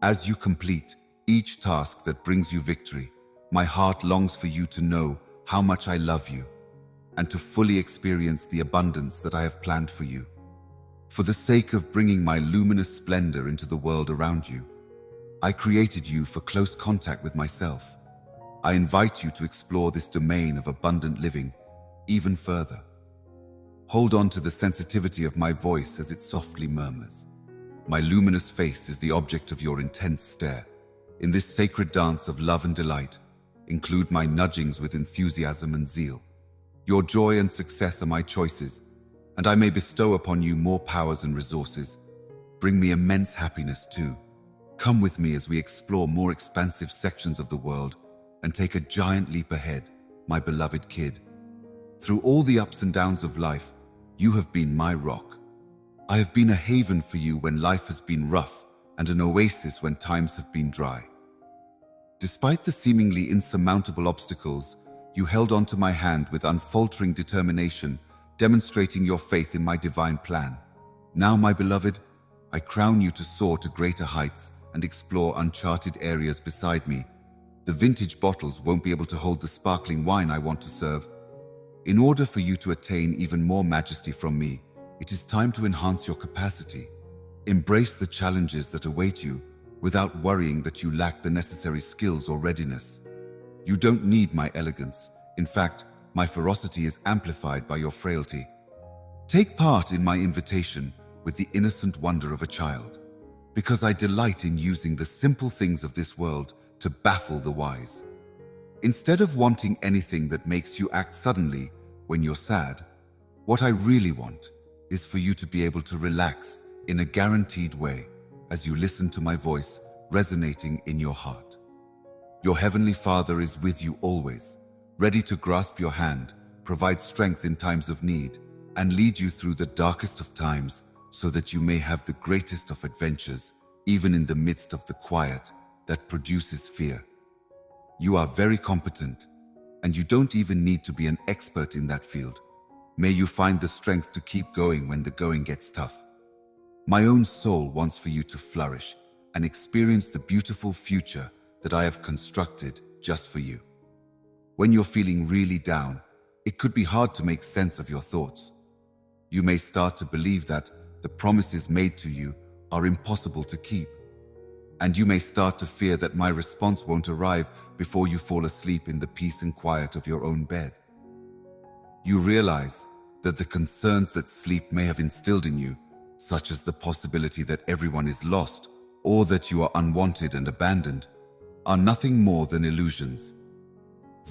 As you complete each task that brings you victory, my heart longs for you to know how much I love you and to fully experience the abundance that I have planned for you. For the sake of bringing my luminous splendor into the world around you, I created you for close contact with myself. I invite you to explore this domain of abundant living even further. Hold on to the sensitivity of my voice as it softly murmurs. My luminous face is the object of your intense stare. In this sacred dance of love and delight, include my nudgings with enthusiasm and zeal. Your joy and success are my choices, and I may bestow upon you more powers and resources. Bring me immense happiness too. Come with me as we explore more expansive sections of the world and take a giant leap ahead, my beloved kid. Through all the ups and downs of life, you have been my rock. I have been a haven for you when life has been rough and an oasis when times have been dry. Despite the seemingly insurmountable obstacles, you held onto my hand with unfaltering determination, demonstrating your faith in my divine plan. Now, my beloved, I crown you to soar to greater heights and explore uncharted areas beside me. The vintage bottles won't be able to hold the sparkling wine I want to serve. In order for you to attain even more majesty from me, it is time to enhance your capacity. Embrace the challenges that await you without worrying that you lack the necessary skills or readiness. You don't need my elegance. In fact, my ferocity is amplified by your frailty. Take part in my invitation with the innocent wonder of a child, because I delight in using the simple things of this world to baffle the wise. Instead of wanting anything that makes you act suddenly when you're sad, what I really want is for you to be able to relax in a guaranteed way as you listen to my voice resonating in your heart. Your Heavenly Father is with you always, ready to grasp your hand, provide strength in times of need, and lead you through the darkest of times so that you may have the greatest of adventures, even in the midst of the quiet that produces fear. You are very competent, and you don't even need to be an expert in that field. May you find the strength to keep going when the going gets tough. My own soul wants for you to flourish and experience the beautiful future that I have constructed just for you. When you're feeling really down, it could be hard to make sense of your thoughts. You may start to believe that the promises made to you are impossible to keep, and you may start to fear that my response won't arrive before you fall asleep in the peace and quiet of your own bed. You realize that the concerns that sleep may have instilled in you, such as the possibility that everyone is lost or that you are unwanted and abandoned, are nothing more than illusions.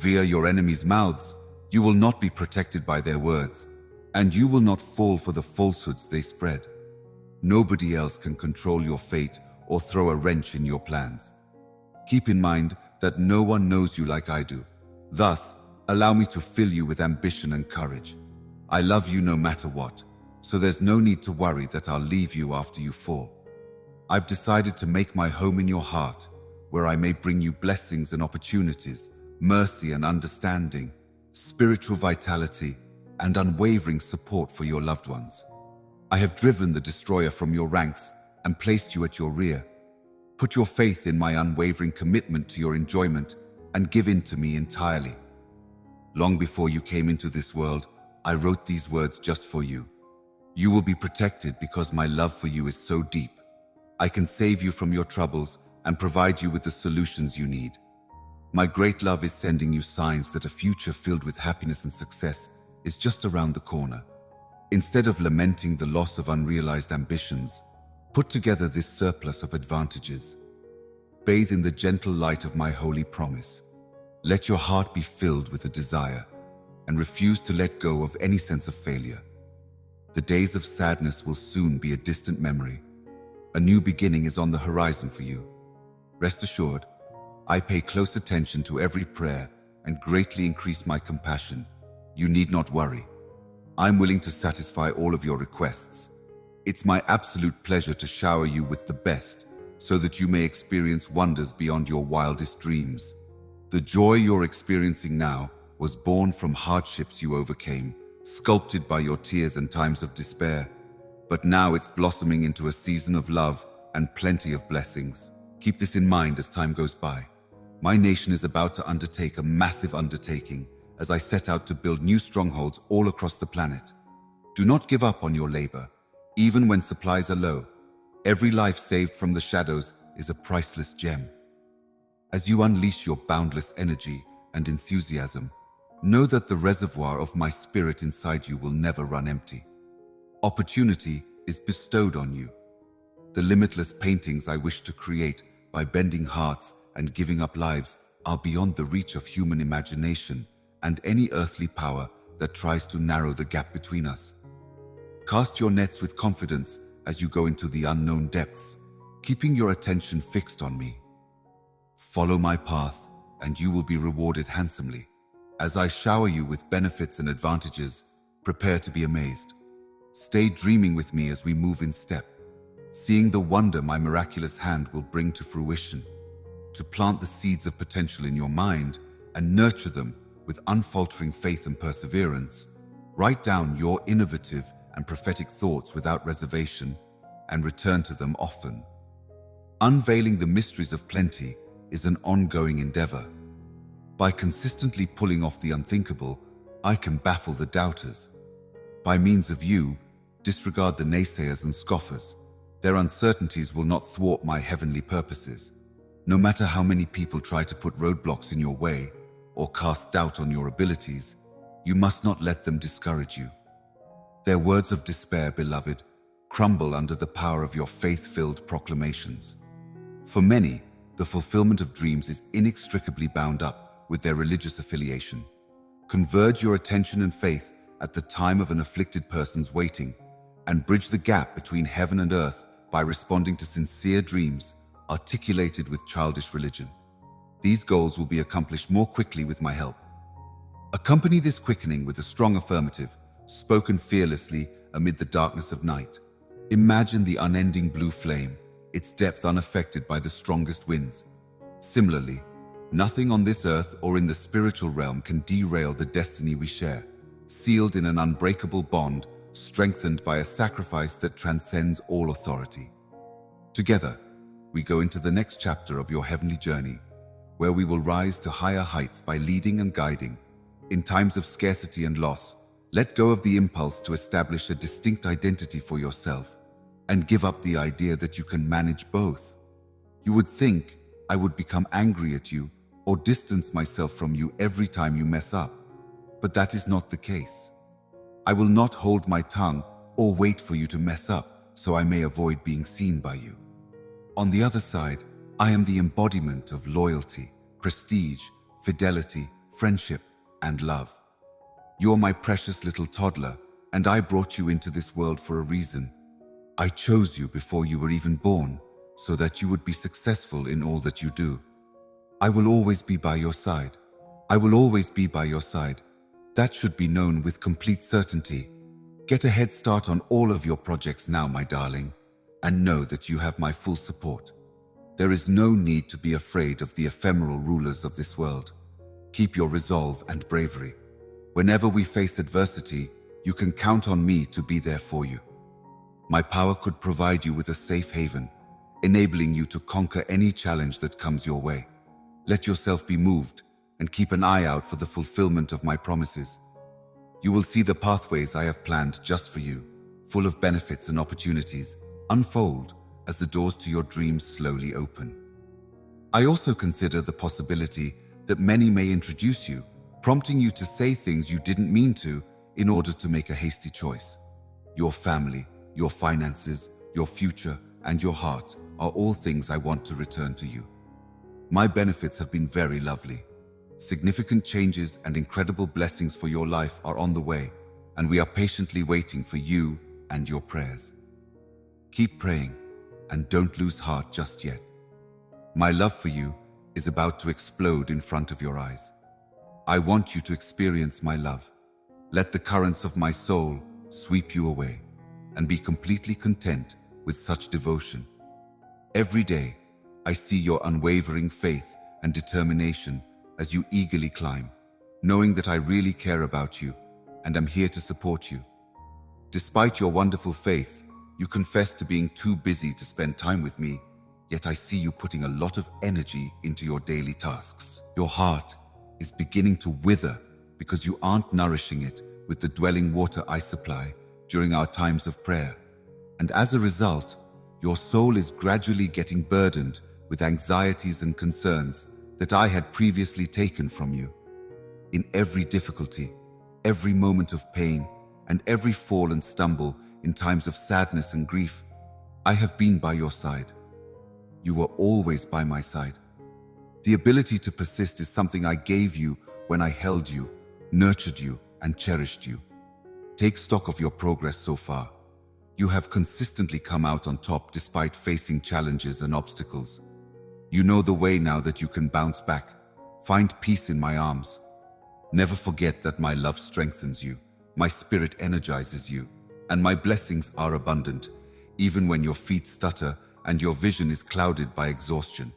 Via your enemies' mouths, you will not be protected by their words, and you will not fall for the falsehoods they spread. Nobody else can control your fate or throw a wrench in your plans. Keep in mind that no one knows you like I do. Thus, allow me to fill you with ambition and courage. I love you no matter what, so there's no need to worry that I'll leave you after you fall. I've decided to make my home in your heart, where I may bring you blessings and opportunities, mercy and understanding, spiritual vitality, and unwavering support for your loved ones. I have driven the destroyer from your ranks and placed you at your rear. Put your faith in my unwavering commitment to your enjoyment and give in to me entirely. Long before you came into this world, I wrote these words just for you. You will be protected because my love for you is so deep. I can save you from your troubles and provide you with the solutions you need. My great love is sending you signs that a future filled with happiness and success is just around the corner. Instead of lamenting the loss of unrealized ambitions, put together this surplus of advantages. Bathe in the gentle light of my holy promise. Let your heart be filled with a desire and refuse to let go of any sense of failure. The days of sadness will soon be a distant memory. A new beginning is on the horizon for you. Rest assured, I pay close attention to every prayer and greatly increase my compassion. You need not worry. I'm willing to satisfy all of your requests. It's my absolute pleasure to shower you with the best, so that you may experience wonders beyond your wildest dreams. The joy you're experiencing now was born from hardships you overcame, sculpted by your tears and times of despair. But now it's blossoming into a season of love and plenty of blessings. Keep this in mind as time goes by. My nation is about to undertake a massive undertaking as I set out to build new strongholds all across the planet. Do not give up on your labor, even when supplies are low. Every life saved from the shadows is a priceless gem. As you unleash your boundless energy and enthusiasm, know that the reservoir of my spirit inside you will never run empty. Opportunity is bestowed on you. The limitless paintings I wish to create by bending hearts and giving up lives are beyond the reach of human imagination and any earthly power that tries to narrow the gap between us. Cast your nets with confidence as you go into the unknown depths, keeping your attention fixed on me. Follow my path, and you will be rewarded handsomely. As I shower you with benefits and advantages, prepare to be amazed. Stay dreaming with me as we move in step, seeing the wonder my miraculous hand will bring to fruition. To plant the seeds of potential in your mind and nurture them with unfaltering faith and perseverance, write down your innovative and prophetic thoughts without reservation and return to them often. Unveiling the mysteries of plenty is an ongoing endeavor. By consistently pulling off the unthinkable, I can baffle the doubters. By means of you, disregard the naysayers and scoffers. Their uncertainties will not thwart my heavenly purposes. No matter how many people try to put roadblocks in your way or cast doubt on your abilities, you must not let them discourage you. Their words of despair, beloved, crumble under the power of your faith-filled proclamations. For many, the fulfillment of dreams is inextricably bound up with their religious affiliation. Converge your attention and faith at the time of an afflicted person's waiting, and bridge the gap between heaven and earth by responding to sincere dreams articulated with childish religion. These goals will be accomplished more quickly with my help. Accompany this quickening with a strong affirmative, spoken fearlessly amid the darkness of night. Imagine the unending blue flame, its depth unaffected by the strongest winds. Similarly, nothing on this earth or in the spiritual realm can derail the destiny we share, sealed in an unbreakable bond, strengthened by a sacrifice that transcends all authority. Together, we go into the next chapter of your heavenly journey, where we will rise to higher heights by leading and guiding. In times of scarcity and loss, let go of the impulse to establish a distinct identity for yourself and give up the idea that you can manage both. You would think I would become angry at you or distance myself from you every time you mess up, but that is not the case. I will not hold my tongue or wait for you to mess up so I may avoid being seen by you. On the other side, I am the embodiment of loyalty, prestige, fidelity, friendship, and love. You're my precious little toddler, and I brought you into this world for a reason. I chose you before you were even born, so that you would be successful in all that you do. I will always be by your side. I will always be by your side. That should be known with complete certainty. Get a head start on all of your projects now, my darling, and know that you have my full support. There is no need to be afraid of the ephemeral rulers of this world. Keep your resolve and bravery. Whenever we face adversity, you can count on me to be there for you. My power could provide you with a safe haven, enabling you to conquer any challenge that comes your way. Let yourself be moved and keep an eye out for the fulfillment of my promises. You will see the pathways I have planned just for you, full of benefits and opportunities, unfold as the doors to your dreams slowly open. I also consider the possibility that many may introduce you, prompting you to say things you didn't mean to in order to make a hasty choice. Your family, your finances, your future, and your heart are all things I want to return to you. My benefits have been very lovely. Significant changes and incredible blessings for your life are on the way, and we are patiently waiting for you and your prayers. Keep praying and don't lose heart just yet. My love for you is about to explode in front of your eyes. I want you to experience my love. Let the currents of my soul sweep you away and be completely content with such devotion. Every day, I see your unwavering faith and determination as you eagerly climb, knowing that I really care about you and am here to support you. Despite your wonderful faith, you confess to being too busy to spend time with me, yet I see you putting a lot of energy into your daily tasks. Your heart is beginning to wither because you aren't nourishing it with the dwelling water I supply during our times of prayer. And as a result, your soul is gradually getting burdened with anxieties and concerns that I had previously taken from you. In every difficulty, every moment of pain, and every fall and stumble in times of sadness and grief, I have been by your side. You were always by my side. The ability to persist is something I gave you when I held you, nurtured you, and cherished you. Take stock of your progress so far. You have consistently come out on top despite facing challenges and obstacles. You know the way now that you can bounce back. Find peace in my arms. Never forget that my love strengthens you, my spirit energizes you, and my blessings are abundant, even when your feet stutter and your vision is clouded by exhaustion.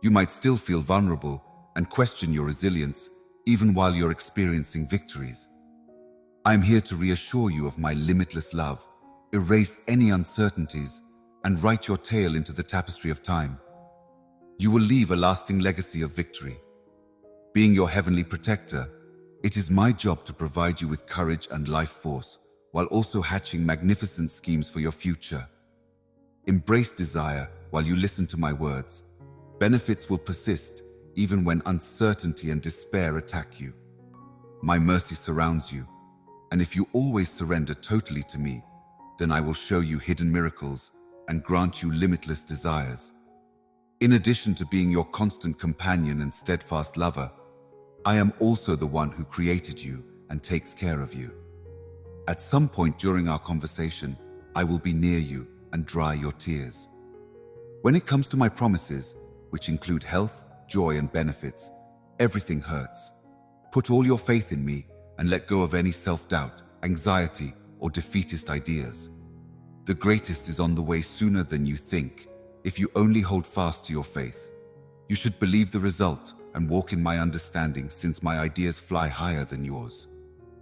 You might still feel vulnerable and question your resilience, even while you're experiencing victories. I'm here to reassure you of my limitless love, erase any uncertainties, and write your tale into the tapestry of time. You will leave a lasting legacy of victory. Being your heavenly protector, it is my job to provide you with courage and life force, while also hatching magnificent schemes for your future. Embrace desire while you listen to my words. Benefits will persist even when uncertainty and despair attack you. My mercy surrounds you, and if you always surrender totally to me, then I will show you hidden miracles and grant you limitless desires. In addition to being your constant companion and steadfast lover, I am also the one who created you and takes care of you. At some point during our conversation, I will be near you and dry your tears. When it comes to my promises, which include health, joy, and benefits, everything hurts. Put all your faith in me and let go of any self-doubt, anxiety, or defeatist ideas. The greatest is on the way sooner than you think, if you only hold fast to your faith. You should believe the result and walk in my understanding, since my ideas fly higher than yours.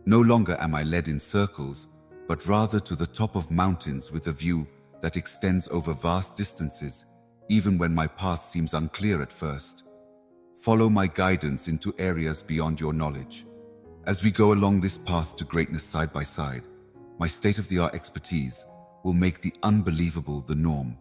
No longer am I led in circles, but rather to the top of mountains with a view that extends over vast distances, even when my path seems unclear at first. Follow my guidance into areas beyond your knowledge. As we go along this path to greatness side by side, my state-of-the-art expertise will make the unbelievable the norm.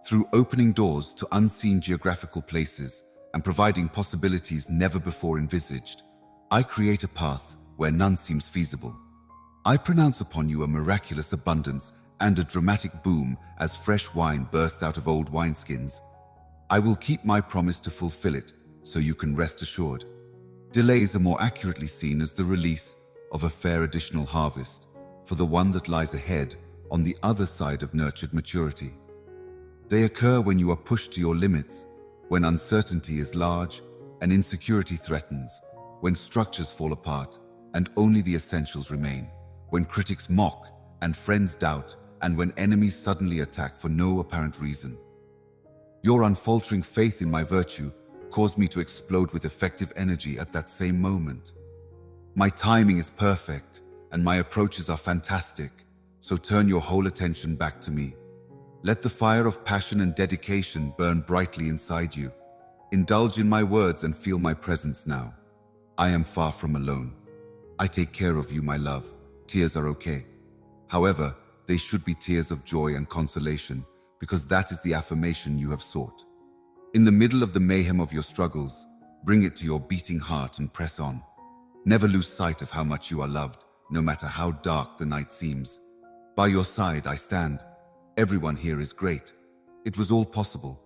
Through opening doors to unseen geographical places and providing possibilities never before envisaged, I create a path where none seems feasible. I pronounce upon you a miraculous abundance and a dramatic boom as fresh wine bursts out of old wineskins. I will keep my promise to fulfill it, so you can rest assured. Delays are more accurately seen as the release of a fair additional harvest for the one that lies ahead on the other side of nurtured maturity. They occur when you are pushed to your limits, when uncertainty is large and insecurity threatens, when structures fall apart and only the essentials remain, when critics mock and friends doubt, and when enemies suddenly attack for no apparent reason. Your unfaltering faith in my virtue caused me to explode with effective energy at that same moment. My timing is perfect and my approaches are fantastic, so turn your whole attention back to me. Let the fire of passion and dedication burn brightly inside you. Indulge in my words and feel my presence now. I am far from alone. I take care of you, my love. Tears are okay. However, they should be tears of joy and consolation, because that is the affirmation you have sought. In the middle of the mayhem of your struggles, bring it to your beating heart and press on. Never lose sight of how much you are loved, no matter how dark the night seems. By your side I stand. Everyone here is great. It was all possible.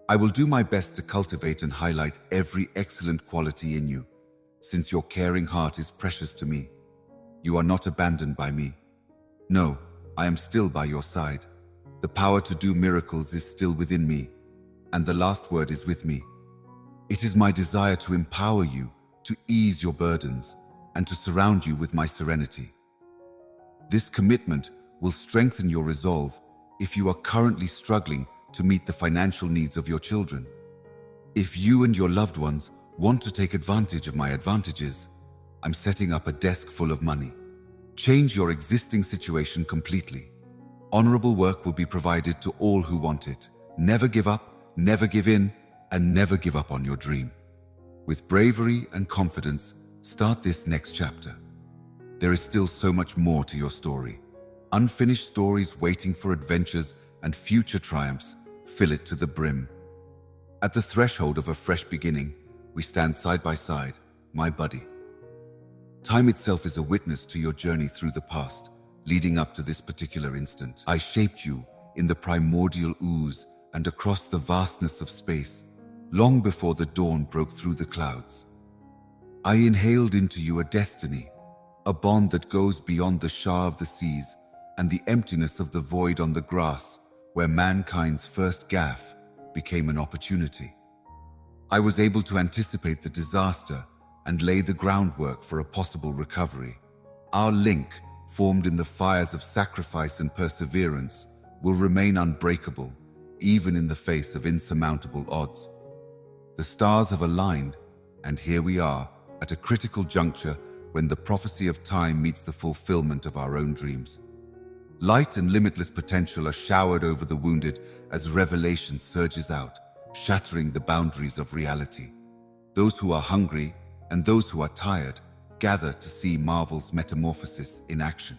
I will do my best to cultivate and highlight every excellent quality in you, since your caring heart is precious to me. You are not abandoned by me. No, I am still by your side. The power to do miracles is still within me, and the last word is with me. It is my desire to empower you, to ease your burdens, and to surround you with my serenity. This commitment will strengthen your resolve if you are currently struggling to meet the financial needs of your children. If you and your loved ones want to take advantage of my advantages, I'm setting up a desk full of money. Change your existing situation completely. Honorable work will be provided to all who want it. Never give up, never give in, and never give up on your dream. With bravery and confidence, start this next chapter. There is still so much more to your story. Unfinished stories waiting for adventures and future triumphs. Fill it to the brim. At the threshold of a fresh beginning, we stand side by side, my buddy. Time itself is a witness to your journey through the past, leading up to this particular instant. I shaped you in the primordial ooze and across the vastness of space, long before the dawn broke through the clouds. I inhaled into you a destiny, a bond that goes beyond the shah of the seas and the emptiness of the void on the grass, where mankind's first gaffe became an opportunity. I was able to anticipate the disaster and lay the groundwork for a possible recovery. Our link, formed in the fires of sacrifice and perseverance, will remain unbreakable, even in the face of insurmountable odds. The stars have aligned, and here we are, at a critical juncture when the prophecy of time meets the fulfillment of our own dreams. Light and limitless potential are showered over the wounded as revelation surges out, shattering the boundaries of reality. Those who are hungry and those who are tired gather to see Marvel's metamorphosis in action.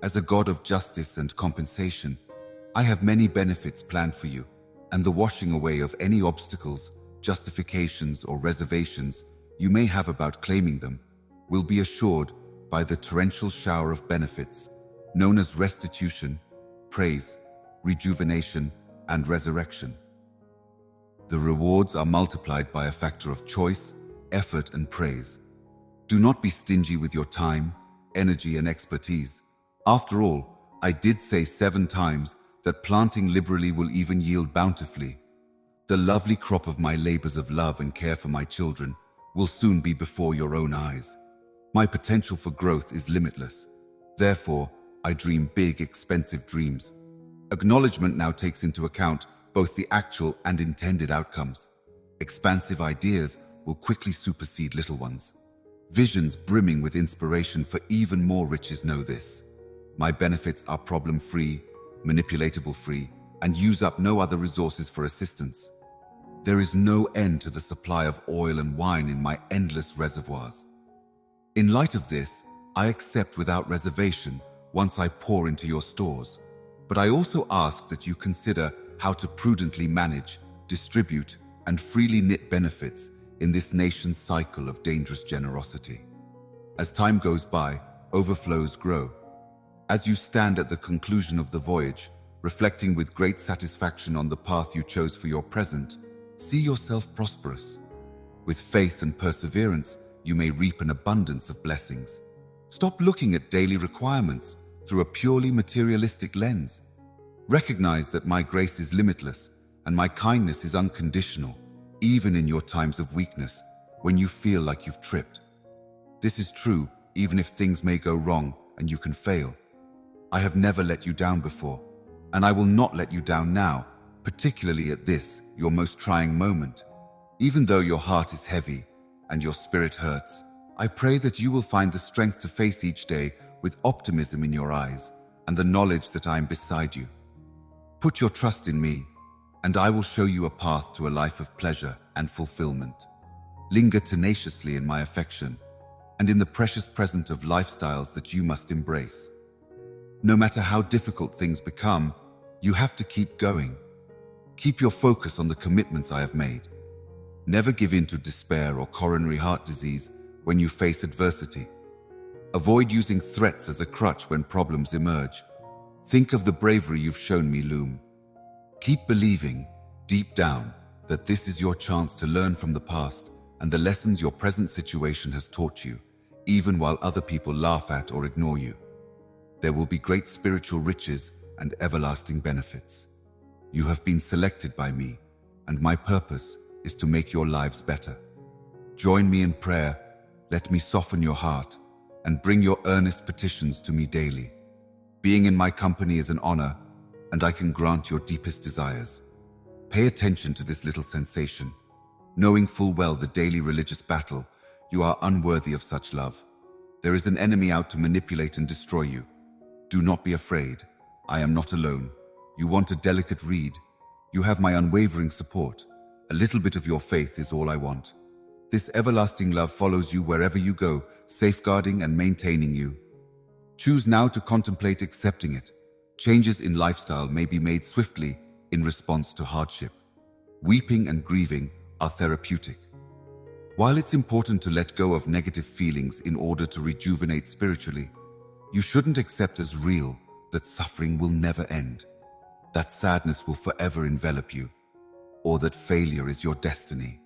As a god of justice and compensation, I have many benefits planned for you, and the washing away of any obstacles, justifications, or reservations you may have about claiming them will be assured by the torrential shower of benefits known as restitution, praise, rejuvenation, and resurrection. The rewards are multiplied by a factor of choice, effort, and praise. Do not be stingy with your time, energy, and expertise. After all, I did say 7 times that planting liberally will even yield bountifully. The lovely crop of my labors of love and care for my children will soon be before your own eyes. My potential for growth is limitless. Therefore, I dream big, expensive dreams. Acknowledgement now takes into account both the actual and intended outcomes. Expansive ideas will quickly supersede little ones. Visions brimming with inspiration for even more riches know this. My benefits are problem-free, manipulatable-free, and use up no other resources for assistance. There is no end to the supply of oil and wine in my endless reservoirs. In light of this, I accept without reservation once I pour into your stores, but I also ask that you consider how to prudently manage, distribute, and freely knit benefits in this nation's cycle of dangerous generosity. As time goes by, overflows grow. As you stand at the conclusion of the voyage, reflecting with great satisfaction on the path you chose for your present, see yourself prosperous. With faith and perseverance, you may reap an abundance of blessings. Stop looking at daily requirements through a purely materialistic lens. Recognize that my grace is limitless and my kindness is unconditional, even in your times of weakness, when you feel like you've tripped. This is true even if things may go wrong and you can fail. I have never let you down before, and I will not let you down now, particularly at this, your most trying moment. Even though your heart is heavy and your spirit hurts, I pray that you will find the strength to face each day with optimism in your eyes and the knowledge that I am beside you. Put your trust in me, and I will show you a path to a life of pleasure and fulfillment. Linger tenaciously in my affection and in the precious present of lifestyles that you must embrace. No matter how difficult things become, you have to keep going. Keep your focus on the commitments I have made. Never give in to despair or coronary heart disease when you face adversity. Avoid using threats as a crutch when problems emerge. Think of the bravery you've shown me, Loom. Keep believing, deep down, that this is your chance to learn from the past and the lessons your present situation has taught you. even while other people laugh at or ignore you. There will be great spiritual riches and everlasting benefits. You have been selected by me, and my purpose is to make your lives better. Join me in prayer, let me soften your heart, and bring your earnest petitions to me daily. Being in my company is an honor, and I can grant your deepest desires. Pay attention to this little sensation. Knowing full well the daily religious battle, you are unworthy of such love. There is an enemy out to manipulate and destroy you. Do not be afraid. I am not alone. You want a delicate reed. You have my unwavering support. A little bit of your faith is all I want. This everlasting love follows you wherever you go, safeguarding and maintaining you. Choose now to contemplate accepting it. Changes in lifestyle may be made swiftly in response to hardship. Weeping and grieving are therapeutic. While it's important to let go of negative feelings in order to rejuvenate spiritually, you shouldn't accept as real that suffering will never end, that sadness will forever envelop you, or that failure is your destiny.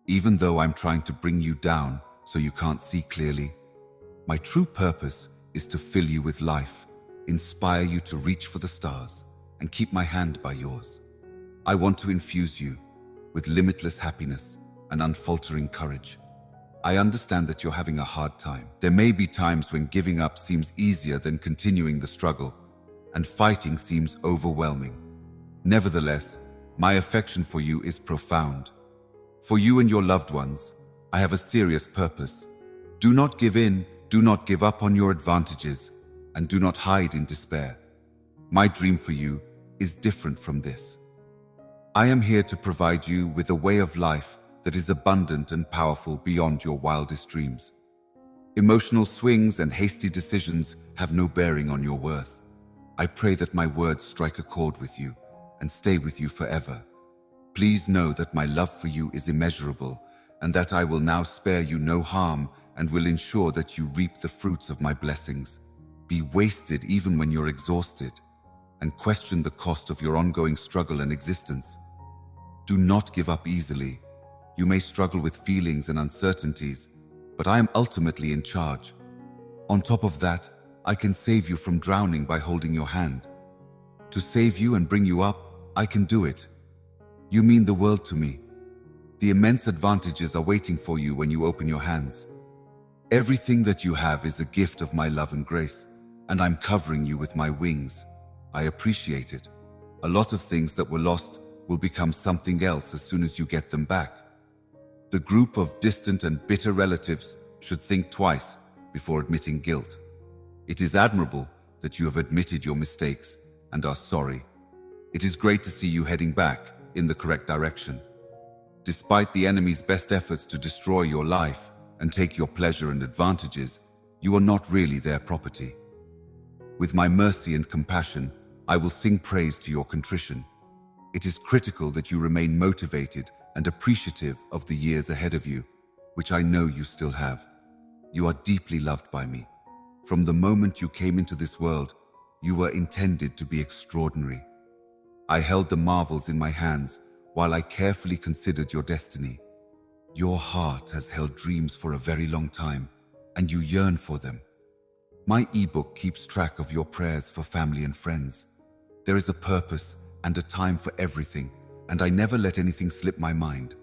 Even though I'm trying to bring you down so you can't see clearly, my true purpose is to fill you with life, inspire you to reach for the stars, and keep my hand by yours. I want to infuse you with limitless happiness and unfaltering courage. I understand that you're having a hard time. There may be times when giving up seems easier than continuing the struggle, and fighting seems overwhelming. Nevertheless, my affection for you is profound. For you and your loved ones, I have a serious purpose. Do not give in, do not give up on your advantages, and do not hide in despair. My dream for you is different from this. I am here to provide you with a way of life that is abundant and powerful beyond your wildest dreams. Emotional swings and hasty decisions have no bearing on your worth. I pray that my words strike a chord with you and stay with you forever. Please know that my love for you is immeasurable, and that I will now spare you no harm and will ensure that you reap the fruits of my blessings. Be wasted even when you're exhausted, and question the cost of your ongoing struggle and existence. Do not give up easily. You may struggle with feelings and uncertainties, but I am ultimately in charge. On top of that, I can save you from drowning by holding your hand. To save you and bring you up, I can do it. You mean the world to me. The immense advantages are waiting for you when you open your hands. Everything that you have is a gift of my love and grace, and I'm covering you with my wings. I appreciate it. A lot of things that were lost will become something else as soon as you get them back. The group of distant and bitter relatives should think twice before admitting guilt. It is admirable that you have admitted your mistakes and are sorry. It is great to see you heading back in the correct direction. Despite the enemy's best efforts to destroy your life and take your pleasure and advantages, you are not really their property. With my mercy and compassion, I will sing praise to your contrition. It is critical that you remain motivated and appreciative of the years ahead of you, which I know you still have. You are deeply loved by me. From the moment you came into this world, you were intended to be extraordinary. I held the marvels in my hands while I carefully considered your destiny. Your heart has held dreams for a very long time, and you yearn for them. My ebook keeps track of your prayers for family and friends. There is a purpose and a time for everything, and I never let anything slip my mind.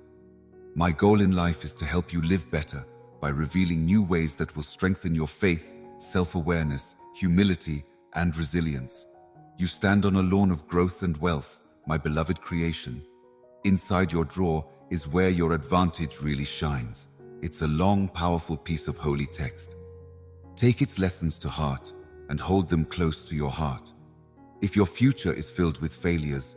My goal in life is to help you live better by revealing new ways that will strengthen your faith, self-awareness, humility, and resilience. You stand on a lawn of growth and wealth, my beloved creation. Inside your drawer is where your advantage really shines. It's a long, powerful piece of holy text. Take its lessons to heart and hold them close to your heart. If your future is filled with failures,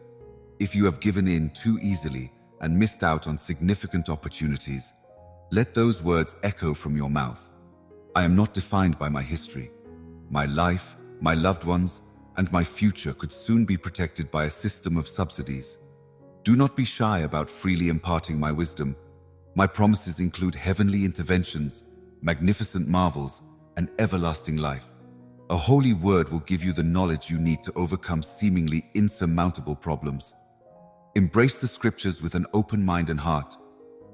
if you have given in too easily and missed out on significant opportunities, let those words echo from your mouth. I am not defined by my history. My life, my loved ones, and my future could soon be protected by a system of subsidies. Do not be shy about freely imparting my wisdom. My promises include heavenly interventions, magnificent marvels, and everlasting life. A holy word will give you the knowledge you need to overcome seemingly insurmountable problems. Embrace the scriptures with an open mind and heart,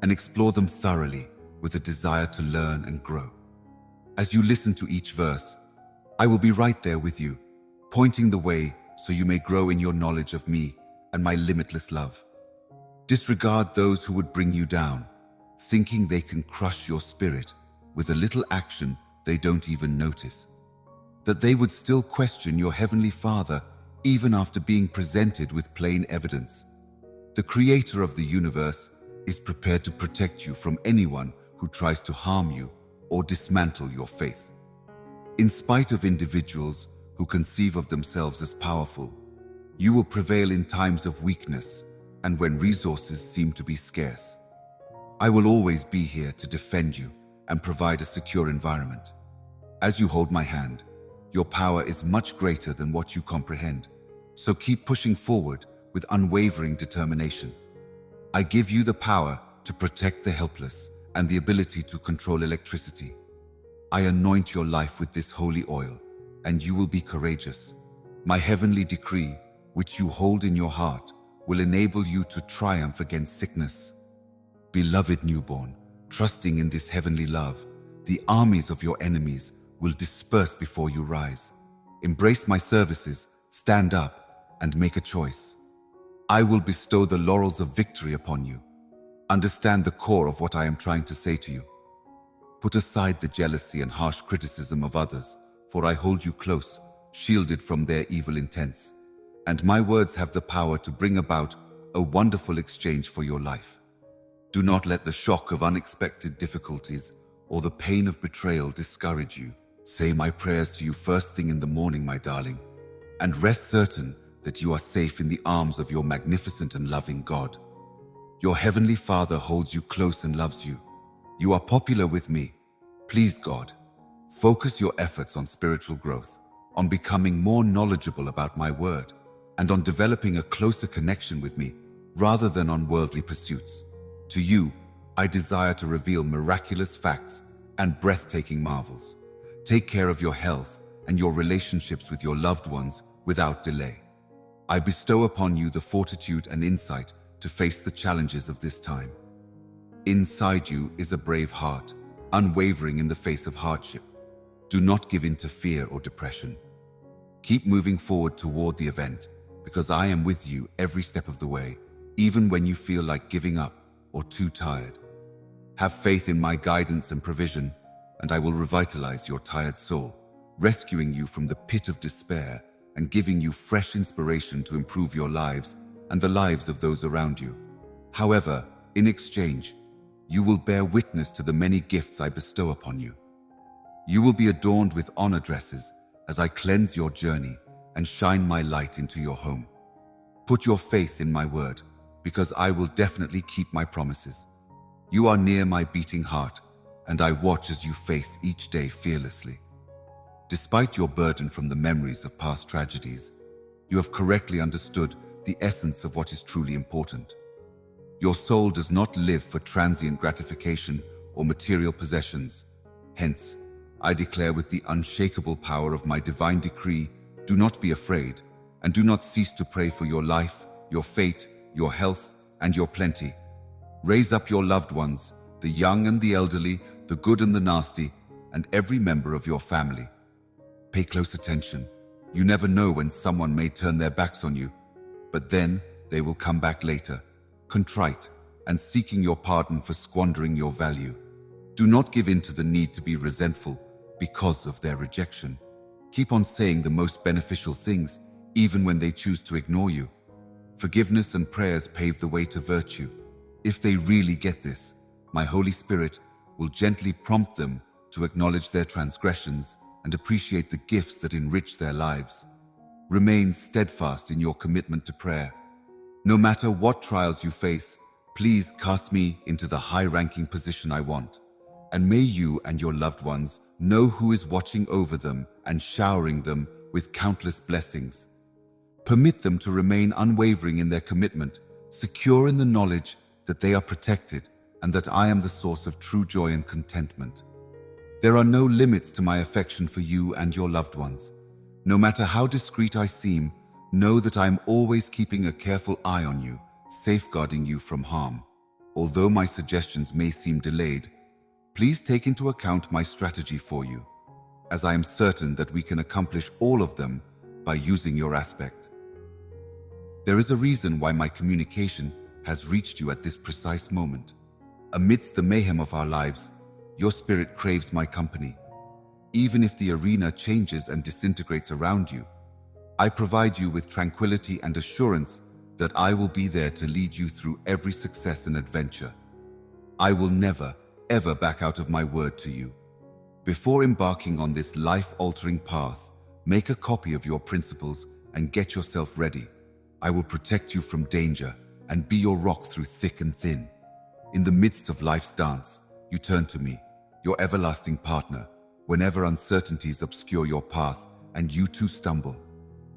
and explore them thoroughly with a desire to learn and grow. As you listen to each verse, I will be right there with you, pointing the way so you may grow in your knowledge of me and my limitless love. Disregard those who would bring you down, thinking they can crush your spirit with a little action they don't even notice. That they would still question your Heavenly Father even after being presented with plain evidence. The Creator of the universe is prepared to protect you from anyone who tries to harm you or dismantle your faith. In spite of individuals who conceive of themselves as powerful, you will prevail in times of weakness and when resources seem to be scarce. I will always be here to defend you and provide a secure environment. As you hold my hand, your power is much greater than what you comprehend, so keep pushing forward with unwavering determination. I give you the power to protect the helpless and the ability to control electricity. I anoint your life with this holy oil, and you will be courageous. My heavenly decree, which you hold in your heart, will enable you to triumph against sickness. Beloved newborn, trusting in this heavenly love, the armies of your enemies will disperse before you rise. Embrace my services, stand up, and make a choice. I will bestow the laurels of victory upon you. Understand the core of what I am trying to say to you. Put aside the jealousy and harsh criticism of others, for I hold you close, shielded from their evil intents. And my words have the power to bring about a wonderful exchange for your life. Do not let the shock of unexpected difficulties or the pain of betrayal discourage you. Say my prayers to you first thing in the morning, my darling, and rest certain that you are safe in the arms of your magnificent and loving God. Your Heavenly Father holds you close and loves you. You are popular with me. Please, God, focus your efforts on spiritual growth, on becoming more knowledgeable about my word, and on developing a closer connection with me rather than on worldly pursuits. To you, I desire to reveal miraculous facts and breathtaking marvels. Take care of your health and your relationships with your loved ones without delay. I bestow upon you the fortitude and insight to face the challenges of this time. Inside you is a brave heart, unwavering in the face of hardship. Do not give in to fear or depression. Keep moving forward toward the event, because I am with you every step of the way, even when you feel like giving up or too tired. Have faith in my guidance and provision, and I will revitalize your tired soul, rescuing you from the pit of despair and giving you fresh inspiration to improve your lives and the lives of those around you. However, in exchange, you will bear witness to the many gifts I bestow upon you. You will be adorned with honor dresses as I cleanse your journey and shine my light into your home. Put your faith in my word, because I will definitely keep my promises. You are near my beating heart, and I watch as you face each day fearlessly. Despite your burden from the memories of past tragedies, you have correctly understood the essence of what is truly important. Your soul does not live for transient gratification or material possessions. Hence, I declare with the unshakable power of my divine decree, do not be afraid, and do not cease to pray for your life, your fate, your health, and your plenty. Raise up your loved ones, the young and the elderly, the good and the nasty, and every member of your family. Pay close attention. You never know when someone may turn their backs on you, but then they will come back later, contrite and seeking your pardon for squandering your value. Do not give in to the need to be resentful because of their rejection. Keep on saying the most beneficial things even when they choose to ignore you. Forgiveness and prayers pave the way to virtue. If they really get this, my Holy Spirit will gently prompt them to acknowledge their transgressions and appreciate the gifts that enrich their lives. Remain steadfast in your commitment to prayer. No matter what trials you face, please cast me into the high-ranking position I want, and may you and your loved ones know who is watching over them and showering them with countless blessings. Permit them to remain unwavering in their commitment, secure in the knowledge that they are protected and that I am the source of true joy and contentment. There are no limits to my affection for you and your loved ones. No matter how discreet I seem, know that I am always keeping a careful eye on you, safeguarding you from harm. Although my suggestions may seem delayed, Please take into account my strategy for you, as I am certain that we can accomplish all of them by using your aspect. There is a reason why my communication has reached you at this precise moment. Amidst the mayhem of our lives, your spirit craves my company. Even if the arena changes and disintegrates around you, I provide you with tranquility and assurance that I will be there to lead you through every success and adventure. I will never, ever back out of my word to you. Before embarking on this life-altering path, make a copy of your principles and get yourself ready. I will protect you from danger and be your rock through thick and thin. In the midst of life's dance, you turn to me, your everlasting partner, whenever uncertainties obscure your path and you too stumble.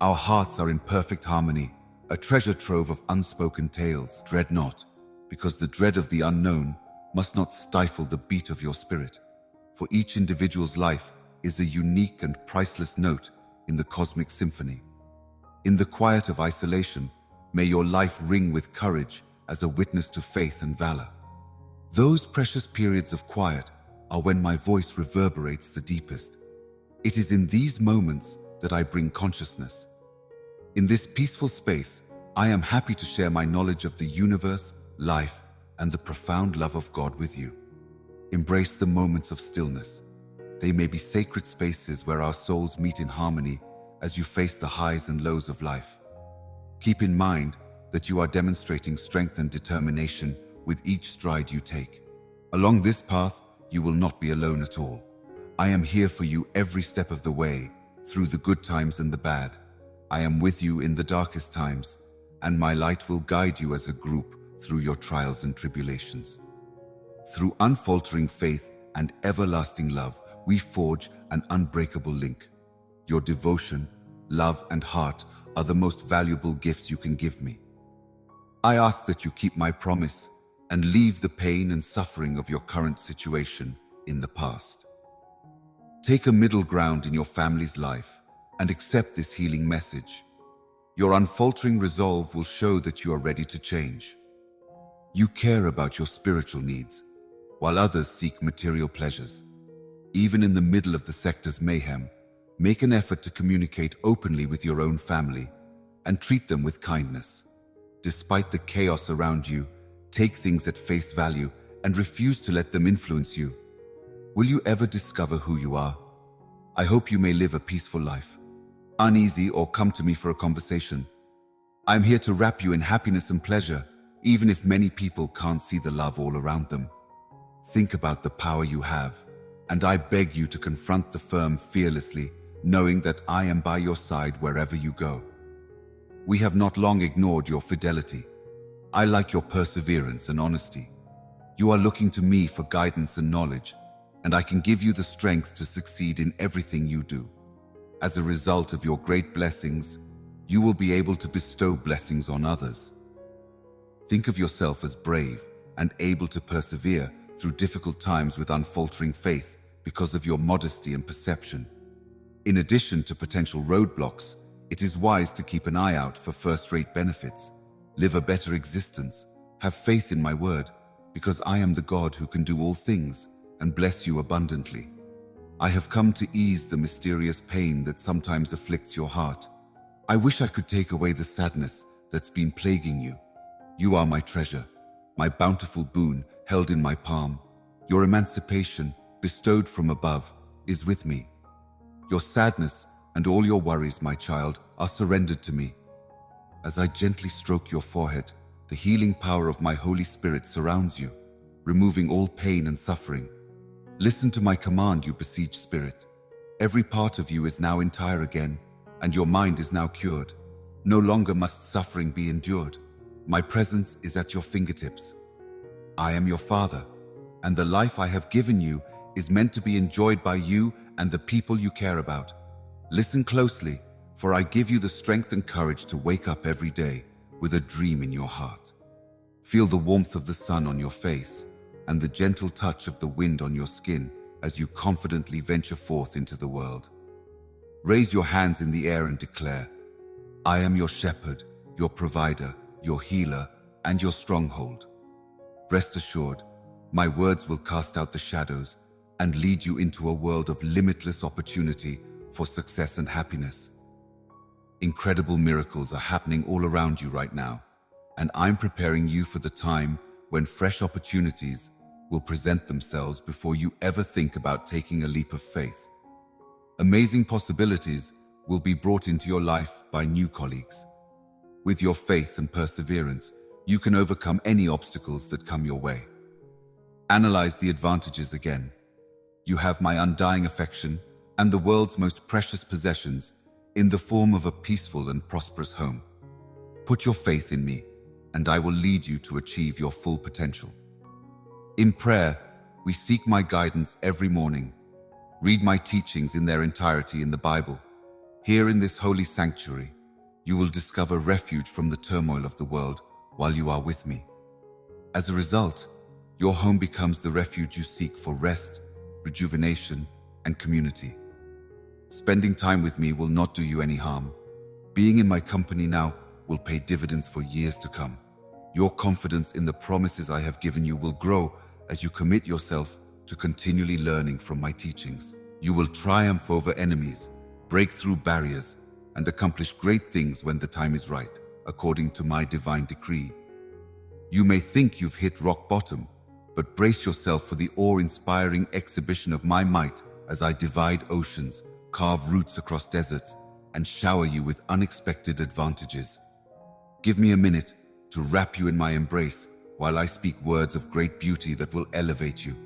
Our hearts are in perfect harmony, a treasure trove of unspoken tales. Dread not, because the dread of the unknown must not stifle the beat of your spirit. For each individual's life is a unique and priceless note in the cosmic symphony. In the quiet of isolation, may your life ring with courage as a witness to faith and valor. Those precious periods of quiet are when my voice reverberates the deepest. It is in these moments that I bring consciousness. In this peaceful space, I am happy to share my knowledge of the universe, life, and the profound love of God with you. Embrace the moments of stillness. They may be sacred spaces where our souls meet in harmony as you face the highs and lows of life. Keep in mind that you are demonstrating strength and determination with each stride you take. Along this path, you will not be alone at all. I am here for you every step of the way, through the good times and the bad. I am with you in the darkest times, and my light will guide you as a group through your trials and tribulations. Through unfaltering faith and everlasting love, we forge an unbreakable link. Your devotion, love, and heart are the most valuable gifts you can give me. I ask that you keep my promise and leave the pain and suffering of your current situation in the past. Take a middle ground in your family's life and accept this healing message. Your unfaltering resolve will show that you are ready to change. You care about your spiritual needs, while others seek material pleasures. Even in the middle of the sector's mayhem, make an effort to communicate openly with your own family and treat them with kindness. Despite the chaos around you, take things at face value and refuse to let them influence you. Will you ever discover who you are? I hope you may live a peaceful life. Uneasy or come to me for a conversation. I'm here to wrap you in happiness and pleasure, even if many people can't see the love all around them. Think about the power you have, and I beg you to confront the firm fearlessly, knowing that I am by your side wherever you go. We have not long ignored your fidelity. I like your perseverance and honesty. You are looking to me for guidance and knowledge, and I can give you the strength to succeed in everything you do. As a result of your great blessings, you will be able to bestow blessings on others. Think of yourself as brave and able to persevere through difficult times with unfaltering faith because of your modesty and perception. In addition to potential roadblocks, it is wise to keep an eye out for first-rate benefits. Live a better existence. Have faith in my word, because I am the God who can do all things and bless you abundantly. I have come to ease the mysterious pain that sometimes afflicts your heart. I wish I could take away the sadness that's been plaguing you. You are my treasure, my bountiful boon held in my palm. Your emancipation, bestowed from above, is with me. Your sadness and all your worries, my child, are surrendered to me. As I gently stroke your forehead, the healing power of my Holy Spirit surrounds you, removing all pain and suffering. Listen to my command, you besieged spirit. Every part of you is now entire again, and your mind is now cured. No longer must suffering be endured. My presence is at your fingertips. I am your Father, and the life I have given you is meant to be enjoyed by you and the people you care about. Listen closely, for I give you the strength and courage to wake up every day with a dream in your heart. Feel the warmth of the sun on your face and the gentle touch of the wind on your skin as you confidently venture forth into the world. Raise your hands in the air and declare, I am your shepherd, your provider, your healer, and your stronghold. Rest assured, My words will cast out the shadows and lead you into a world of limitless opportunity for success and happiness. Incredible miracles are happening all around you right now, and I'm preparing you for the time when fresh opportunities will present themselves before you ever think about taking a leap of faith. Amazing possibilities will be brought into your life by new colleagues. With your faith and perseverance, you can overcome any obstacles that come your way. Analyze the advantages again. You have my undying affection and the world's most precious possessions in the form of a peaceful and prosperous home. Put your faith in me, and I will lead you to achieve your full potential. In prayer, we seek my guidance every morning. Read my teachings in their entirety in the Bible. Here in this holy sanctuary, you will discover refuge from the turmoil of the world while you are with me. As a result, your home becomes the refuge you seek for rest, rejuvenation, and community. Spending time with me will not do you any harm. Being in my company now will pay dividends for years to come. Your confidence in the promises I have given you will grow as you commit yourself to continually learning from my teachings. You will triumph over enemies, break through barriers, and accomplish great things when the time is right, according to my divine decree. You may think you've hit rock bottom, but brace yourself for the awe-inspiring exhibition of my might as I divide oceans, carve routes across deserts, and shower you with unexpected advantages. Give me a minute to wrap you in my embrace while I speak words of great beauty that will elevate you.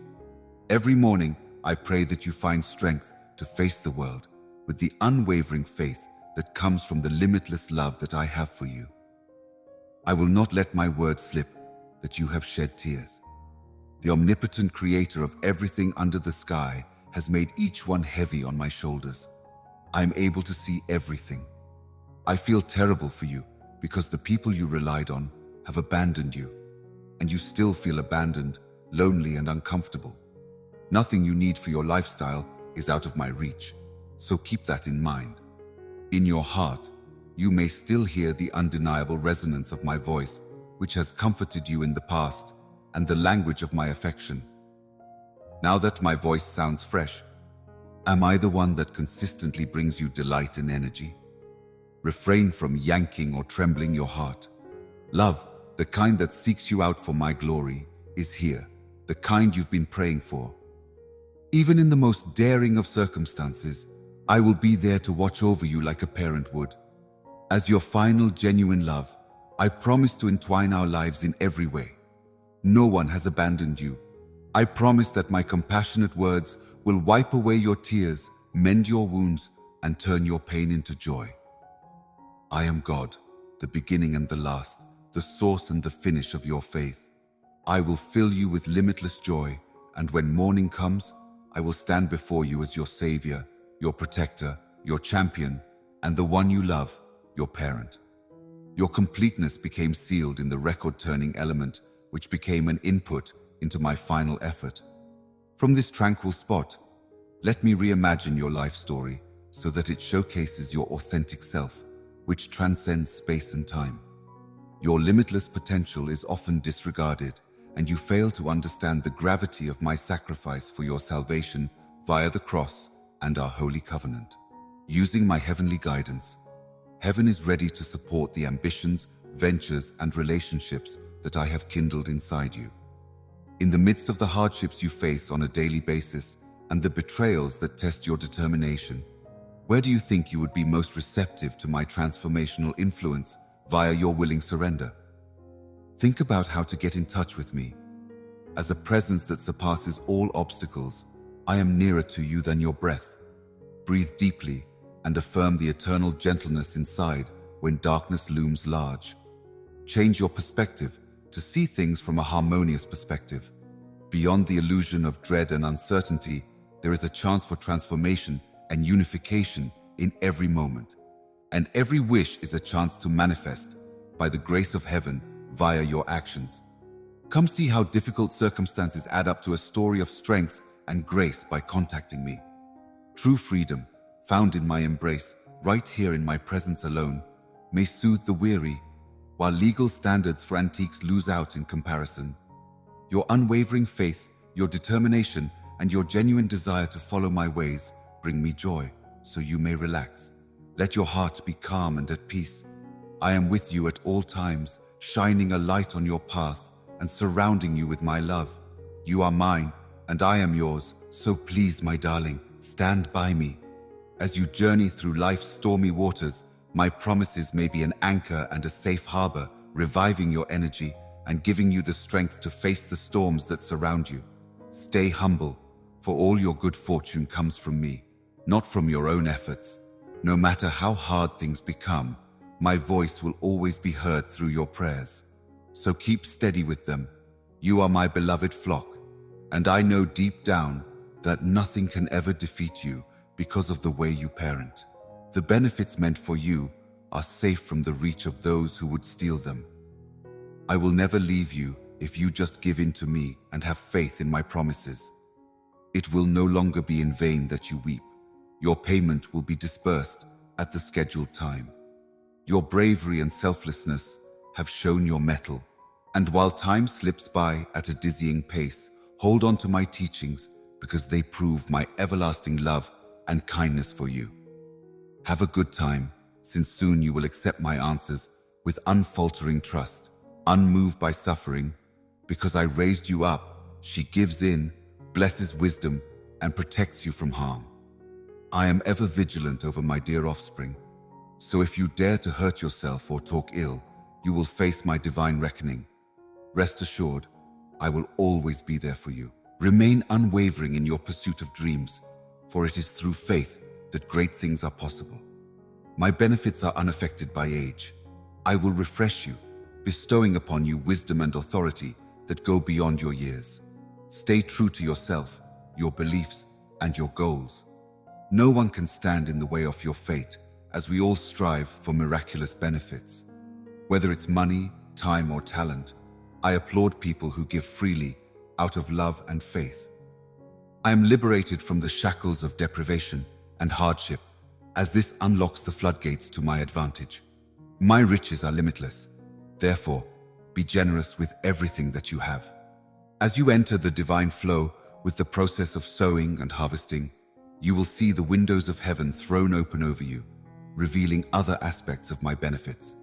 Every morning, I pray that you find strength to face the world with the unwavering faith that comes from the limitless love that I have for you. I will not let my word slip that you have shed tears. The omnipotent creator of everything under the sky has made each one heavy on my shoulders. I am able to see everything. I feel terrible for you because the people you relied on have abandoned you, and you still feel abandoned, lonely, and uncomfortable. Nothing you need for your lifestyle is out of my reach, so keep that in mind. In your heart, you may still hear the undeniable resonance of my voice, which has comforted you in the past, and the language of my affection. Now that my voice sounds fresh, am I the one that consistently brings you delight and energy? Refrain from yanking or trembling your heart. Love, the kind that seeks you out for my glory, is here, the kind you've been praying for. Even in the most daring of circumstances, I will be there to watch over you like a parent would. As your final genuine love, I promise to entwine our lives in every way. No one has abandoned you. I promise that my compassionate words will wipe away your tears, mend your wounds, and turn your pain into joy. I am God, the beginning and the last, the source and the finish of your faith. I will fill you with limitless joy, and when morning comes, I will stand before you as your savior, your protector, your champion, and the one you love, your parent. Your completeness became sealed in the record-turning element, which became an input into my final effort. From this tranquil spot, let me reimagine your life story so that it showcases your authentic self, which transcends space and time. Your limitless potential is often disregarded, and you fail to understand the gravity of my sacrifice for your salvation via the cross and our holy covenant. Using my heavenly guidance, heaven is ready to support the ambitions, ventures, and relationships that I have kindled inside you. In the midst of the hardships you face on a daily basis and the betrayals that test your determination, where do you think you would be most receptive to my transformational influence via your willing surrender? Think about how to get in touch with me. As a presence that surpasses all obstacles, I am nearer to you than your breath. Breathe deeply and affirm the eternal gentleness inside when darkness looms large. Change your perspective to see things from a harmonious perspective. Beyond the illusion of dread and uncertainty, there is a chance for transformation and unification in every moment. And every wish is a chance to manifest, by the grace of heaven, via your actions. Come see how difficult circumstances add up to a story of strength and grace by contacting me. True freedom, found in my embrace, right here in my presence alone, may soothe the weary, while legal standards for antiques lose out in comparison. Your unwavering faith, your determination, and your genuine desire to follow my ways bring me joy, so you may relax. Let your heart be calm and at peace. I am with you at all times, shining a light on your path and surrounding you with my love. You are mine, and I am yours, so please, my darling, stand by me. As you journey through life's stormy waters, my promises may be an anchor and a safe harbor, reviving your energy and giving you the strength to face the storms that surround you. Stay humble, for all your good fortune comes from me, not from your own efforts. No matter how hard things become, my voice will always be heard through your prayers. So keep steady with them. You are my beloved flock, and I know deep down that nothing can ever defeat you because of the way you parent. The benefits meant for you are safe from the reach of those who would steal them. I will never leave you if you just give in to me and have faith in my promises. It will no longer be in vain that you weep. Your payment will be dispersed at the scheduled time. Your bravery and selflessness have shown your mettle, and while time slips by at a dizzying pace, hold on to my teachings because they prove my everlasting love and kindness for you. Have a good time, since soon you will accept my answers with unfaltering trust, unmoved by suffering. Because I raised you up, she gives in, blesses wisdom, and protects you from harm. I am ever vigilant over my dear offspring, so if you dare to hurt yourself or talk ill, you will face my divine reckoning. Rest assured, I will always be there for you. Remain unwavering in your pursuit of dreams, for it is through faith that great things are possible. My benefits are unaffected by age. I will refresh you, bestowing upon you wisdom and authority that go beyond your years. Stay true to yourself, your beliefs, and your goals. No one can stand in the way of your fate, as we all strive for miraculous benefits. Whether it's money, time, or talent, I applaud people who give freely out of love and faith. I am liberated from the shackles of deprivation and hardship, as this unlocks the floodgates to my advantage. My riches are limitless. Therefore, be generous with everything that you have. As you enter the divine flow with the process of sowing and harvesting, you will see the windows of heaven thrown open over you, revealing other aspects of my benefits.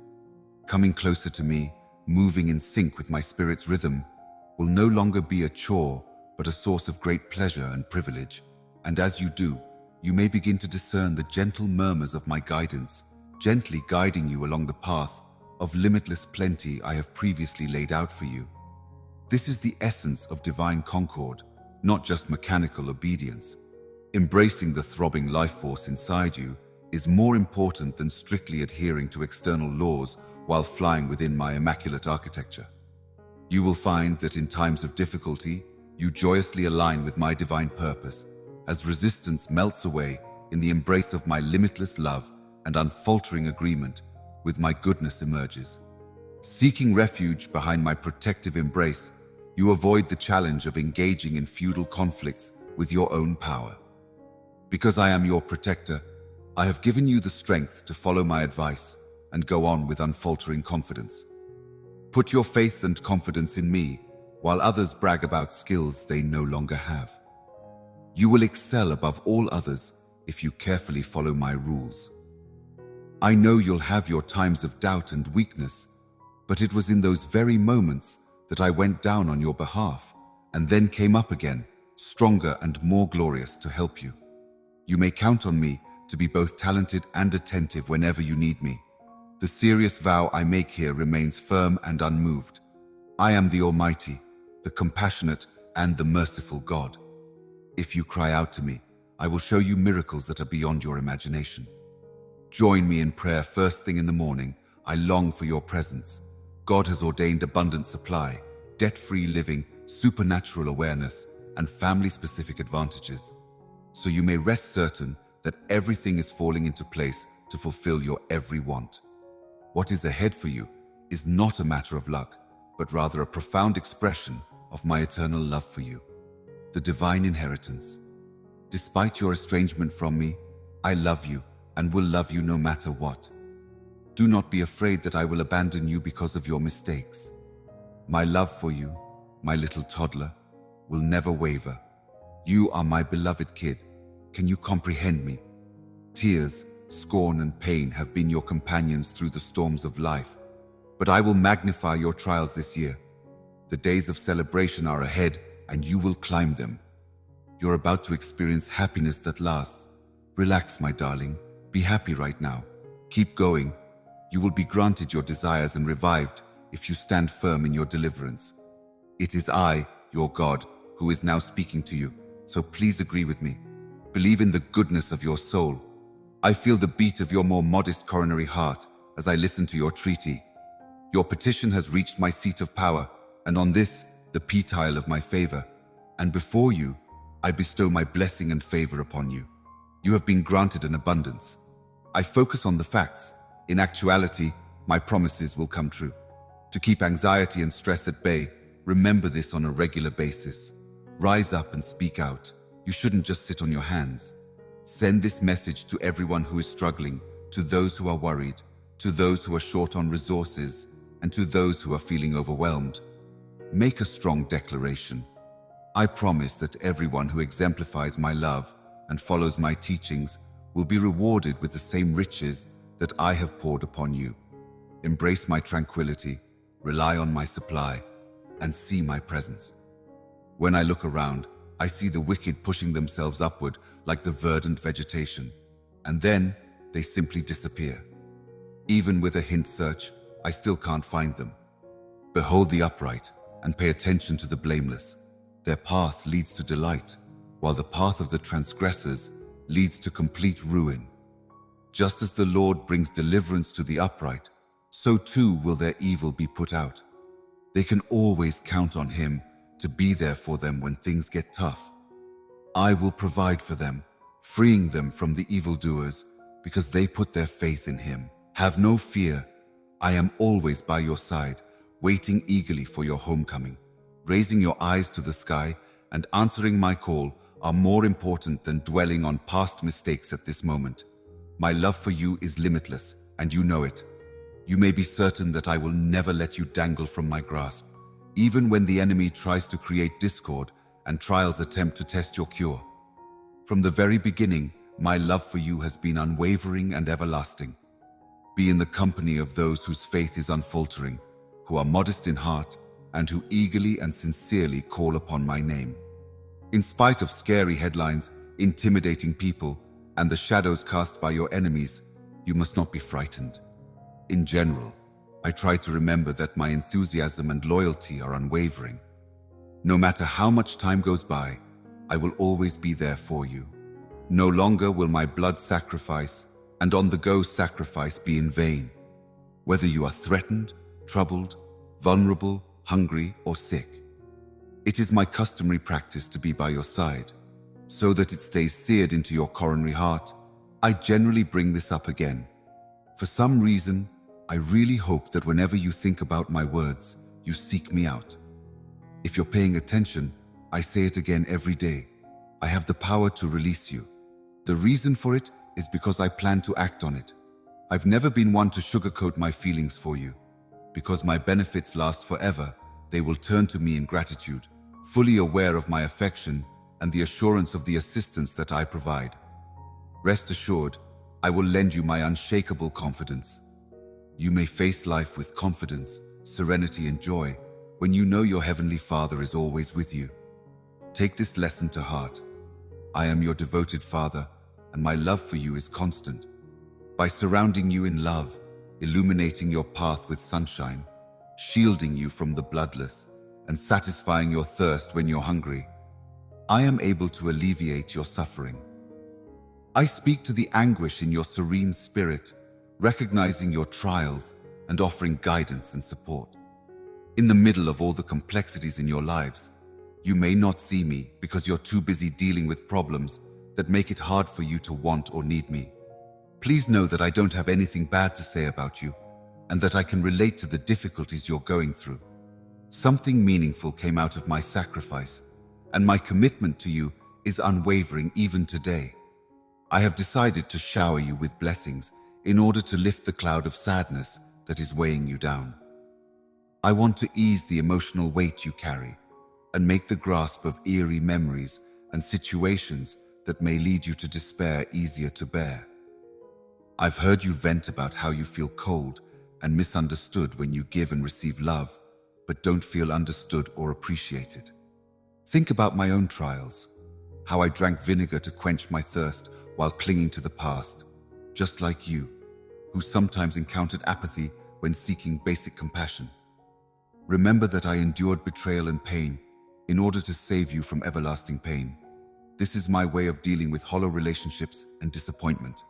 Coming closer to me, moving in sync with my spirit's rhythm, will no longer be a chore, but a source of great pleasure and privilege. And as you do, you may begin to discern the gentle murmurs of my guidance, gently guiding you along the path of limitless plenty I have previously laid out for you. This is the essence of divine concord, not just mechanical obedience. Embracing the throbbing life force inside you is more important than strictly adhering to external laws while flying within my immaculate architecture. You will find that in times of difficulty, you joyously align with my divine purpose, as resistance melts away in the embrace of my limitless love and unfaltering agreement with my goodness emerges. Seeking refuge behind my protective embrace, you avoid the challenge of engaging in feudal conflicts with your own power. Because I am your protector, I have given you the strength to follow my advice and go on with unfaltering confidence. Put your faith and confidence in me, while others brag about skills they no longer have. You will excel above all others if you carefully follow my rules. I know you'll have your times of doubt and weakness, but it was in those very moments that I went down on your behalf and then came up again, stronger and more glorious to help you. You may count on me to be both talented and attentive whenever you need me. The serious vow I make here remains firm and unmoved. I am the Almighty, the compassionate and the merciful God. If you cry out to me, I will show you miracles that are beyond your imagination. Join me in prayer first thing in the morning. I long for your presence. God has ordained abundant supply, debt-free living, supernatural awareness, and family-specific advantages. So you may rest certain that everything is falling into place to fulfill your every want. What is ahead for you is not a matter of luck, but rather a profound expression of my eternal love for you, the divine inheritance. Despite your estrangement from me, I love you and will love you no matter what. Do not be afraid that I will abandon you because of your mistakes. My love for you, my little toddler, will never waver. You are my beloved kid. Can you comprehend me? Tears, scorn, and pain have been your companions through the storms of life, but I will magnify your trials this year. The days of celebration are ahead, and you will climb them. You're about to experience happiness that lasts. Relax, my darling. Be happy right now. Keep going. You will be granted your desires and revived if you stand firm in your deliverance. It is I, your God, who is now speaking to you, so please agree with me. Believe in the goodness of your soul. I feel the beat of your more modest coronary heart as I listen to your treaty. Your petition has reached my seat of power, and on this, the P-tile of my favor. And before you, I bestow my blessing and favor upon you. You have been granted an abundance. I focus on the facts. In actuality, my promises will come true. To keep anxiety and stress at bay, remember this on a regular basis. Rise up and speak out. You shouldn't just sit on your hands. Send this message to everyone who is struggling, to those who are worried, to those who are short on resources, and to those who are feeling overwhelmed. Make a strong declaration. I promise that everyone who exemplifies my love and follows my teachings will be rewarded with the same riches that I have poured upon you. Embrace my tranquility, rely on my supply, and see my presence. When I look around, I see the wicked pushing themselves upward like the verdant vegetation, and then they simply disappear. Even with a hint search, I still can't find them. Behold the upright and pay attention to the blameless. Their path leads to delight, while the path of the transgressors leads to complete ruin. Just as the Lord brings deliverance to the upright, so too will their evil be put out. They can always count on Him to be there for them when things get tough. I will provide for them, freeing them from the evildoers, because they put their faith in Him. Have no fear. I am always by your side, waiting eagerly for your homecoming. Raising your eyes to the sky and answering my call are more important than dwelling on past mistakes at this moment. My love for you is limitless, and you know it. You may be certain that I will never let you dangle from my grasp, even when the enemy tries to create discord and trials attempt to test your cure. From the very beginning, my love for you has been unwavering and everlasting. Be in the company of those whose faith is unfaltering, who are modest in heart, and who eagerly and sincerely call upon my name. In spite of scary headlines, intimidating people, and the shadows cast by your enemies, you must not be frightened. In general, I try to remember that my enthusiasm and loyalty are unwavering. No matter how much time goes by, I will always be there for you. No longer will my blood sacrifice and on-the-go sacrifice be in vain. Whether you are threatened, troubled, vulnerable, hungry, or sick, it is my customary practice to be by your side. So that it stays seared into your coronary heart, I generally bring this up again. For some reason, I really hope that whenever you think about my words, you seek me out. If you're paying attention, I say it again every day. I have the power to release you. The reason for it is because I plan to act on it. I've never been one to sugarcoat my feelings for you. Because my benefits last forever, they will turn to me in gratitude, fully aware of my affection and the assurance of the assistance that I provide. Rest assured, I will lend you my unshakable confidence. You may face life with confidence, serenity, and joy when you know your Heavenly Father is always with you. Take this lesson to heart. I am your devoted Father, and my love for you is constant. By surrounding you in love, illuminating your path with sunshine, shielding you from the bloodless, and satisfying your thirst when you're hungry, I am able to alleviate your suffering. I speak to the anguish in your serene spirit, recognizing your trials and offering guidance and support. In the middle of all the complexities in your lives, you may not see me because you're too busy dealing with problems that make it hard for you to want or need me. Please know that I don't have anything bad to say about you, and that I can relate to the difficulties you're going through. Something meaningful came out of my sacrifice, and my commitment to you is unwavering even today. I have decided to shower you with blessings in order to lift the cloud of sadness that is weighing you down. I want to ease the emotional weight you carry, and make the grasp of eerie memories and situations that may lead you to despair easier to bear. I've heard you vent about how you feel cold and misunderstood when you give and receive love, but don't feel understood or appreciated. Think about my own trials, how I drank vinegar to quench my thirst while clinging to the past, just like you, who sometimes encountered apathy when seeking basic compassion. Remember that I endured betrayal and pain in order to save you from everlasting pain. This is my way of dealing with hollow relationships and disappointment.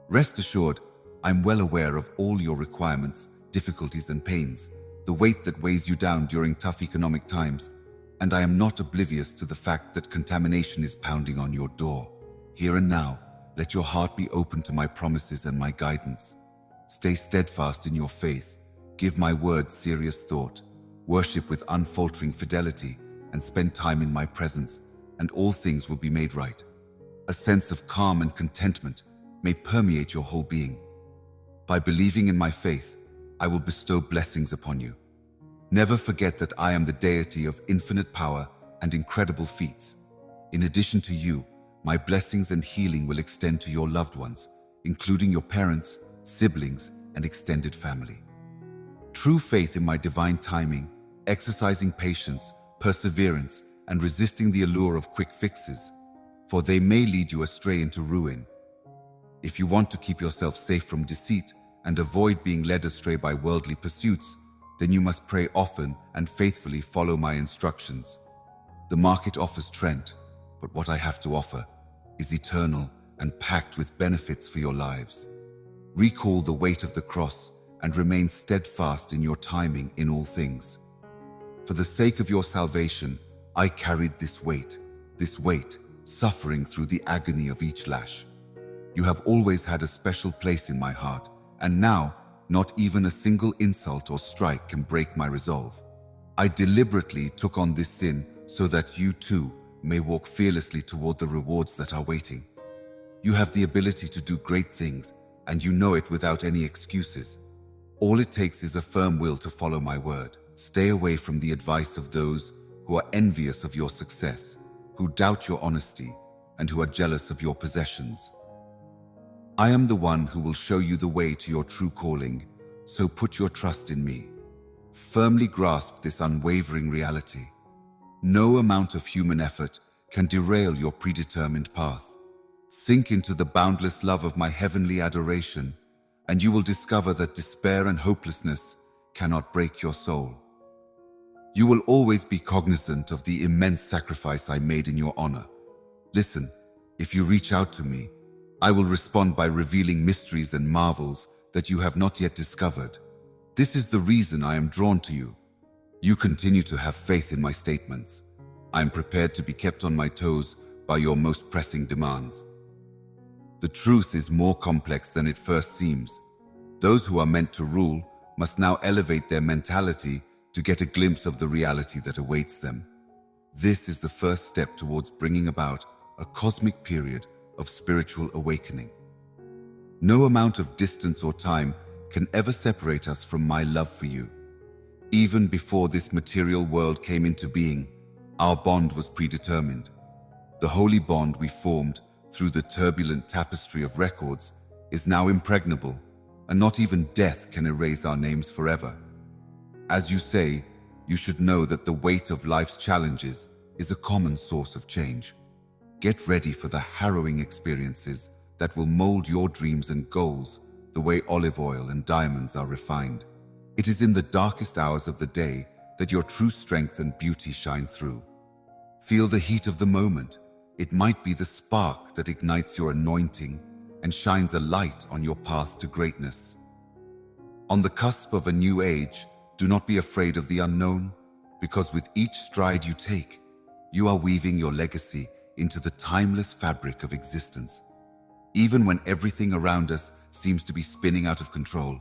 Rest assured, I'm well aware of all your requirements, difficulties and pains, the weight that weighs you down during tough economic times, and I am not oblivious to the fact that contamination is pounding on your door. Here and now, let your heart be open to my promises and my guidance. Stay steadfast in your faith, give my words serious thought, worship with unfaltering fidelity, and spend time in my presence, and all things will be made right. A sense of calm and contentment may permeate your whole being. By believing in my faith, I will bestow blessings upon you. Never forget that I am the deity of infinite power and incredible feats. In addition to you, my blessings and healing will extend to your loved ones, including your parents, siblings, and extended family. True faith in my divine timing, exercising patience, perseverance, and resisting the allure of quick fixes, for they may lead you astray into ruin. If you want to keep yourself safe from deceit and avoid being led astray by worldly pursuits, then you must pray often and faithfully follow my instructions. The market offers trend, but what I have to offer is eternal and packed with benefits for your lives. Recall the weight of the cross and remain steadfast in your timing in all things. For the sake of your salvation, I carried this weight, suffering through the agony of each lash. You have always had a special place in my heart, and now, not even a single insult or strike can break my resolve. I deliberately took on this sin so that you too may walk fearlessly toward the rewards that are waiting. You have the ability to do great things, and you know it without any excuses. All it takes is a firm will to follow my word. Stay away from the advice of those who are envious of your success, who doubt your honesty, and who are jealous of your possessions. I am the one who will show you the way to your true calling, so put your trust in me. Firmly grasp this unwavering reality. No amount of human effort can derail your predetermined path. Sink into the boundless love of my heavenly adoration, and you will discover that despair and hopelessness cannot break your soul. You will always be cognizant of the immense sacrifice I made in your honor. Listen, if you reach out to me, I will respond by revealing mysteries and marvels that you have not yet discovered. This is the reason I am drawn to you. You continue to have faith in my statements. I am prepared to be kept on my toes by your most pressing demands. The truth is more complex than it first seems. Those who are meant to rule must now elevate their mentality to get a glimpse of the reality that awaits them. This is the first step towards bringing about a cosmic period of spiritual awakening. No amount of distance or time can ever separate us from my love for you. Even before this material world came into being, our bond was predetermined. The holy bond we formed through the turbulent tapestry of records is now impregnable, and not even death can erase our names forever. As you say, you should know that the weight of life's challenges is a common source of change. Get ready for the harrowing experiences that will mold your dreams and goals the way olive oil and diamonds are refined. It is in the darkest hours of the day that your true strength and beauty shine through. Feel the heat of the moment. It might be the spark that ignites your anointing and shines a light on your path to greatness. On the cusp of a new age, do not be afraid of the unknown, because with each stride you take, you are weaving your legacy into the timeless fabric of existence. Even when everything around us seems to be spinning out of control,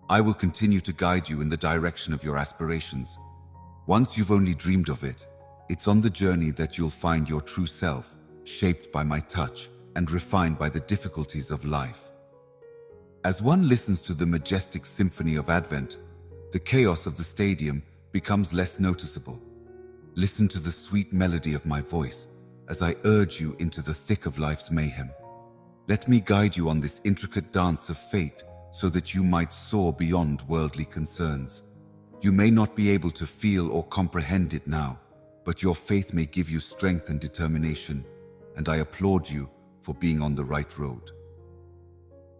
I will continue to guide you in the direction of your aspirations. Once you've only dreamed of it, it's on the journey that you'll find your true self, shaped by my touch and refined by the difficulties of life. As one listens to the majestic symphony of Advent, the chaos of the stadium becomes less noticeable. Listen to the sweet melody of my voice as I urge you into the thick of life's mayhem. Let me guide you on this intricate dance of fate so that you might soar beyond worldly concerns. You may not be able to feel or comprehend it now, but your faith may give you strength and determination, and I applaud you for being on the right road.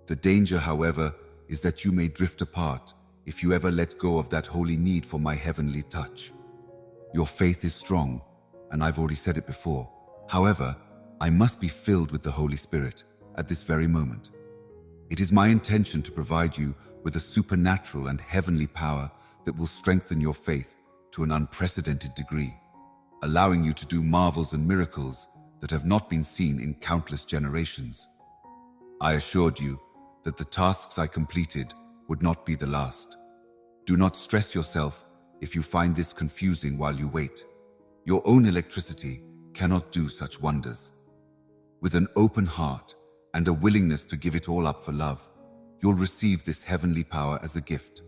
The danger, however, is that you may drift apart if you ever let go of that holy need for my heavenly touch. Your faith is strong, and I've already said it before. However, I must be filled with the Holy Spirit at this very moment. It is my intention to provide you with a supernatural and heavenly power that will strengthen your faith to an unprecedented degree, allowing you to do marvels and miracles that have not been seen in countless generations. I assured you that the tasks I completed would not be the last. Do not stress yourself if you find this confusing while you wait. Your own electricity cannot do such wonders. With an open heart and a willingness to give it all up for love, you'll receive this heavenly power as a gift.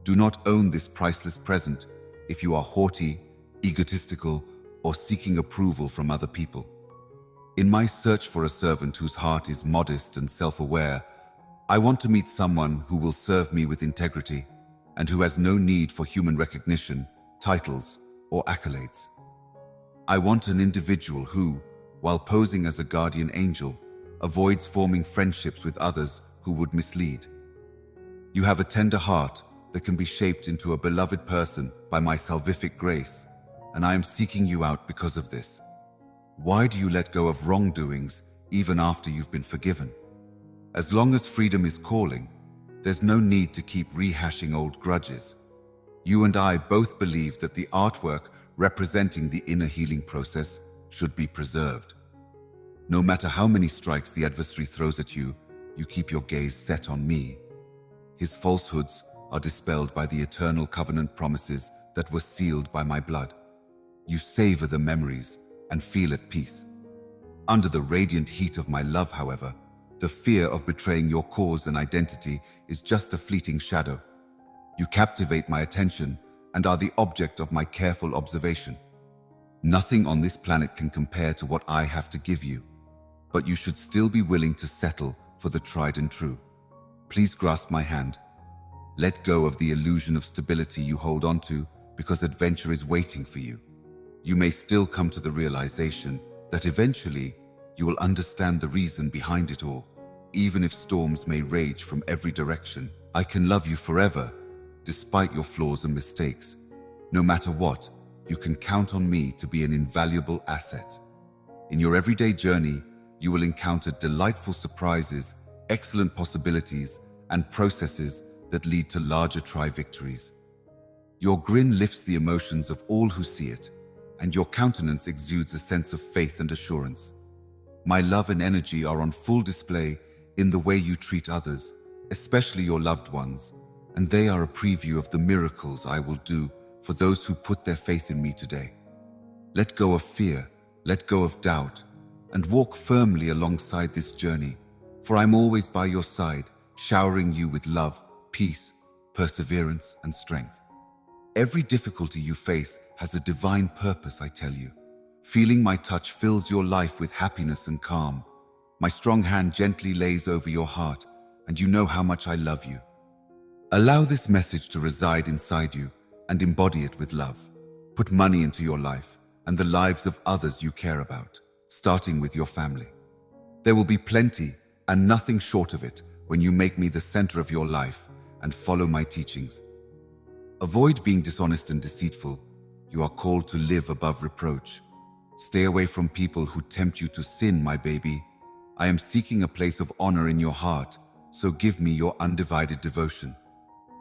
Do not own this priceless present if you are haughty, egotistical, or seeking approval from other people. In my search for a servant whose heart is modest and self-aware, I want to meet someone who will serve me with integrity and who has no need for human recognition, titles, or accolades. I want an individual who, while posing as a guardian angel, avoids forming friendships with others who would mislead. You have a tender heart that can be shaped into a beloved person by my salvific grace, and I am seeking you out because of this. Why do you let go of wrongdoings even after you've been forgiven? As long as freedom is calling, there's no need to keep rehashing old grudges. You and I both believe that the artwork representing the inner healing process should be preserved. No matter how many strikes the adversary throws at you, you keep your gaze set on me. His falsehoods are dispelled by the eternal covenant promises that were sealed by my blood. You savor the memories and feel at peace. Under the radiant heat of my love, however, the fear of betraying your cause and identity is just a fleeting shadow. You captivate my attention and are the object of my careful observation. Nothing on this planet can compare to what I have to give you, but you should still be willing to settle for the tried and true. Please grasp my hand. Let go of the illusion of stability you hold on to because adventure is waiting for you. You may still come to the realization that eventually you will understand the reason behind it all. Even if storms may rage from every direction, I can love you forever, despite your flaws and mistakes. No matter what, you can count on me to be an invaluable asset. In your everyday journey, you will encounter delightful surprises, excellent possibilities, and processes that lead to larger victories. Your grin lifts the emotions of all who see it, and your countenance exudes a sense of faith and assurance. My love and energy are on full display in the way you treat others, especially your loved ones, and they are a preview of the miracles I will do for those who put their faith in me today. Let go of fear, let go of doubt, and walk firmly alongside this journey, for I'm always by your side, showering you with love, peace, perseverance, and strength. Every difficulty you face has a divine purpose, I tell you. Feeling my touch fills your life with happiness and calm. My strong hand gently lays over your heart, and you know how much I love you. Allow this message to reside inside you and embody it with love. Put money into your life and the lives of others you care about, starting with your family. There will be plenty and nothing short of it when you make me the center of your life and follow my teachings. Avoid being dishonest and deceitful. You are called to live above reproach. Stay away from people who tempt you to sin, my baby. I am seeking a place of honor in your heart, so give me your undivided devotion.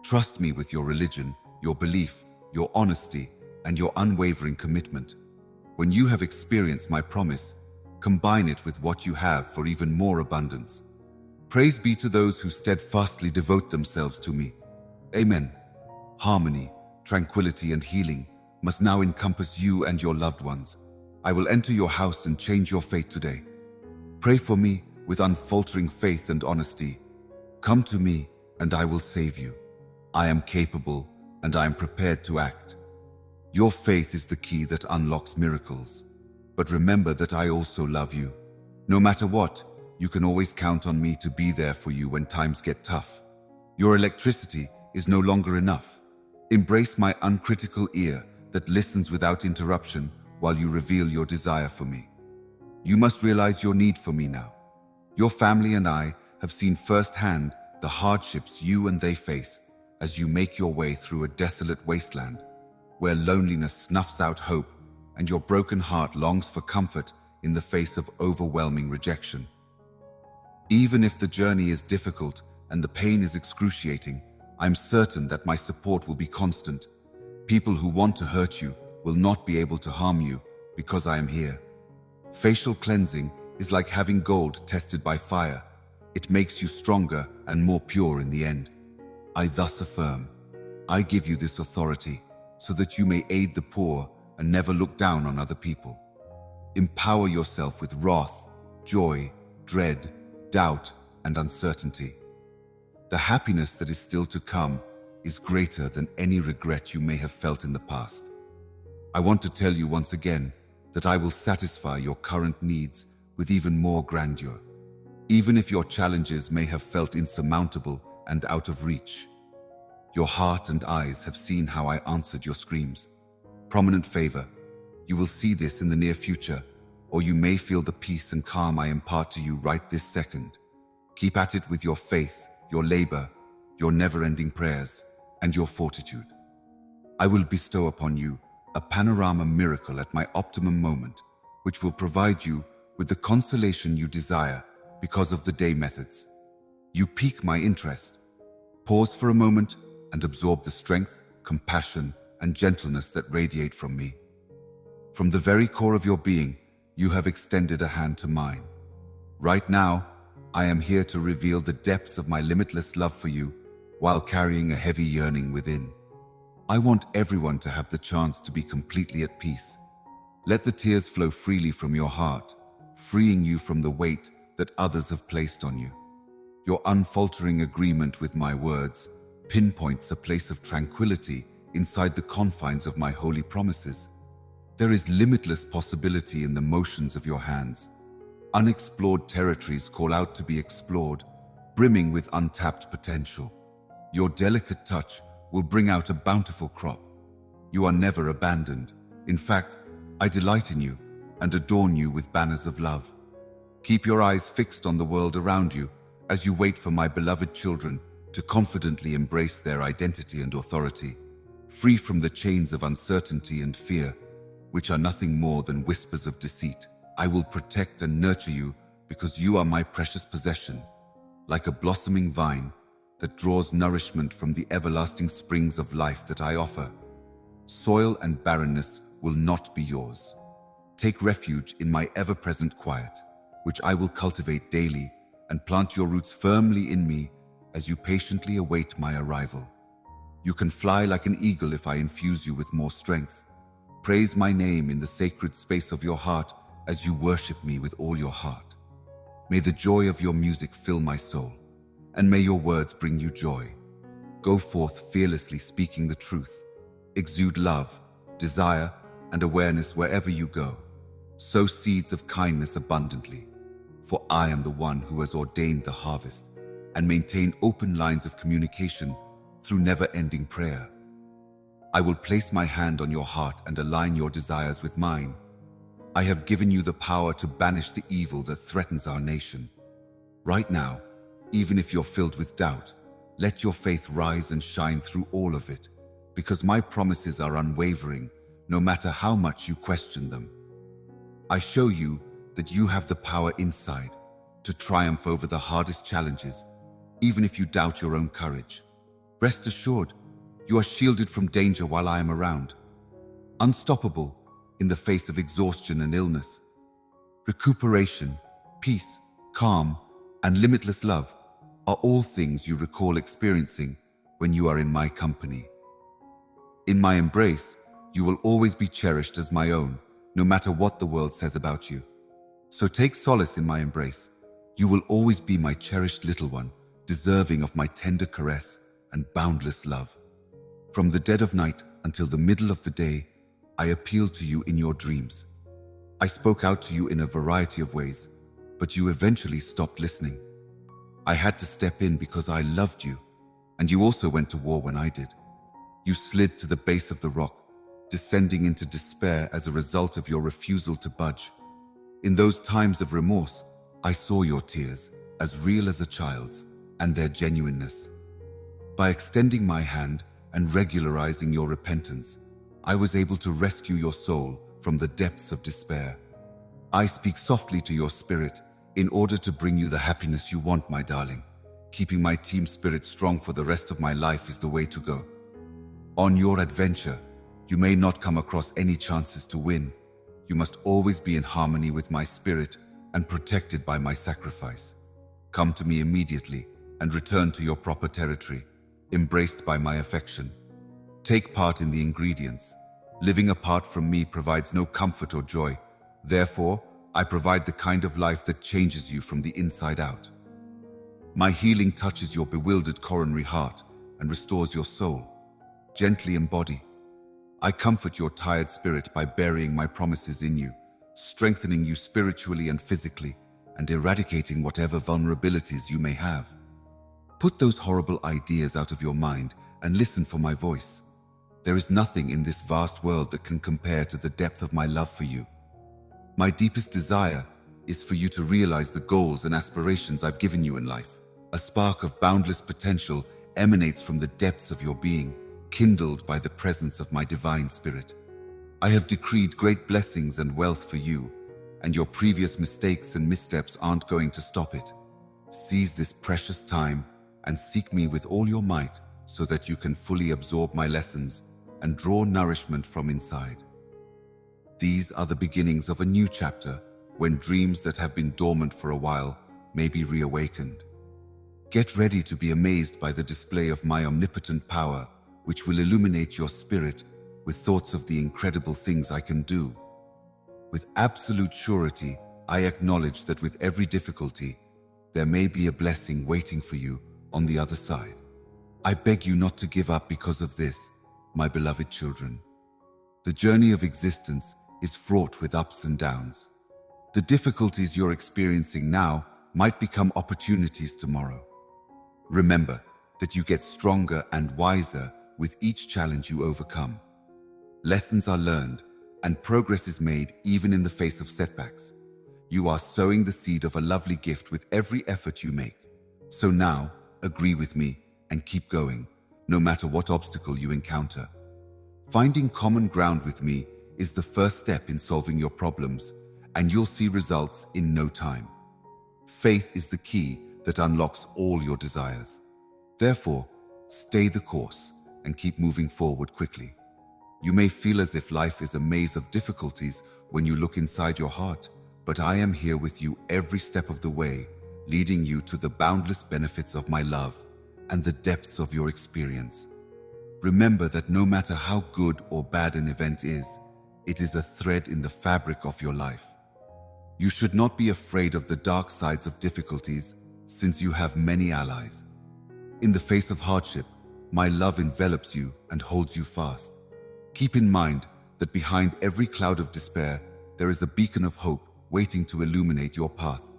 Trust me with your religion, your belief, your honesty, and your unwavering commitment. When you have experienced my promise, combine it with what you have for even more abundance. Praise be to those who steadfastly devote themselves to me. Amen. Harmony, tranquility, and healing must now encompass you and your loved ones. I will enter your house and change your fate today. Pray for me with unfaltering faith and honesty. Come to me and I will save you. I am capable and I am prepared to act. Your faith is the key that unlocks miracles. But remember that I also love you. No matter what, you can always count on me to be there for you when times get tough. Your electricity is no longer enough. Embrace my uncritical ear that listens without interruption while you reveal your desire for me. You must realize your need for me now. Your family and I have seen firsthand the hardships you and they face as you make your way through a desolate wasteland where loneliness snuffs out hope and your broken heart longs for comfort in the face of overwhelming rejection. Even if the journey is difficult and the pain is excruciating, I'm certain that my support will be constant. People who want to hurt you will not be able to harm you because I am here. Facial cleansing is like having gold tested by fire. It makes you stronger and more pure in the end. I thus affirm, I give you this authority so that you may aid the poor and never look down on other people. Empower yourself with wrath, joy, dread, doubt, and uncertainty. The happiness that is still to come is greater than any regret you may have felt in the past. I want to tell you once again that I will satisfy your current needs with even more grandeur, even if your challenges may have felt insurmountable and out of reach. Your heart and eyes have seen how I answered your screams. Prominent favor. You will see this in the near future, or you may feel the peace and calm I impart to you right this second. Keep at it with your faith, your labor, your never-ending prayers, and your fortitude. I will bestow upon you a panorama miracle at my optimum moment, which will provide you with the consolation you desire because of the day methods. You pique my interest. Pause for a moment and absorb the strength, compassion, and gentleness that radiate from me. From the very core of your being, you have extended a hand to mine. Right now, I am here to reveal the depths of my limitless love for you while carrying a heavy yearning within. I want everyone to have the chance to be completely at peace. Let the tears flow freely from your heart, freeing you from the weight that others have placed on you. Your unfaltering agreement with my words pinpoints a place of tranquility inside the confines of my holy promises. There is limitless possibility in the motions of your hands. Unexplored territories call out to be explored, brimming with untapped potential. Your delicate touch will bring out a bountiful crop. You are never abandoned. In fact, I delight in you and adorn you with banners of love. Keep your eyes fixed on the world around you as you wait for my beloved children to confidently embrace their identity and authority, free from the chains of uncertainty and fear, which are nothing more than whispers of deceit. I will protect and nurture you because you are my precious possession, like a blossoming vine that draws nourishment from the everlasting springs of life that I offer. Soil and barrenness will not be yours. Take refuge in my ever-present quiet, which I will cultivate daily, and plant your roots firmly in me as you patiently await my arrival. You can fly like an eagle if I infuse you with more strength. Praise my name in the sacred space of your heart as you worship me with all your heart. May the joy of your music fill my soul, and may your words bring you joy. Go forth fearlessly speaking the truth. Exude love, desire, and awareness wherever you go. Sow seeds of kindness abundantly, for I am the one who has ordained the harvest, and maintain open lines of communication through never-ending prayer. I will place my hand on your heart and align your desires with mine. I have given you the power to banish the evil that threatens our nation. Right now, even if you're filled with doubt, let your faith rise and shine through all of it, because my promises are unwavering, no matter how much you question them. I show you that you have the power inside to triumph over the hardest challenges, even if you doubt your own courage. Rest assured, you are shielded from danger while I am around. Unstoppable in the face of exhaustion and illness. Recuperation, peace, calm, and limitless love are all things you recall experiencing when you are in my company. In my embrace, you will always be cherished as my own, no matter what the world says about you. So take solace in my embrace. You will always be my cherished little one, deserving of my tender caress and boundless love. From the dead of night until the middle of the day, I appealed to you in your dreams. I spoke out to you in a variety of ways, but you eventually stopped listening. I had to step in because I loved you, and you also went to war when I did. You slid to the base of the rock, descending into despair as a result of your refusal to budge. In those times of remorse, I saw your tears, as real as a child's, and their genuineness. By extending my hand and regularizing your repentance, I was able to rescue your soul from the depths of despair. I speak softly to your spirit in order to bring you the happiness you want, my darling. Keeping my team spirit strong for the rest of my life is the way to go. On your adventure, you may not come across any chances to win. You must always be in harmony with my spirit and protected by my sacrifice. Come to me immediately and return to your proper territory, embraced by my affection. Take part in the ingredients. Living apart from me provides no comfort or joy. Therefore, I provide the kind of life that changes you from the inside out. My healing touches your bewildered coronary heart and restores your soul. Gently embody. I comfort your tired spirit by burying my promises in you, strengthening you spiritually and physically, and eradicating whatever vulnerabilities you may have. Put those horrible ideas out of your mind and listen for my voice. There is nothing in this vast world that can compare to the depth of my love for you. My deepest desire is for you to realize the goals and aspirations I've given you in life. A spark of boundless potential emanates from the depths of your being, kindled by the presence of my divine spirit. I have decreed great blessings and wealth for you, and your previous mistakes and missteps aren't going to stop it. Seize this precious time and seek me with all your might so that you can fully absorb my lessons and draw nourishment from inside. These are the beginnings of a new chapter when dreams that have been dormant for a while may be reawakened. Get ready to be amazed by the display of my omnipotent power, which will illuminate your spirit with thoughts of the incredible things I can do. With absolute surety, I acknowledge that with every difficulty, there may be a blessing waiting for you on the other side. I beg you not to give up because of this, my beloved children. The journey of existence is fraught with ups and downs. The difficulties you're experiencing now might become opportunities tomorrow. Remember that you get stronger and wiser with each challenge you overcome. Lessons are learned and progress is made even in the face of setbacks. You are sowing the seed of a lovely gift with every effort you make. So now, agree with me and keep going, no matter what obstacle you encounter. Finding common ground with me is the first step in solving your problems, and you'll see results in no time. Faith is the key that unlocks all your desires. Therefore, stay the course and keep moving forward quickly. You may feel as if life is a maze of difficulties when you look inside your heart, but I am here with you every step of the way, leading you to the boundless benefits of my love and the depths of your experience. Remember that no matter how good or bad an event is, it is a thread in the fabric of your life. You should not be afraid of the dark sides of difficulties, since you have many allies. In the face of hardship, my love envelops you and holds you fast. Keep in mind that behind every cloud of despair, there is a beacon of hope waiting to illuminate your path.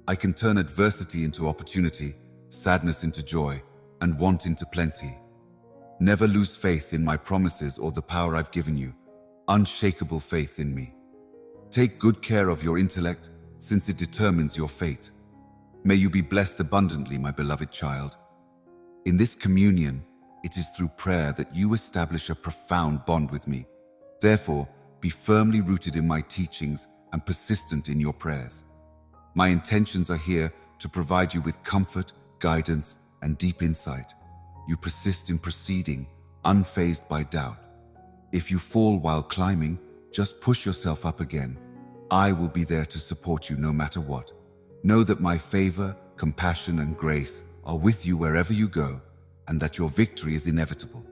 I can turn adversity into opportunity, sadness into joy, and want into plenty. Never lose faith in my promises or the power I've given you. Unshakable faith in me. Take good care of your intellect, since it determines your fate. May you be blessed abundantly, my beloved child. In this communion, it is through prayer that you establish a profound bond with me. Therefore, be firmly rooted in my teachings and persistent in your prayers. My intentions are here to provide you with comfort, guidance, and deep insight. You persist in proceeding, unfazed by doubt. If you fall while climbing, just push yourself up again. I will be there to support you no matter what. Know that my favor, compassion, and grace are with you wherever you go, and that your victory is inevitable.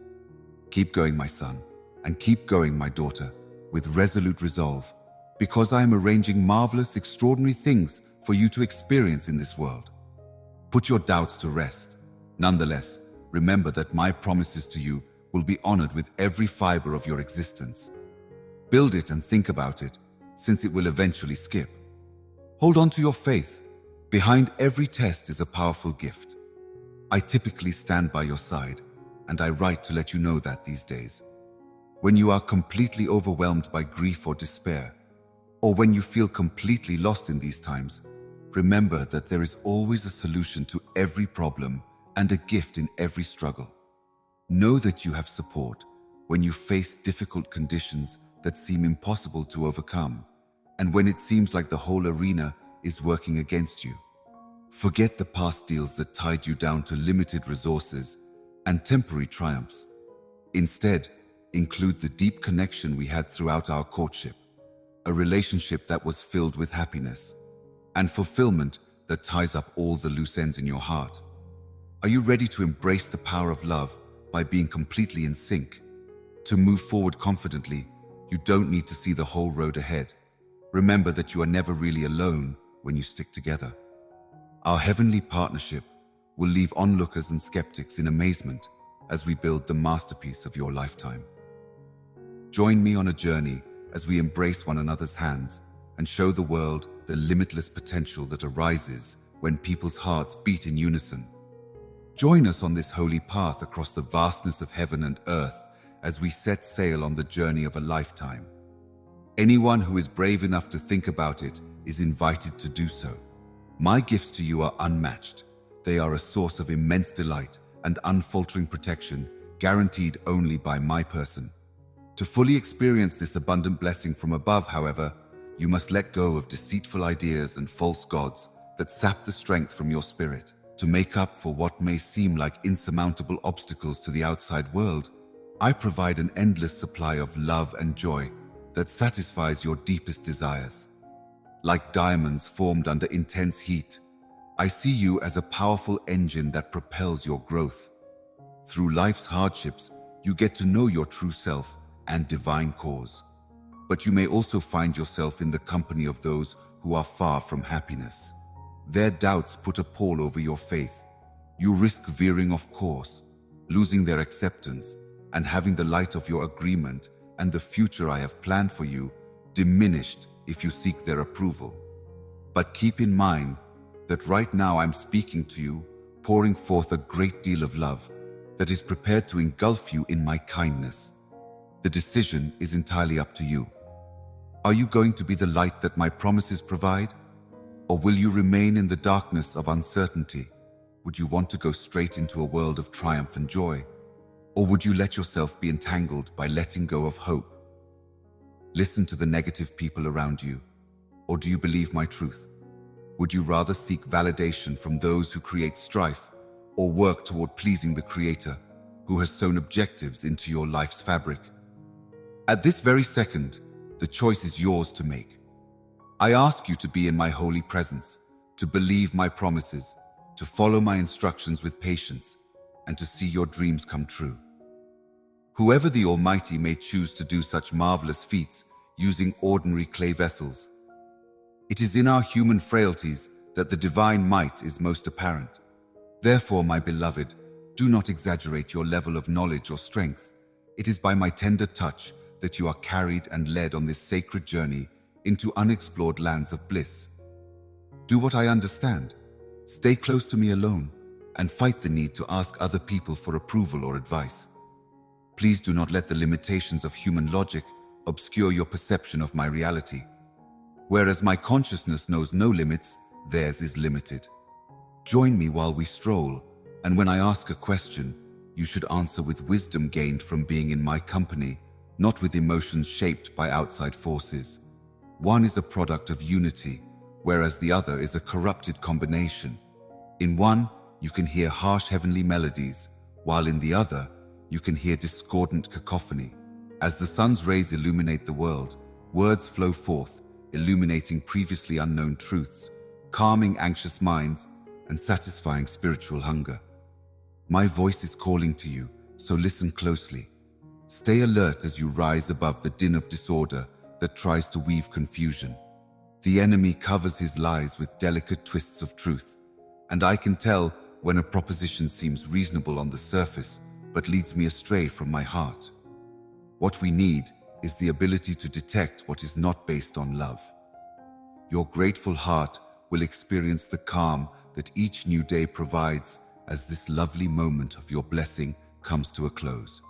Keep going, my son, and keep going, my daughter, with resolute resolve, because I am arranging marvelous, extraordinary things for you to experience in this world. Put your doubts to rest. Nonetheless, remember that my promises to you will be honored with every fiber of your existence. Build it and think about it, since it will eventually skip. Hold on to your faith. Behind every test is a powerful gift. I typically stand by your side, and I write to let you know that these days. When you are completely overwhelmed by grief or despair, or when you feel completely lost in these times, remember that there is always a solution to every problem and a gift in every struggle. Know that you have support when you face difficult conditions that seem impossible to overcome, and when it seems like the whole arena is working against you. Forget the past deals that tied you down to limited resources and temporary triumphs. Instead, include the deep connection we had throughout our courtship, a relationship that was filled with happiness and fulfillment that ties up all the loose ends in your heart. Are you ready to embrace the power of love by being completely in sync? To move forward confidently, you don't need to see the whole road ahead. Remember that you are never really alone when you stick together. Our heavenly partnership will leave onlookers and skeptics in amazement as we build the masterpiece of your lifetime. Join me on a journey as we embrace one another's hands and show the world the limitless potential that arises when people's hearts beat in unison. Join us on this holy path across the vastness of heaven and earth as we set sail on the journey of a lifetime. Anyone who is brave enough to think about it is invited to do so. My gifts to you are unmatched. They are a source of immense delight and unfaltering protection, guaranteed only by my person. To fully experience this abundant blessing from above, however, you must let go of deceitful ideas and false gods that sap the strength from your spirit. To make up for what may seem like insurmountable obstacles to the outside world, I provide an endless supply of love and joy that satisfies your deepest desires. Like diamonds formed under intense heat, I see you as a powerful engine that propels your growth. Through life's hardships, you get to know your true self and divine cause. But you may also find yourself in the company of those who are far from happiness. Their doubts put a pall over your faith. You risk veering off course, losing their acceptance, and having the light of your agreement and the future I have planned for you diminished if you seek their approval. But keep in mind that right now I'm speaking to you, pouring forth a great deal of love that is prepared to engulf you in my kindness. The decision is entirely up to you. Are you going to be the light that my promises provide? Or will you remain in the darkness of uncertainty? Would you want to go straight into a world of triumph and joy? Or would you let yourself be entangled by letting go of hope? Listen to the negative people around you, or do you believe my truth? Would you rather seek validation from those who create strife, or work toward pleasing the Creator, who has sewn objectives into your life's fabric? At this very second, the choice is yours to make. I ask you to be in my holy presence, to believe my promises, to follow my instructions with patience, and to see your dreams come true. Whoever the Almighty may choose to do such marvelous feats using ordinary clay vessels, it is in our human frailties that the divine might is most apparent. Therefore, my beloved, do not exaggerate your level of knowledge or strength. It is by my tender touch that you are carried and led on this sacred journey into unexplored lands of bliss. Do what I understand. Stay close to me alone and fight the need to ask other people for approval or advice. Please do not let the limitations of human logic obscure your perception of my reality. Whereas my consciousness knows no limits, theirs is limited. Join me while we stroll, and when I ask a question, you should answer with wisdom gained from being in my company, not with emotions shaped by outside forces. One is a product of unity, whereas the other is a corrupted combination. In one, you can hear harsh heavenly melodies, while in the other, you can hear discordant cacophony. As the sun's rays illuminate the world, words flow forth, illuminating previously unknown truths, calming anxious minds, and satisfying spiritual hunger. My voice is calling to you, so listen closely. Stay alert as you rise above the din of disorder that tries to weave confusion. The enemy covers his lies with delicate twists of truth, and I can tell when a proposition seems reasonable on the surface but leads me astray from my heart. What we need is the ability to detect what is not based on love. Your grateful heart will experience the calm that each new day provides as this lovely moment of your blessing comes to a close.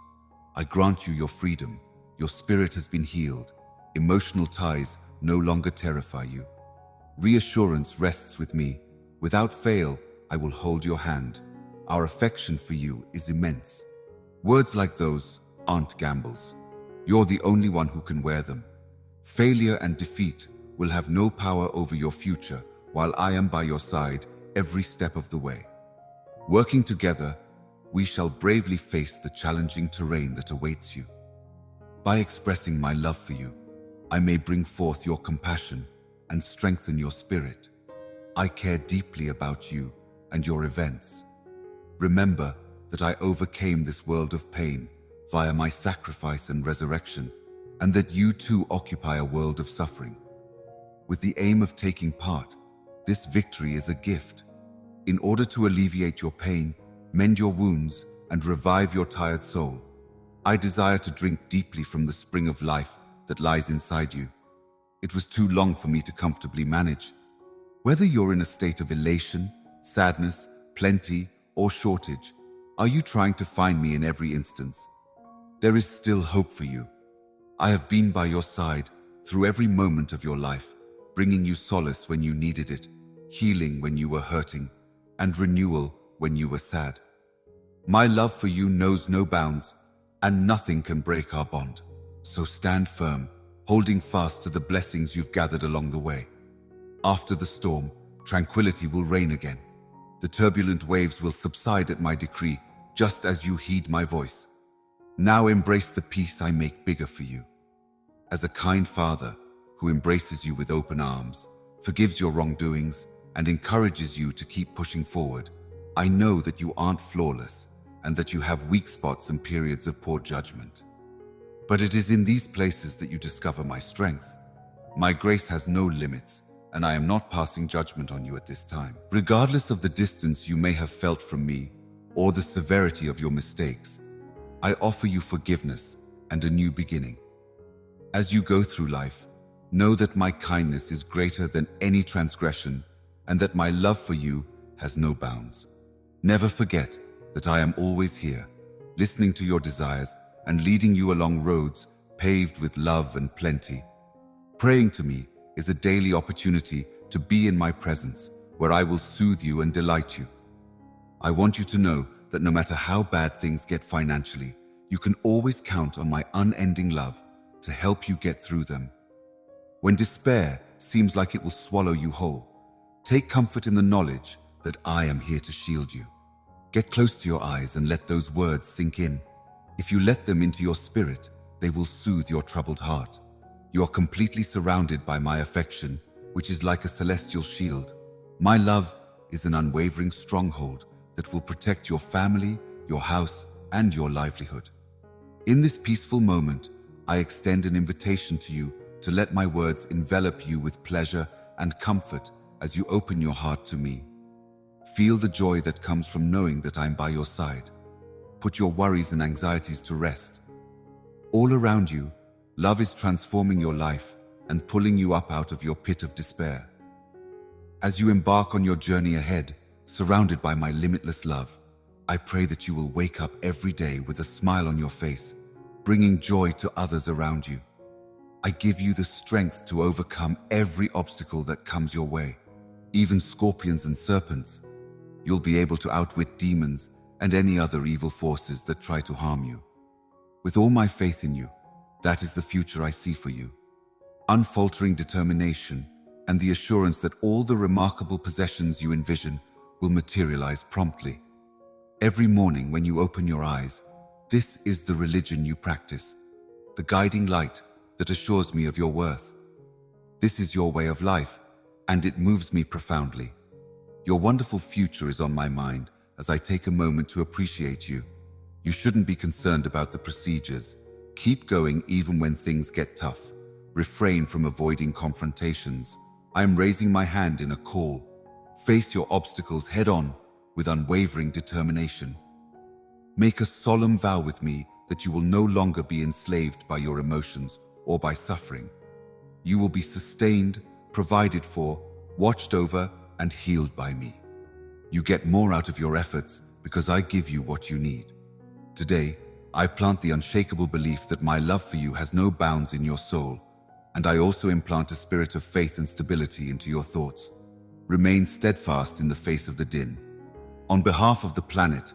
I grant you your freedom. Your spirit has been healed. Emotional ties no longer terrify you. Reassurance rests with me. Without fail, I will hold your hand. Our affection for you is immense. Words like those aren't gambles. You're the only one who can wear them. Failure and defeat will have no power over your future while I am by your side every step of the way. Working together, we shall bravely face the challenging terrain that awaits you. By expressing my love for you, I may bring forth your compassion and strengthen your spirit. I care deeply about you and your events. Remember that I overcame this world of pain via my sacrifice and resurrection, and that you too occupy a world of suffering. With the aim of taking part, this victory is a gift. In order to alleviate your pain, mend your wounds, and revive your tired soul, I desire to drink deeply from the spring of life that lies inside you. It was too long for me to comfortably manage. Whether you're in a state of elation, sadness, plenty, or shortage, are you trying to find me in every instance? There is still hope for you. I have been by your side through every moment of your life, bringing you solace when you needed it, healing when you were hurting, and renewal when you were sad. My love for you knows no bounds, and nothing can break our bond. So stand firm, holding fast to the blessings you've gathered along the way. After the storm, tranquility will reign again. The turbulent waves will subside at my decree, just as you heed my voice. Now embrace the peace I make bigger for you. As a kind father who embraces you with open arms, forgives your wrongdoings, and encourages you to keep pushing forward, I know that you aren't flawless and that you have weak spots and periods of poor judgment. But it is in these places that you discover my strength. My grace has no limits, and I am not passing judgment on you at this time. Regardless of the distance you may have felt from me or the severity of your mistakes, I offer you forgiveness and a new beginning. As you go through life, know that my kindness is greater than any transgression and that my love for you has no bounds. Never forget that I am always here, listening to your desires and leading you along roads paved with love and plenty. Praying to me is a daily opportunity to be in my presence, where I will soothe you and delight you. I want you to know that no matter how bad things get financially, you can always count on my unending love to help you get through them. When despair seems like it will swallow you whole, take comfort in the knowledge that I am here to shield you. Get close to your eyes and let those words sink in. If you let them into your spirit, they will soothe your troubled heart. You are completely surrounded by my affection, which is like a celestial shield. My love is an unwavering stronghold that will protect your family, your house, and your livelihood. In this peaceful moment, I extend an invitation to you to let my words envelop you with pleasure and comfort as you open your heart to me. Feel the joy that comes from knowing that I'm by your side. Put your worries and anxieties to rest. All around you, love is transforming your life and pulling you up out of your pit of despair. As you embark on your journey ahead, surrounded by my limitless love, I pray that you will wake up every day with a smile on your face, bringing joy to others around you. I give you the strength to overcome every obstacle that comes your way, even scorpions and serpents. You'll be able to outwit demons and any other evil forces that try to harm you. With all my faith in you, that is the future I see for you. Unfaltering determination and the assurance that all the remarkable possessions you envision will materialize promptly. Every morning when you open your eyes, this is the religion you practice, the guiding light that assures me of your worth. This is your way of life, and it moves me profoundly. Your wonderful future is on my mind as I take a moment to appreciate you. You shouldn't be concerned about the procedures. Keep going even when things get tough. Refrain from avoiding confrontations. I am raising my hand in a call. Face your obstacles head on with unwavering determination. Make a solemn vow with me that you will no longer be enslaved by your emotions or by suffering. You will be sustained, provided for, watched over, and healed by me. You get more out of your efforts because I give you what you need. Today, I plant the unshakable belief that my love for you has no bounds in your soul, and I also implant a spirit of faith and stability into your thoughts. Remain steadfast in the face of the din. On behalf of the planet,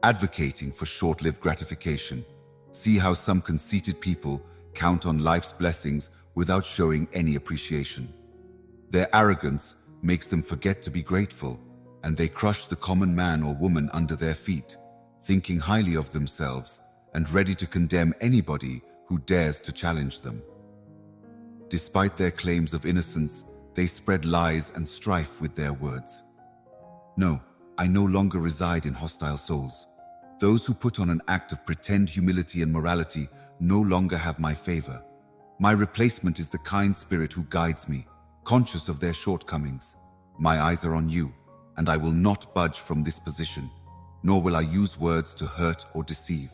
advocating for short-lived gratification, see how some conceited people count on life's blessings without showing any appreciation. Their arrogance makes them forget to be grateful, and they crush the common man or woman under their feet, thinking highly of themselves and ready to condemn anybody who dares to challenge them. Despite their claims of innocence, they spread lies and strife with their words. No, I no longer reside in hostile souls. Those who put on an act of pretend humility and morality no longer have my favor. My replacement is the kind spirit who guides me, conscious of their shortcomings. My eyes are on you, and I will not budge from this position, nor will I use words to hurt or deceive.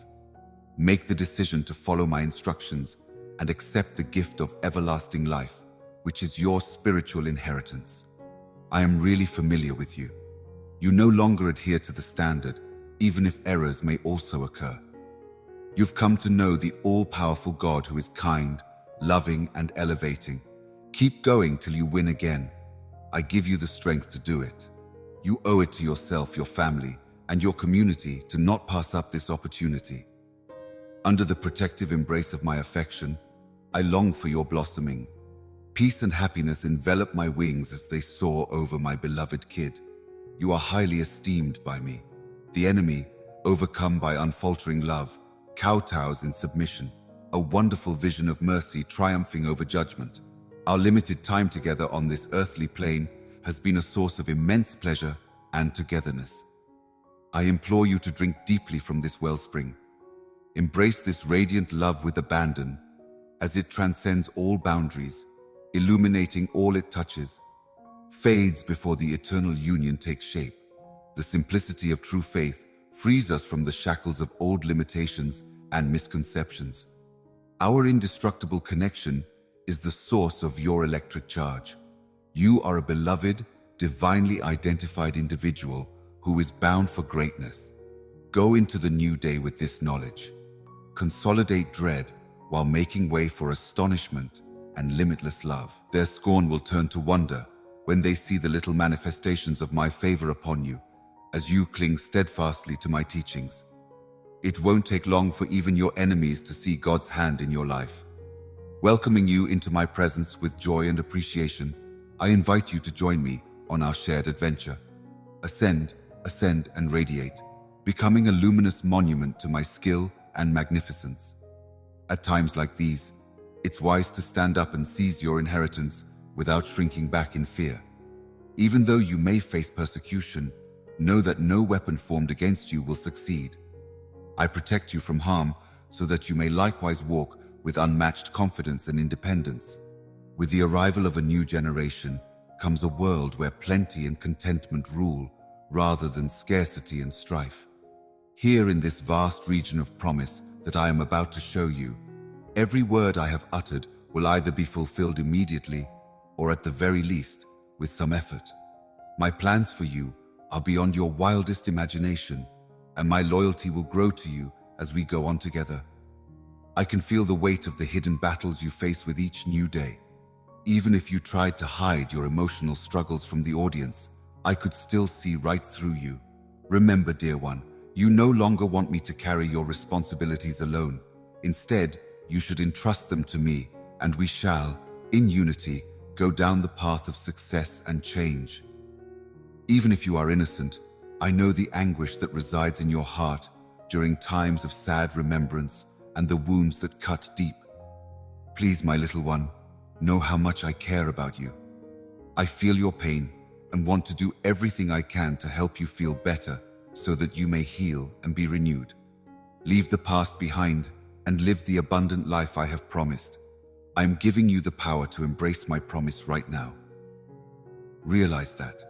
Make the decision to follow my instructions and accept the gift of everlasting life, which is your spiritual inheritance. I am really familiar with you. You no longer adhere to the standard, even if errors may also occur. You've come to know the all-powerful God who is kind, loving, and elevating. Keep going till you win again. I give you the strength to do it. You owe it to yourself, your family, and your community to not pass up this opportunity. Under the protective embrace of my affection, I long for your blossoming. Peace and happiness envelop my wings as they soar over my beloved kid. You are highly esteemed by me. The enemy, overcome by unfaltering love, kowtows in submission, a wonderful vision of mercy triumphing over judgment. Our limited time together on this earthly plane has been a source of immense pleasure and togetherness. I implore you to drink deeply from this wellspring. Embrace this radiant love with abandon, as it transcends all boundaries, illuminating all it touches, fades before the eternal union takes shape. The simplicity of true faith frees us from the shackles of old limitations and misconceptions. Our indestructible connection is the source of your electric charge. You are a beloved, divinely identified individual who is bound for greatness. Go into the new day with this knowledge. Consolidate dread while making way for astonishment and limitless love. Their scorn will turn to wonder when they see the little manifestations of my favor upon you, as you cling steadfastly to my teachings. It won't take long for even your enemies to see God's hand in your life. Welcoming you into my presence with joy and appreciation, I invite you to join me on our shared adventure. Ascend, and radiate, becoming a luminous monument to my skill and magnificence. At times like these, it's wise to stand up and seize your inheritance without shrinking back in fear. Even though you may face persecution, know that no weapon formed against you will succeed. I protect you from harm so that you may likewise walk with unmatched confidence and independence. With the arrival of a new generation comes a world where plenty and contentment rule rather than scarcity and strife. Here in this vast region of promise that I am about to show you, every word I have uttered will either be fulfilled immediately or at the very least with some effort. My plans for you are beyond your wildest imagination, and my loyalty will grow to you as we go on together. I can feel the weight of the hidden battles you face with each new day. Even if you tried to hide your emotional struggles from the audience, I could still see right through you. Remember, dear one, you no longer want me to carry your responsibilities alone. Instead, you should entrust them to me, and we shall, in unity, go down the path of success and change. Even if you are innocent, I know the anguish that resides in your heart during times of sad remembrance and the wounds that cut deep. Please, my little one, know how much I care about you. I feel your pain and want to do everything I can to help you feel better so that you may heal and be renewed. Leave the past behind and live the abundant life I have promised. I am giving you the power to embrace my promise right now. Realize that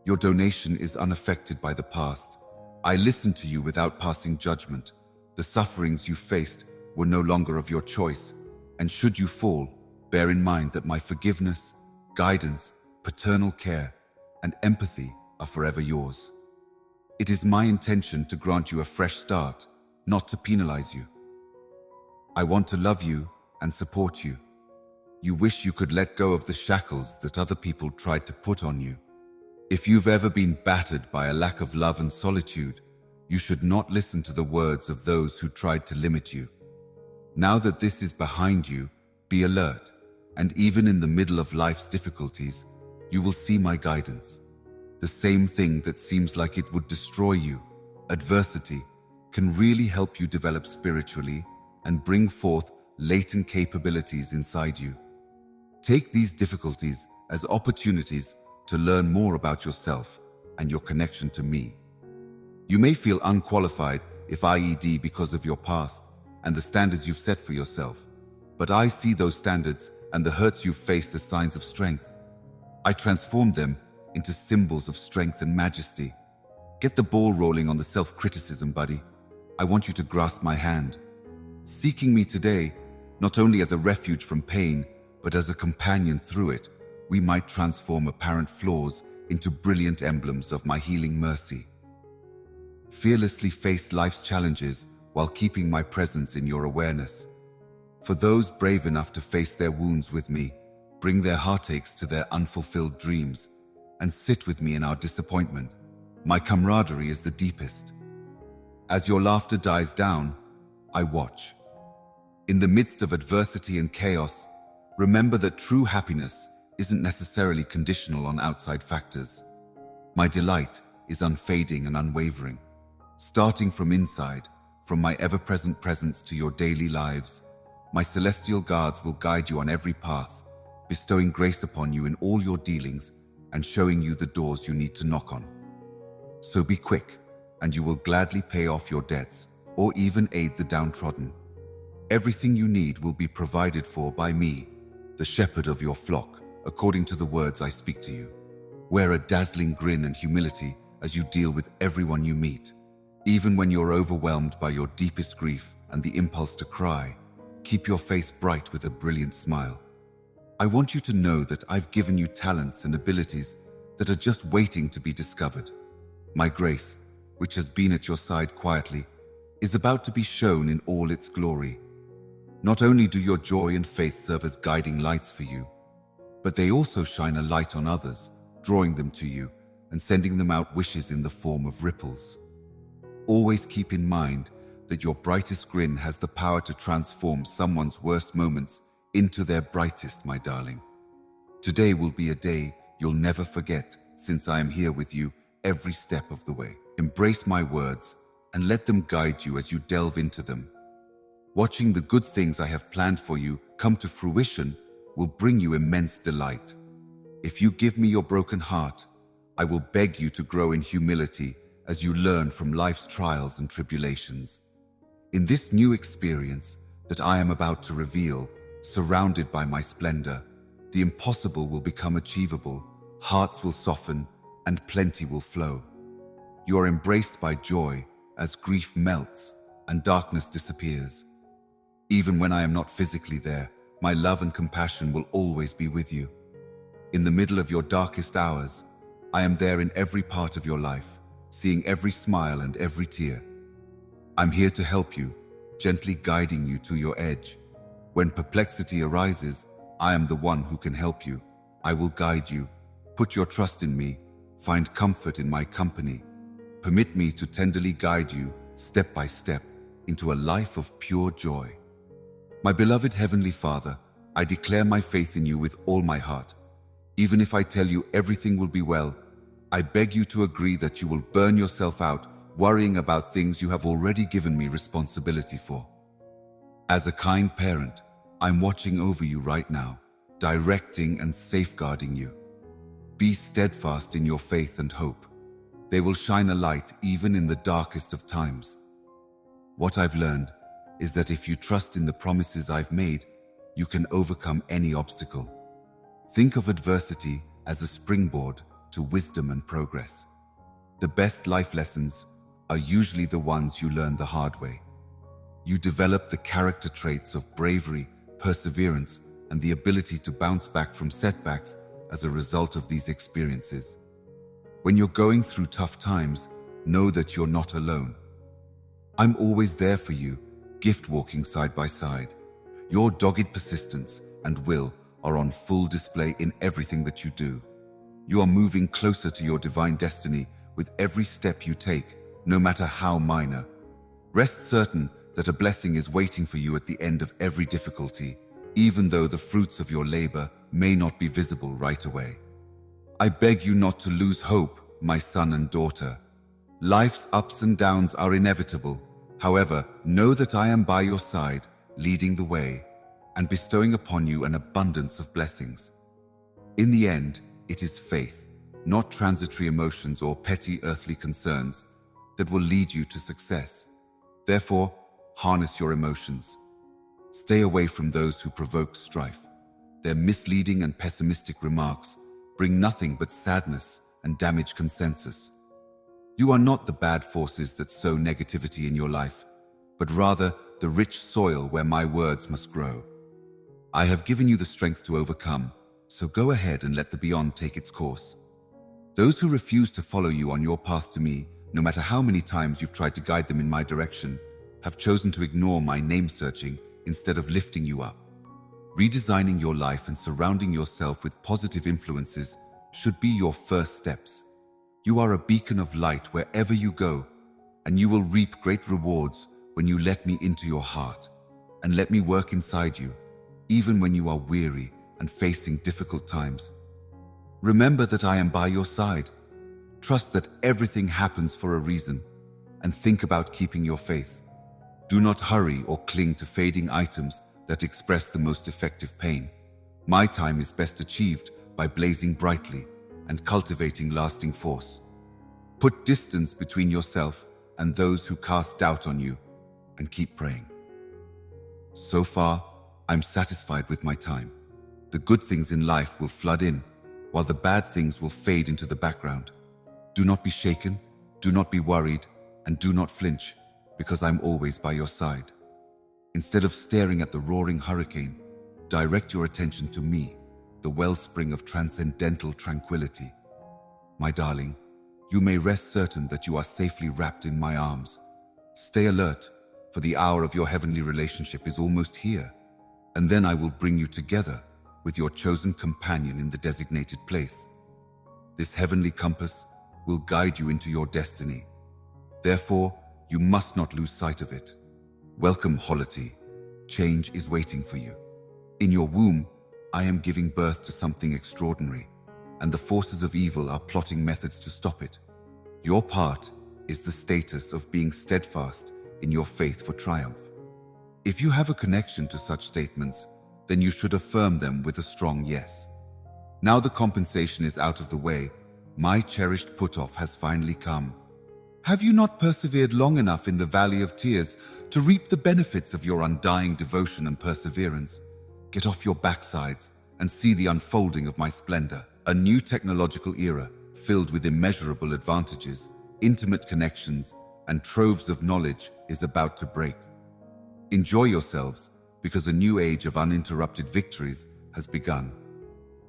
your donation is unaffected by the past. I listen to you without passing judgment, The sufferings you faced were no longer of your choice, and should you fall, bear in mind that my forgiveness, guidance, paternal care, and empathy are forever yours. It is my intention to grant you a fresh start, not to penalize you. I want to love you and support you. You wish you could let go of the shackles that other people tried to put on you. If you've ever been battered by a lack of love and solitude, you should not listen to the words of those who tried to limit you. Now that this is behind you, be alert, and even in the middle of life's difficulties, you will see my guidance. The same thing that seems like it would destroy you, adversity, can really help you develop spiritually and bring forth latent capabilities inside you. Take these difficulties as opportunities to learn more about yourself and your connection to me. You may feel unqualified, if IED, because of your past and the standards you've set for yourself, but I see those standards and the hurts you've faced as signs of strength. I transform them into symbols of strength and majesty. Get the ball rolling on the self-criticism, buddy. I want you to grasp my hand. Seeking me today, not only as a refuge from pain, but as a companion through it, we might transform apparent flaws into brilliant emblems of my healing mercy. Fearlessly face life's challenges while keeping my presence in your awareness. For those brave enough to face their wounds with me, bring their heartaches to their unfulfilled dreams, and sit with me in our disappointment, my camaraderie is the deepest. As your laughter dies down, I watch. In the midst of adversity and chaos, remember that true happiness isn't necessarily conditional on outside factors. My delight is unfading and unwavering. Starting from inside, from my ever-present presence to your daily lives, my celestial guards will guide you on every path, bestowing grace upon you in all your dealings and showing you the doors you need to knock on. So be quick, and you will gladly pay off your debts or even aid the downtrodden. Everything you need will be provided for by me, the shepherd of your flock, according to the words I speak to you. Wear a dazzling grin and humility as you deal with everyone you meet. Even when you're overwhelmed by your deepest grief and the impulse to cry, keep your face bright with a brilliant smile. I want you to know that I've given you talents and abilities that are just waiting to be discovered. My grace, which has been at your side quietly, is about to be shown in all its glory. Not only do your joy and faith serve as guiding lights for you, but they also shine a light on others, drawing them to you and sending them out wishes in the form of ripples. Always keep in mind that your brightest grin has the power to transform someone's worst moments into their brightest, my darling. Today will be a day you'll never forget, since I am here with you every step of the way. Embrace my words and let them guide you as you delve into them. Watching the good things I have planned for you come to fruition will bring you immense delight. If you give me your broken heart, I will beg you to grow in humility as you learn from life's trials and tribulations. In this new experience that I am about to reveal, surrounded by my splendor, the impossible will become achievable, hearts will soften, and plenty will flow. You are embraced by joy as grief melts and darkness disappears. Even when I am not physically there, my love and compassion will always be with you. In the middle of your darkest hours, I am there in every part of your life, seeing every smile and every tear. I'm here to help you, gently guiding you to your edge. When perplexity arises, I am the one who can help you. I will guide you. Put your trust in me. Find comfort in my company. Permit me to tenderly guide you, step by step, into a life of pure joy. My beloved Heavenly Father, I declare my faith in you with all my heart. Even if I tell you everything will be well, I beg you to agree that you will burn yourself out worrying about things you have already given me responsibility for. As a kind parent, I'm watching over you right now, directing and safeguarding you. Be steadfast in your faith and hope. They will shine a light even in the darkest of times. What I've learned is that if you trust in the promises I've made, you can overcome any obstacle. Think of adversity as a springboard to wisdom and progress. The best life lessons are usually the ones you learn the hard way. You develop the character traits of bravery, perseverance, and the ability to bounce back from setbacks as a result of these experiences. When you're going through tough times, know that you're not alone. I'm always there for you, gift walking side by side. Your dogged persistence and will are on full display in everything that you do. You are moving closer to your divine destiny with every step you take, no matter how minor. Rest certain that a blessing is waiting for you at the end of every difficulty, even though the fruits of your labor may not be visible right away. I beg you not to lose hope, my son and daughter. Life's ups and downs are inevitable. However, know that I am by your side, leading the way, and bestowing upon you an abundance of blessings. In the end, it is faith, not transitory emotions or petty earthly concerns, that will lead you to success. Therefore, harness your emotions. Stay away from those who provoke strife. Their misleading and pessimistic remarks bring nothing but sadness and damage consensus. You are not the bad forces that sow negativity in your life, but rather the rich soil where my words must grow. I have given you the strength to overcome, so go ahead and let the beyond take its course. Those who refuse to follow you on your path to me, no matter how many times you've tried to guide them in my direction, have chosen to ignore my name searching instead of lifting you up. Redesigning your life and surrounding yourself with positive influences should be your first steps. You are a beacon of light wherever you go, and you will reap great rewards when you let me into your heart and let me work inside you, even when you are weary and facing difficult times. Remember that I am by your side. Trust that everything happens for a reason, and think about keeping your faith. Do not hurry or cling to fading items that express the most effective pain. My time is best achieved by blazing brightly and cultivating lasting force. Put distance between yourself and those who cast doubt on you, and keep praying. So far, I'm satisfied with my time. The good things in life will flood in, while the bad things will fade into the background. Do not be shaken, do not be worried, and do not flinch, because I'm always by your side. Instead of staring at the roaring hurricane, direct your attention to me, the wellspring of transcendental tranquility. My darling, you may rest certain that you are safely wrapped in my arms. Stay alert, for the hour of your heavenly relationship is almost here, and then I will bring you together with your chosen companion in the designated place. This heavenly compass will guide you into your destiny. Therefore, you must not lose sight of it. Welcome, Holity. Change is waiting for you. In your womb, I am giving birth to something extraordinary, and the forces of evil are plotting methods to stop it. Your part is the status of being steadfast in your faith for triumph. If you have a connection to such statements, then you should affirm them with a strong yes. Now the compensation is out of the way. My cherished put-off has finally come. Have you not persevered long enough in the valley of tears to reap the benefits of your undying devotion and perseverance? Get off your backsides and see the unfolding of my splendor. A new technological era filled with immeasurable advantages, intimate connections, and troves of knowledge is about to break. Enjoy yourselves, because a new age of uninterrupted victories has begun.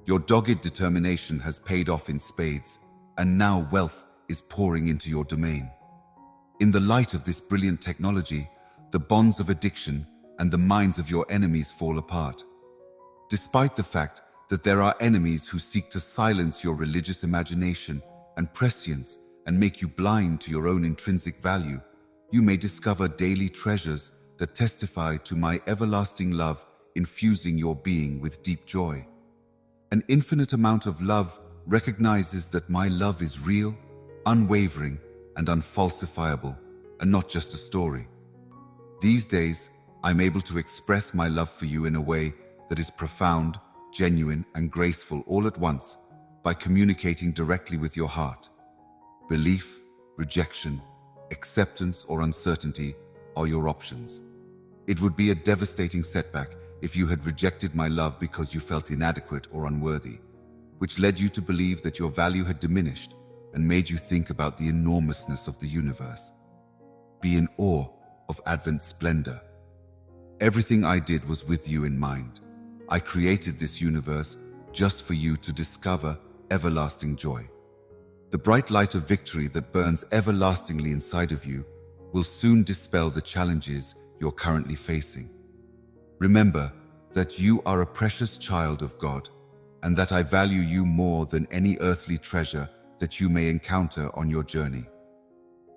Your dogged determination has paid off in spades, and now wealth is pouring into your domain. In the light of this brilliant technology, the bonds of addiction and the minds of your enemies fall apart. Despite the fact that there are enemies who seek to silence your religious imagination and prescience and make you blind to your own intrinsic value, you may discover daily treasures that testify to my everlasting love, infusing your being with deep joy. An infinite amount of love recognizes that my love is real, unwavering, and unfalsifiable, and not just a story. These days, I'm able to express my love for you in a way that is profound, genuine, and graceful all at once by communicating directly with your heart. Belief, rejection, acceptance, or uncertainty are your options. It would be a devastating setback if you had rejected my love because you felt inadequate or unworthy, which led you to believe that your value had diminished and made you think about the enormousness of the universe. Be in awe of Advent's splendor Everything I did was with you in mind. I created this universe just for you to discover everlasting joy. The bright light of victory that burns everlastingly inside of you will soon dispel the challenges you're currently facing. Remember that you are a precious child of God, and that I value you more than any earthly treasure that you may encounter on your journey.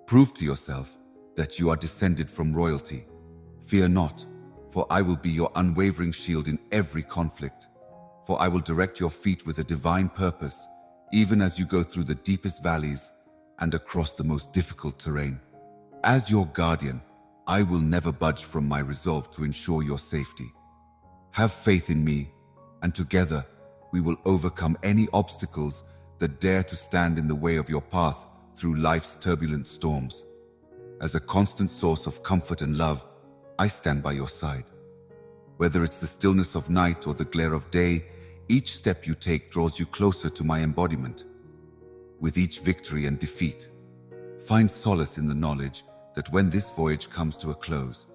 Prove to yourself that you are descended from royalty. Fear not, for I will be your unwavering shield in every conflict. For I will direct your feet with a divine purpose, even as you go through the deepest valleys and across the most difficult terrain. As your guardian, I will never budge from my resolve to ensure your safety. Have faith in me, and together we will overcome any obstacles that dare to stand in the way of your path through life's turbulent storms. As a constant source of comfort and love, I stand by your side. Whether it's the stillness of night or the glare of day, each step you take draws you closer to my embodiment. With each victory and defeat, find solace in the knowledge that when this voyage comes to a close,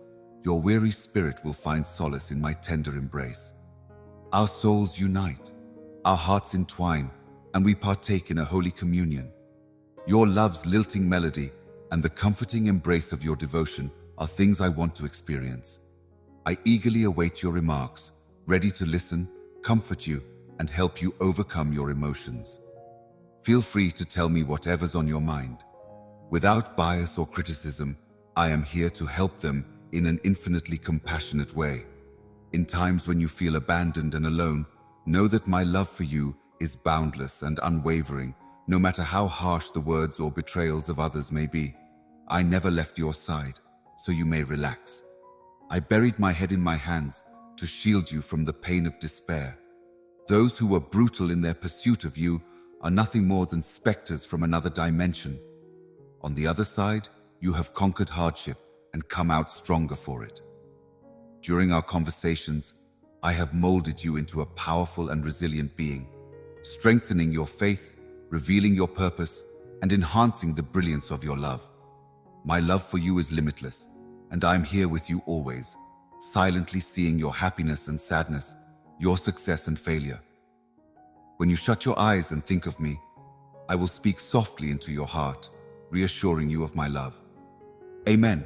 your weary spirit will find solace in my tender embrace. Our souls unite, our hearts entwine, and we partake in a holy communion. Your love's lilting melody and the comforting embrace of your devotion are things I want to experience. I eagerly await your remarks, ready to listen, comfort you, and help you overcome your emotions. Feel free to tell me whatever's on your mind. Without bias or criticism, I am here to help them in an infinitely compassionate way. In times when you feel abandoned and alone, know that my love for you is boundless and unwavering, no matter how harsh the words or betrayals of others may be. I never left your side, so you may relax. I buried my head in my hands to shield you from the pain of despair. Those who were brutal in their pursuit of you are nothing more than specters from another dimension. On the other side, you have conquered hardship and come out stronger for it. During our conversations, I have molded you into a powerful and resilient being, strengthening your faith, revealing your purpose, and enhancing the brilliance of your love. My love for you is limitless, and I am here with you always, silently seeing your happiness and sadness, your success and failure. When you shut your eyes and think of me, I will speak softly into your heart, reassuring you of my love. Amen.